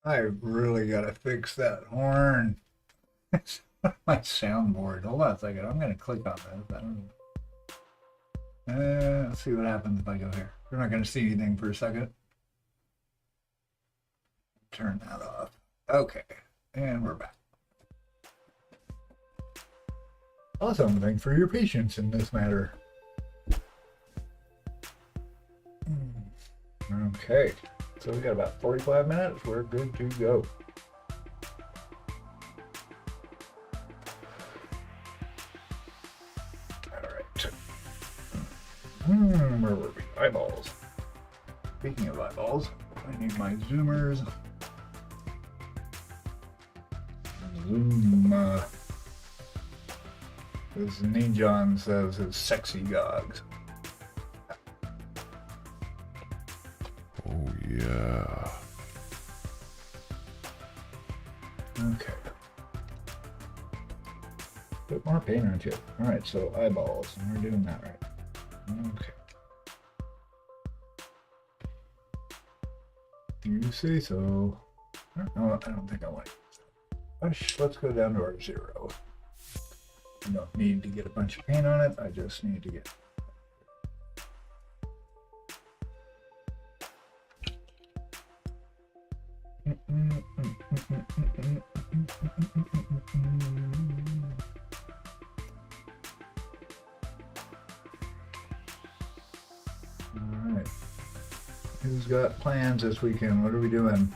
I really gotta fix that horn. It's on my soundboard. Hold on a second. I'm gonna click on this. I don't know. Let's see what happens if I go here. You're not gonna see anything for a second. Turn that off. Okay, and we're back. Awesome. Thanks for your patience in this matter. Okay, so we got about 45 minutes. We're good to go. All right. Where were we? Eyeballs. Speaking of eyeballs, I need my zoomers. Zoom. As Nejon says, it's sexy gogs. Oh yeah. Okay. Put more paint on it. Alright, so eyeballs. And we're doing that right. Okay. You say so. No, I don't think I want it. Let's go down to our 0. I don't need to get a bunch of paint on it. I just need to get. Alright. Who's got plans this weekend? What are we doing?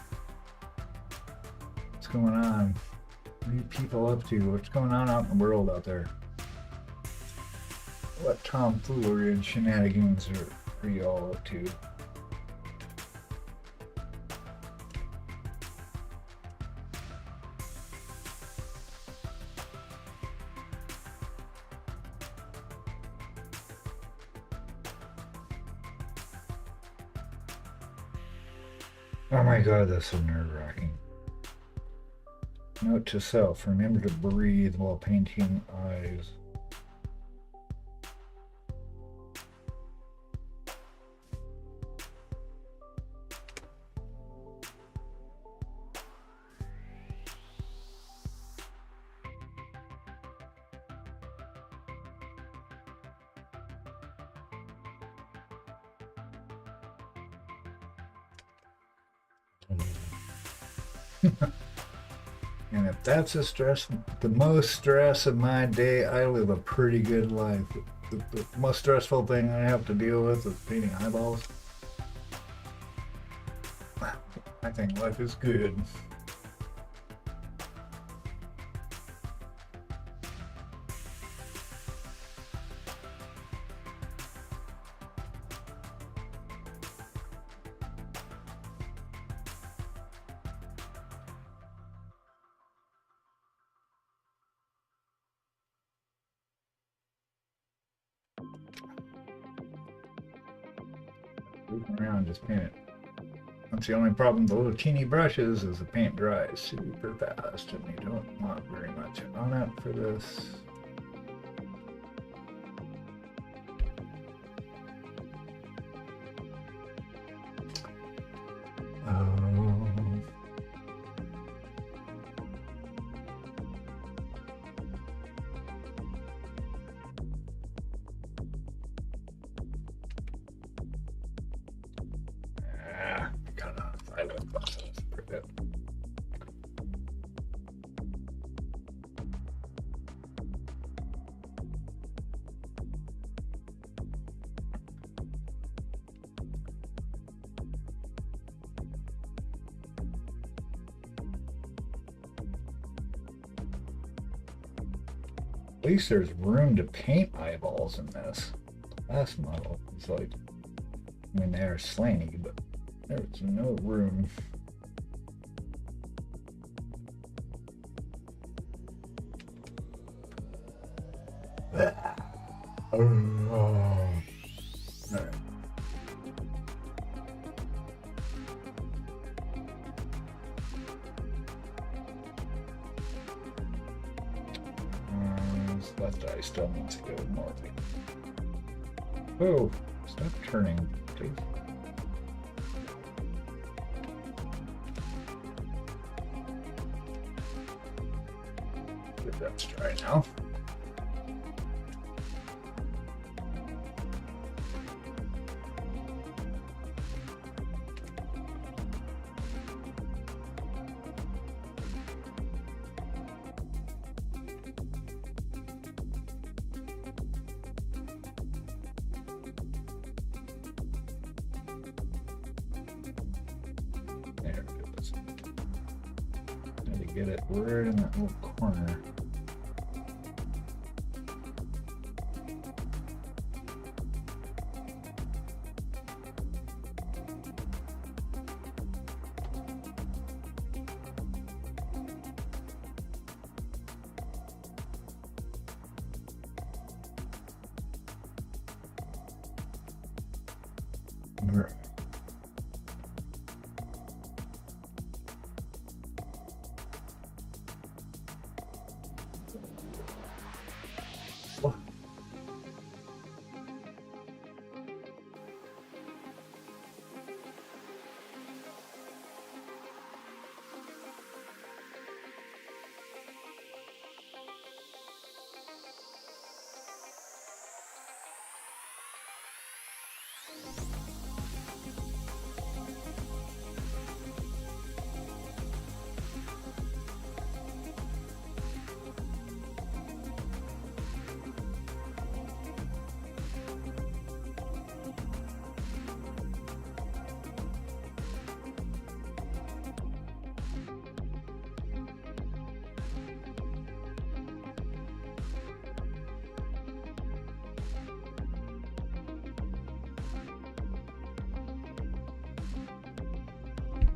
What's going on? What are you people up to? What's going on out in the world out there? What tomfoolery and shenanigans are you all up to? Oh my god, that's so nerve-wracking. Note to self, remember to breathe while painting eyes. And if that's the most stress of my day, I live a pretty good life. The most stressful thing I have to deal with is painting eyeballs. I think life is good. Moving around, just paint it. That's the only problem with the little teeny brushes is the paint dries super fast and you don't want very much on it for this. At least there's room to paint eyeballs in this. Last model is like, I mean, they are slanty, but there's no room. Left eye still needs to go north. Oh, stop turning, please. If that's dry now. There it is. Had to get it right in that little corner. Right. What?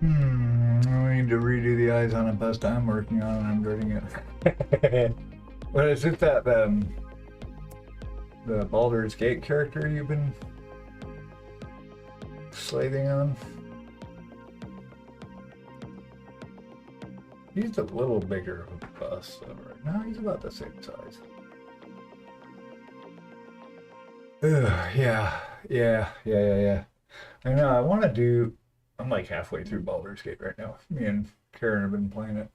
I need to redo the eyes on a bust I'm working on and I'm dreading it. What is it that the Baldur's Gate character you've been slaving on? He's a little bigger of a bust right now. He's about the same size. Ugh, yeah. I know, I want to do... I'm like halfway through Baldur's Gate right now. Me and Karen have been playing it.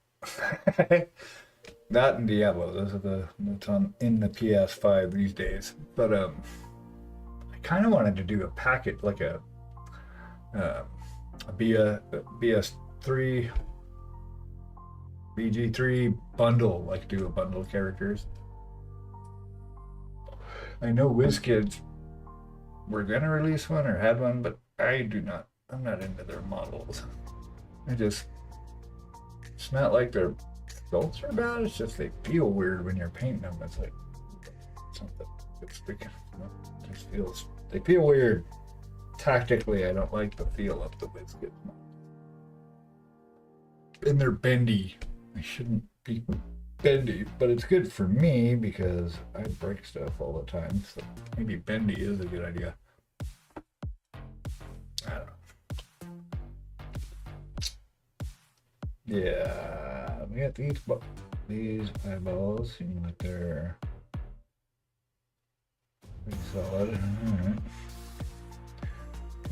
That and Diablo, those are that's on in the PS5 these days. But I kind of wanted to do a packet, like a BS3, BG3 bundle, like do a bundle of characters. I know WizKids were gonna release one or had one, but I'm not into their models. It's not like their sculpts are bad, it's just they feel weird when you're painting them. It's like something they feel weird. Tactically, I don't like the feel of the WizKids models. And they're bendy. They shouldn't be bendy, but it's good for me because I break stuff all the time, so maybe bendy is a good idea. I don't know. Yeah, we got these eyeballs seem like they're pretty solid. Alright.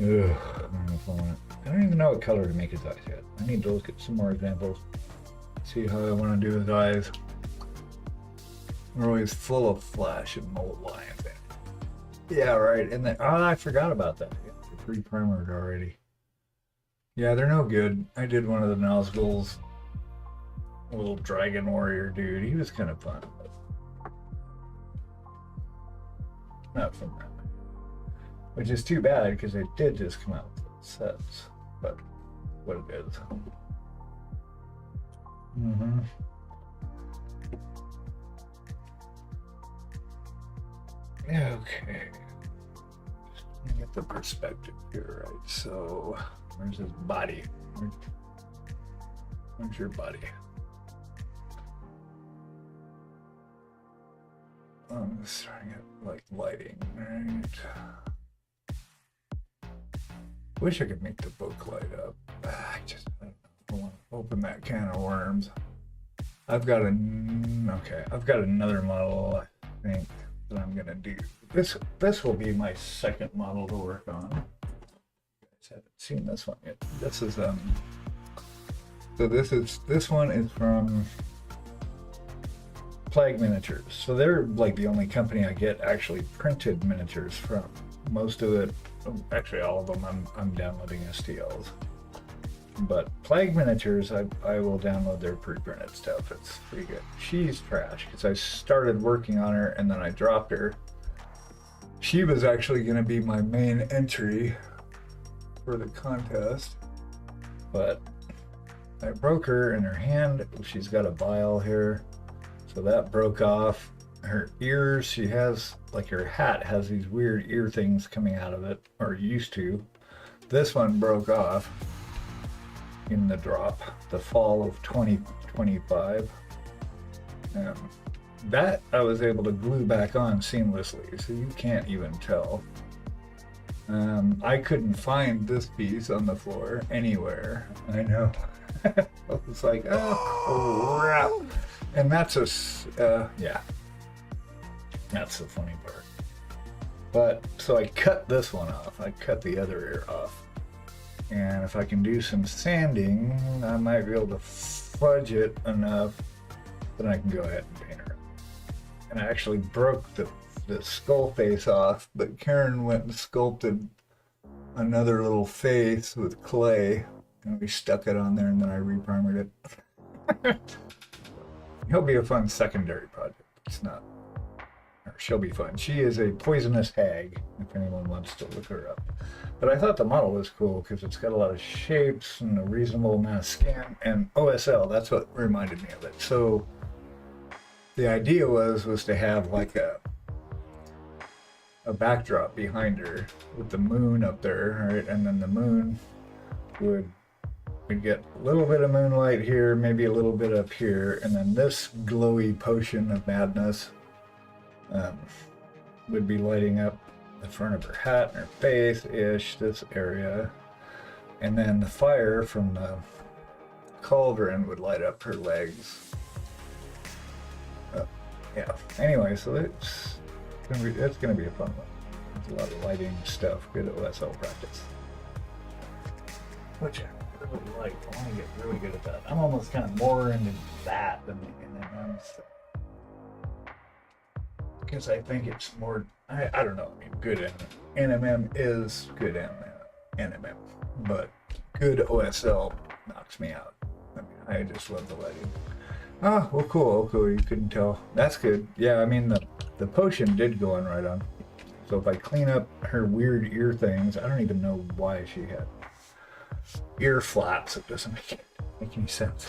Ugh, I don't know if I want it. I don't even know what color to make his eyes yet. I need to look at some more examples. See how I want to do his eyes. They're always full of flash and mold lines. Yeah, right. And then, oh, I forgot about that. They're pre-primered already. Yeah, they're no good. I did one of the Nazgul's little dragon warrior dude. He was kind of fun, but not from that. Which is too bad because they did just come out with sets, but what it is. Okay. Let me get the perspective here, right? So, where's his body? Where's your body? I'm just trying to get like lighting, right? Wish I could make the book light up. I don't want to open that can of worms. I've got another model, I think, that I'm gonna do. This will be my second model to work on. You guys haven't seen this one yet. This is so this one is from Plague Miniatures. So they're like the only company I get actually printed miniatures from. Most of it, actually all of them, I'm downloading STLs. But Plague Miniatures, I will download their pre-printed stuff. It's pretty good. She's trash because I started working on her and then I dropped her. She was actually going to be my main entry for the contest, but I broke her in her hand. She's got a vial here, so that broke off. Her ears, she has, like her hat has these weird ear things coming out of it, or used to. This one broke off in the drop, the fall of 2025. That I was able to glue back on seamlessly, so you can't even tell. I couldn't find this piece on the floor anywhere. I know. I was like, oh crap. And that's yeah. That's the funny part. But, so I cut this one off. I cut the other ear off. And if I can do some sanding, I might be able to fudge it enough that I can go ahead and paint her. And I actually broke the skull face off, but Karen went and sculpted another little face with clay, and we stuck it on there, and then I reprimered it. It'll be a fun secondary project. It's not, or she'll be fun. She is a poisonous hag, if anyone wants to look her up. But I thought the model was cool because it's got a lot of shapes and a reasonable amount of skin, and OSL, that's what reminded me of it. So the idea was to have like a backdrop behind her with the moon up there, right? And then the moon would get a little bit of moonlight here, maybe a little bit up here, and then this glowy potion of madness would be lighting up the front of her hat and her face-ish, this area. And then the fire from the cauldron would light up her legs. Yeah, anyway, so it's gonna be a fun one. There's a lot of lighting stuff, good OSL practice. Which I really like. I want to get really good at that. I'm almost kind of more into that than the NMM stuff. Because I think it's more, I don't know, I mean, good NMM is good NMM, but good OSL knocks me out. I mean, I just love the lighting. Oh, well, cool, you couldn't tell. That's good. Yeah, I mean, the potion did go on right on. So if I clean up her weird ear things, I don't even know why she had ear flaps. It doesn't make any sense.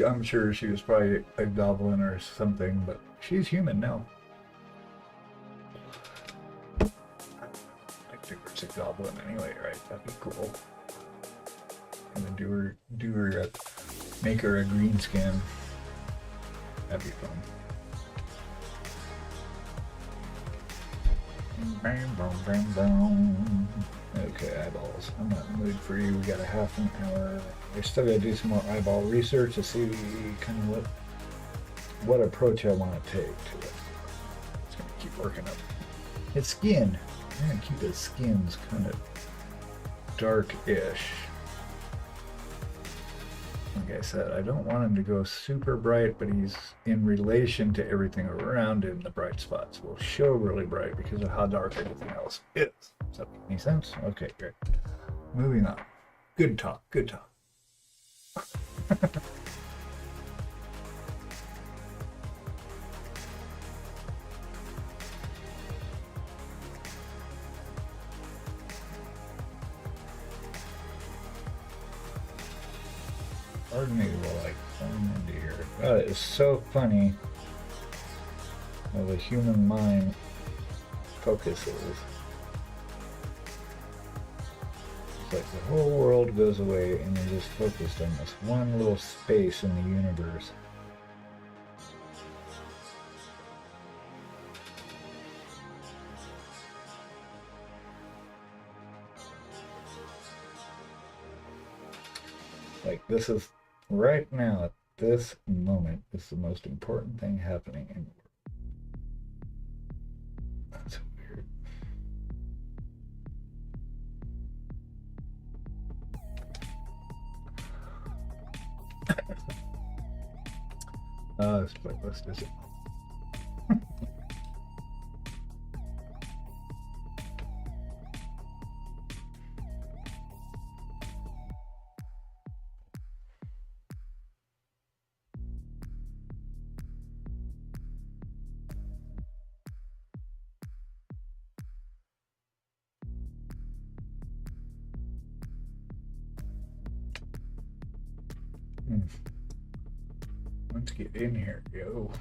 I'm sure she was probably a goblin or something, but she's human now. I think it's a goblin anyway, right? That'd be cool. And then make her a green skin. That'd be fun. Bam, bam, bam, bam. Okay, eyeballs. I'm not in the mood for you. We got a half an hour. I still gotta do some more eyeball research to see kind of what approach I want to take to it. It's gonna keep working up its skin. I'm gonna keep its skins kind of dark-ish. Like I said, I don't want him to go super bright, but he's in relation to everything around him. The bright spots will show really bright because of how dark everything else is. Does that make any sense? Okay, great. Moving on. Good talk. Pardon me while I climb into here. God, it is so funny how the human mind focuses. It's like the whole world goes away and you're just focused on this one little space in the universe. Like, this is right now, at this moment, is the most important thing happening in the world. That's weird. This playlist isn't. Let's get in here, yo.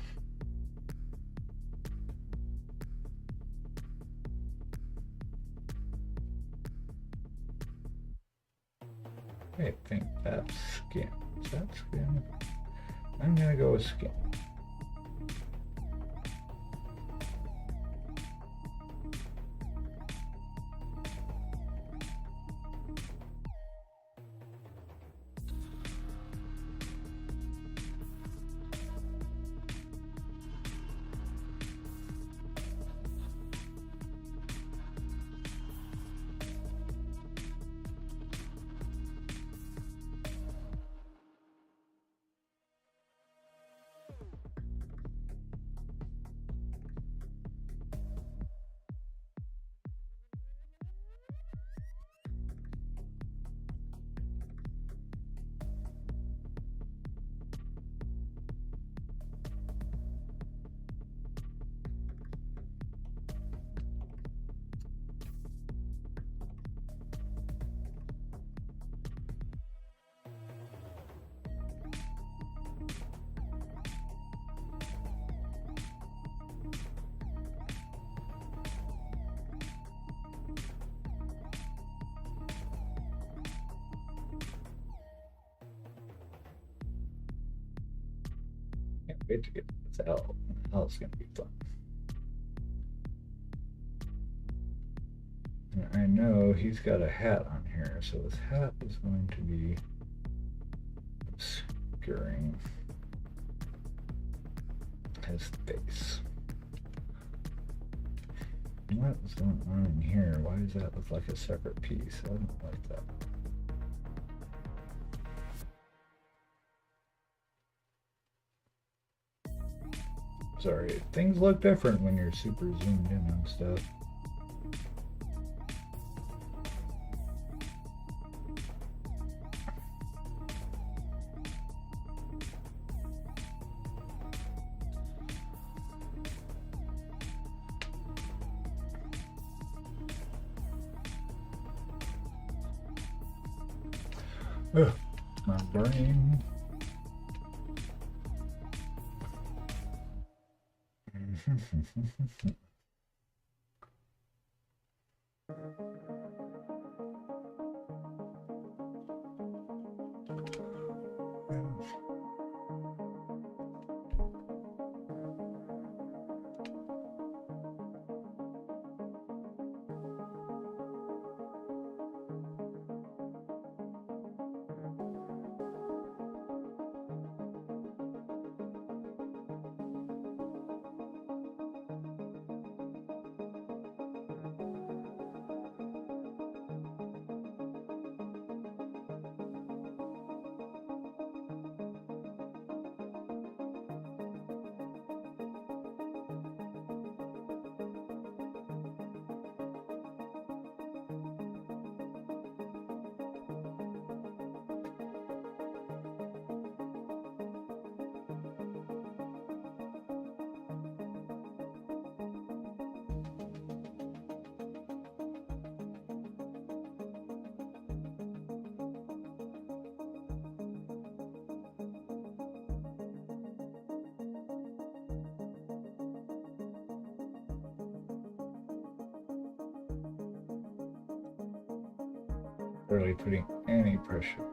I think that's skin. Is that skin? I'm gonna go with skin. Can't wait to get to this owl. Owl's gonna be fun. And I know he's got a hat on here, so his hat is going to be obscuring his face. What is going on in here? Why does that look like a separate piece? I don't like that. Sorry, things look different when you're super zoomed in on stuff. Ugh, my brain. Barely putting any pressure.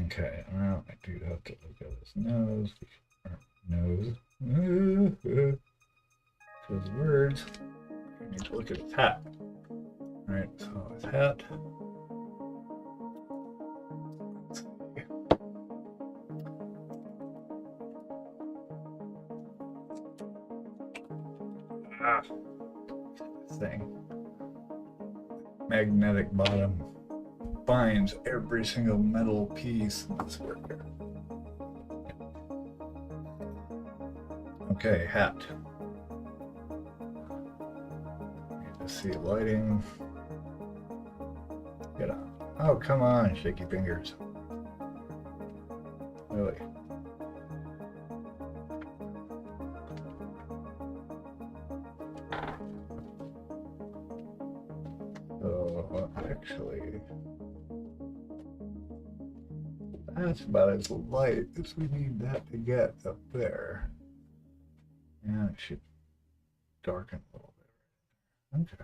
Okay, well, I do have to look at his nose. Nose. His words. I need to look at his hat. Alright, so his hat. Ah, this thing. Magnetic bottom finds every single metal piece in this worker. Okay, hat. Need to see lighting. Get on. Oh, come on, shaky fingers. Really? So, actually, that's about as light as we need that to get up there. Yeah, it should darken a little bit. Okay.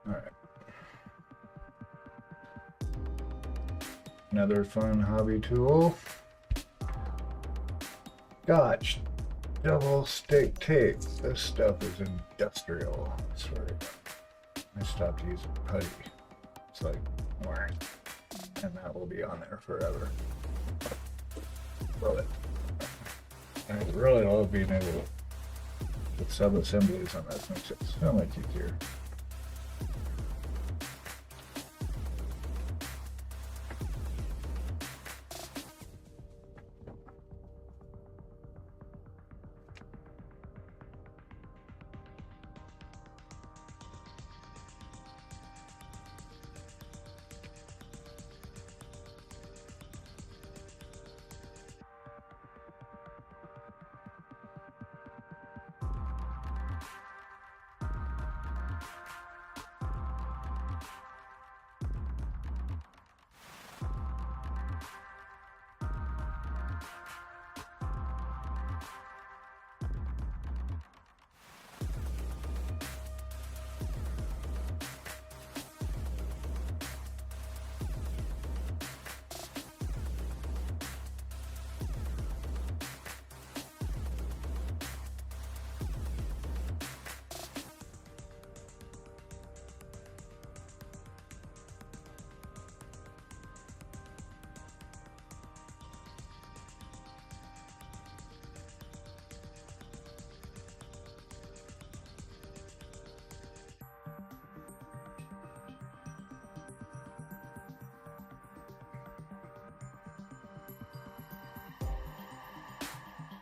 All right. Another fun hobby tool. Scotch double stick tape. This stuff is industrial. Sorry. I stopped using putty. It's like, more. And that will be on there forever. Love it. I really love being able to put sub-assemblies on this. Makes it so much easier.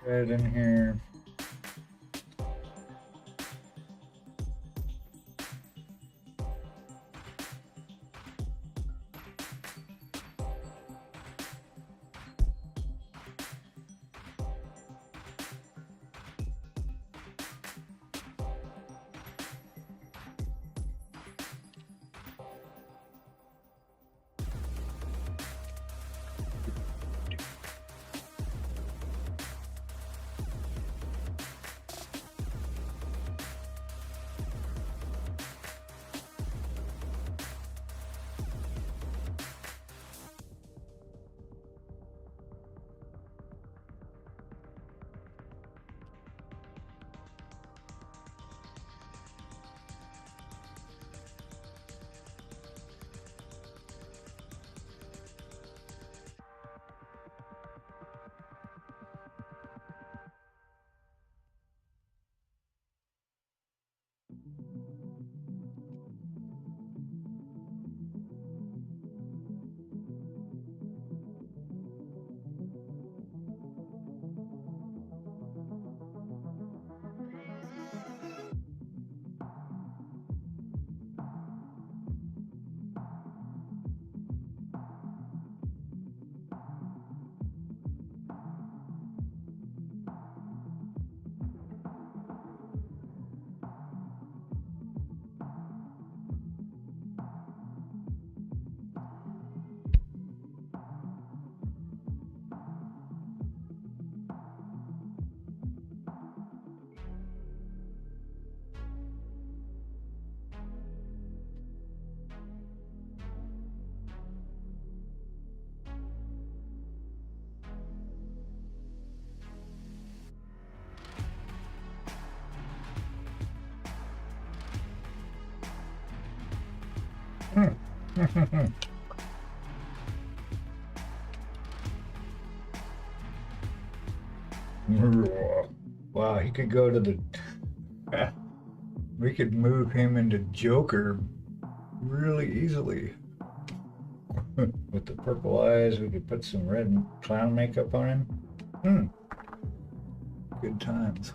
Right in here. Wow, he could go to the. We could move him into Joker really easily. With the purple eyes, we could put some red clown makeup on him. Hmm. Good times.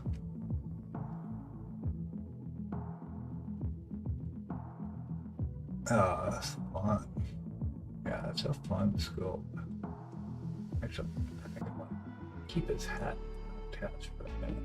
Ah, that's fun. Yeah, that's a fun sculpt. Actually, I think I'm gonna keep his hat attached for a minute.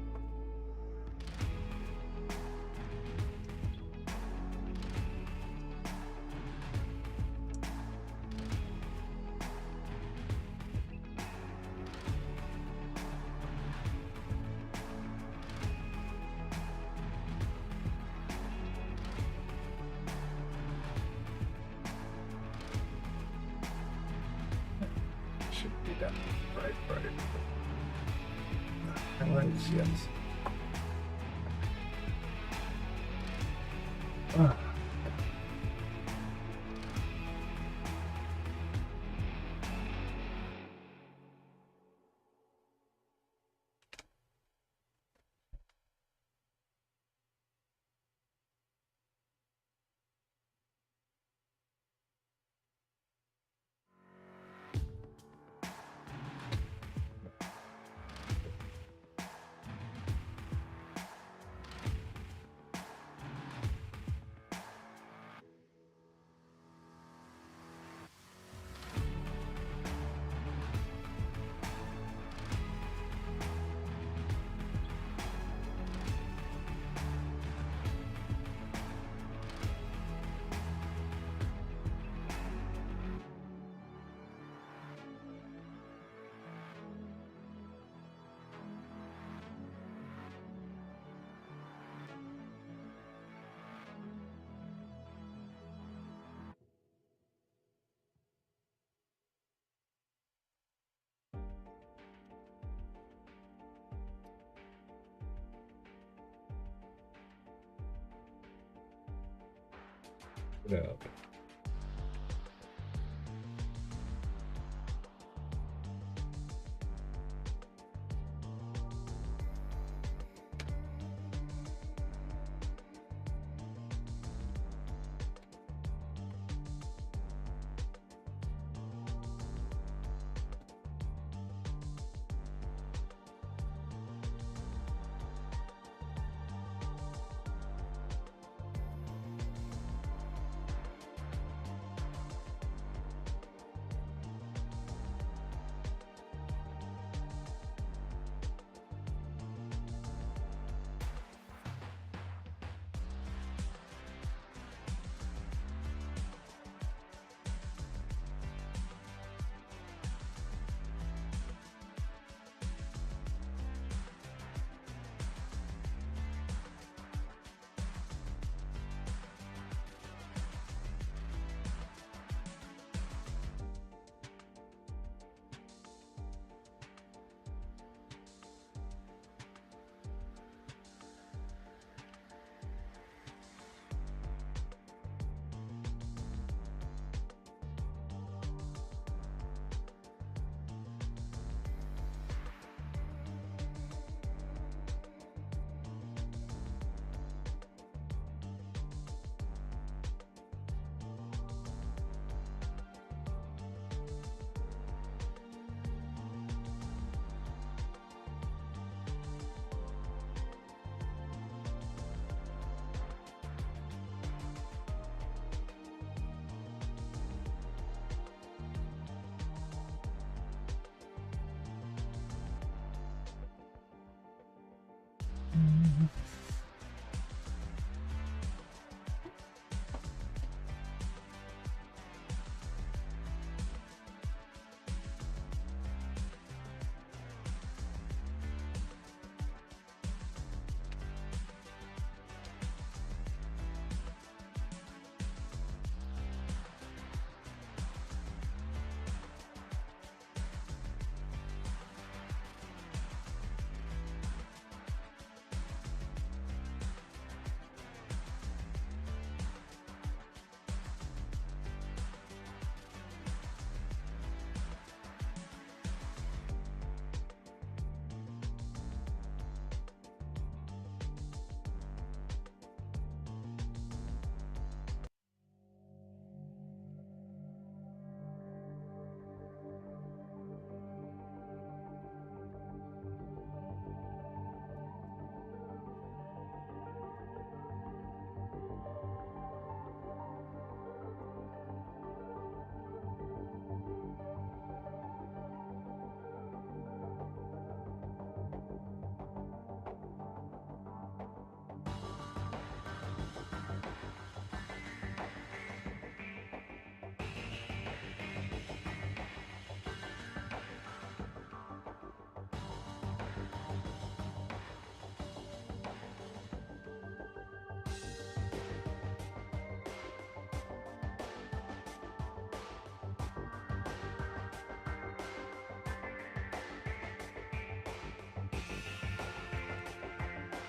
Should be done. Right. Highlights, yes. Ah. Put out.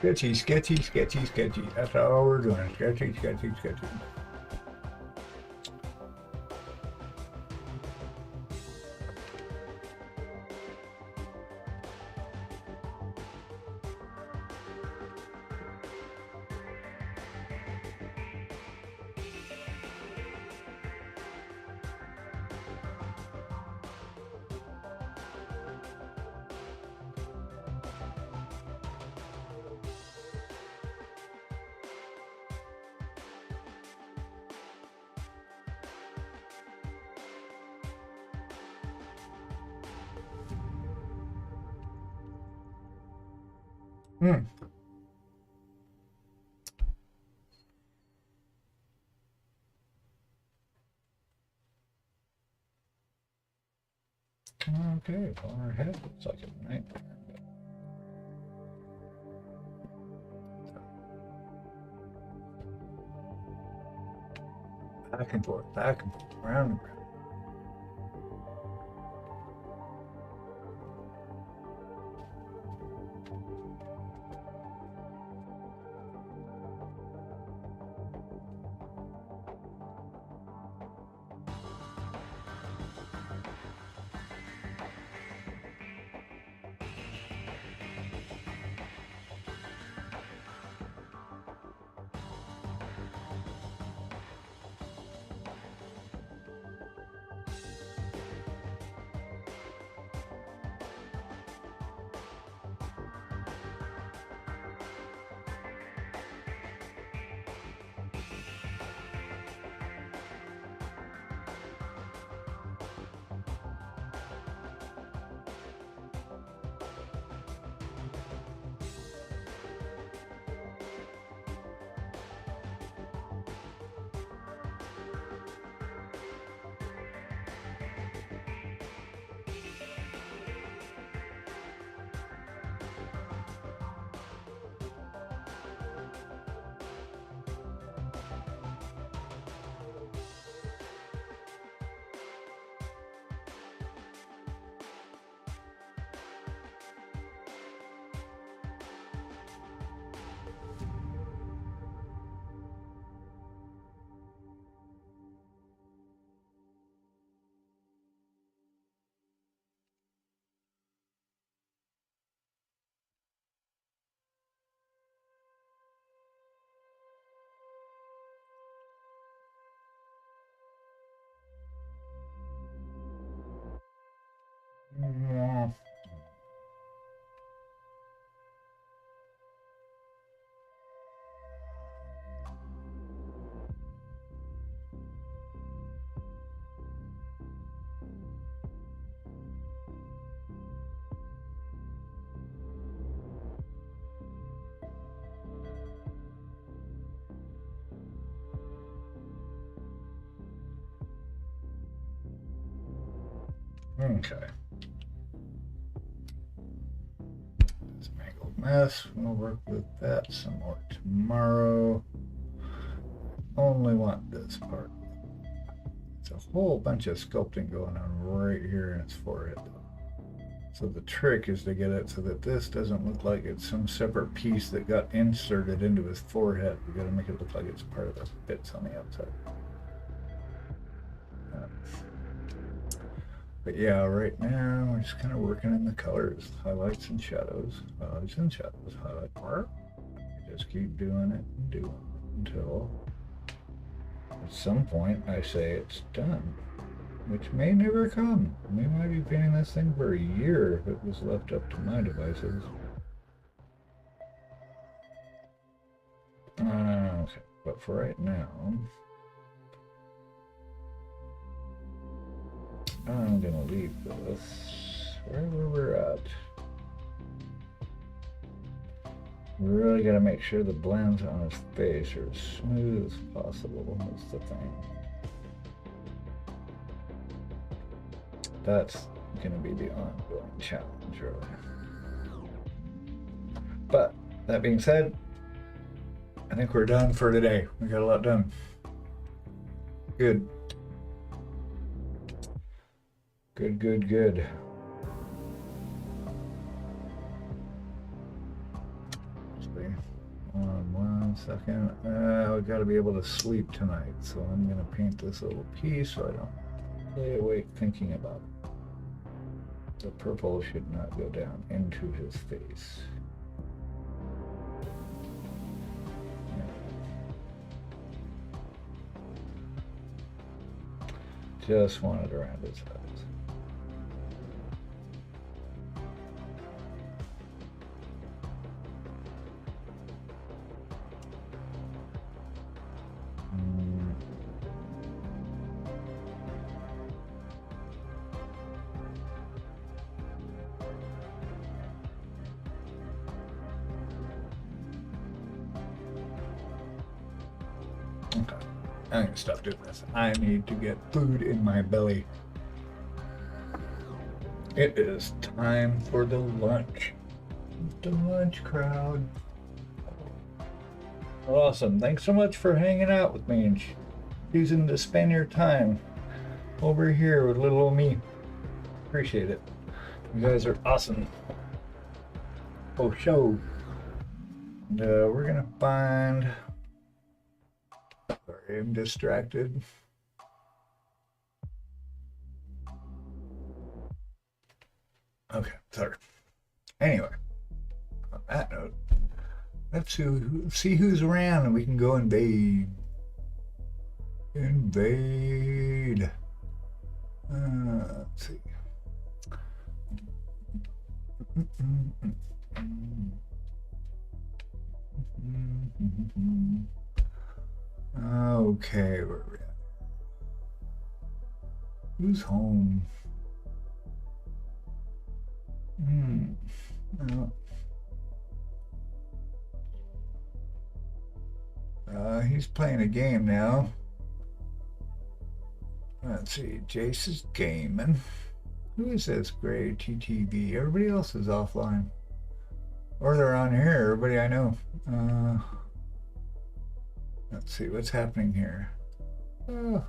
Sketchy, sketchy, sketchy, sketchy. That's all we're doing. Sketchy, sketchy, sketchy. Hmm. Okay, well, our head looks like a nightmare. Back and forth, round and round. Mm, Okay. This mangled mess. We'll work with that some more tomorrow. Only want this part. It's a whole bunch of sculpting going on right here in its forehead. So the trick is to get it so that this doesn't look like it's some separate piece that got inserted into his forehead. We gotta make it look like it's part of the bits on the outside. But yeah, right now we're just kind of working in the colors, highlights and shadows, highlights and shadows, highlight part. Just keep doing it and doing it until at some point I say it's done, which may never come. We might be painting this thing for a year if it was left up to my devices. Okay, but for right now, I'm gonna leave this wherever we're at. We really gotta make sure the blends on his face are as smooth as possible. That's the thing. That's gonna be the ongoing challenge, really. But that being said, I think we're done for today. We got a lot done. Good. Good, good, good. Actually, a second. I've got to be able to sleep tonight, so I'm going to paint this little piece so I don't lay awake thinking about it. The purple should not go down into his face. Just want it around his eyes. Okay, I'm gonna stop doing this. I need to get food in my belly. It is time for the lunch. The lunch crowd. Awesome. Thanks so much for hanging out with me and choosing to spend your time over here with little old me. Appreciate it. You guys are awesome. Oh, show. And we're gonna find. Sorry, I'm distracted. Okay, sorry. Anyway, on that note, let's see who's around and we can go invade. Invade. Let's see. Okay, where are we at? Who's home? No. He's playing a game now. Let's see, Jace is gaming. Who is this gray TTV? Everybody else is offline. Or they're on here, everybody I know. Let's see what's happening here. Oh,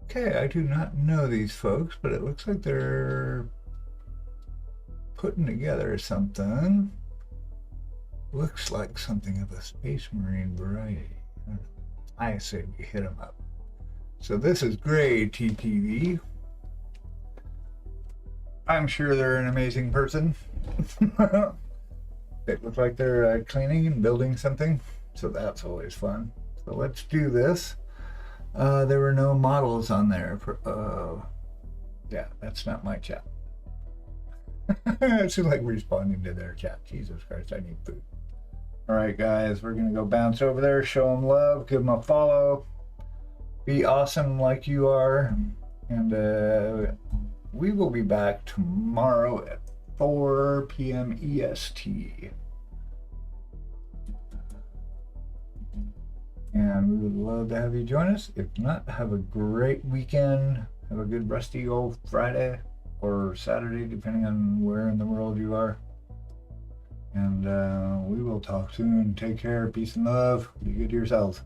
okay, I do not know these folks, but it looks like they're putting together something. Looks like something of a Space Marine variety. I say we hit them up. So this is Gray TTV. I'm sure they're an amazing person. They look like they're cleaning and building something, so that's always fun. So let's do this. There were no models on there. Yeah, that's not my chat. It's like responding to their chat. Jesus Christ, I need food. All right, guys, we're going to go bounce over there, show them love, give them a follow. Be awesome like you are. And we will be back tomorrow at 4 p.m. EST. And we would love to have you join us. If not, have a great weekend. Have a good rusty old Friday or Saturday, depending on where in the world you are. And we will talk soon. Take care. Peace and love. Be good to yourselves.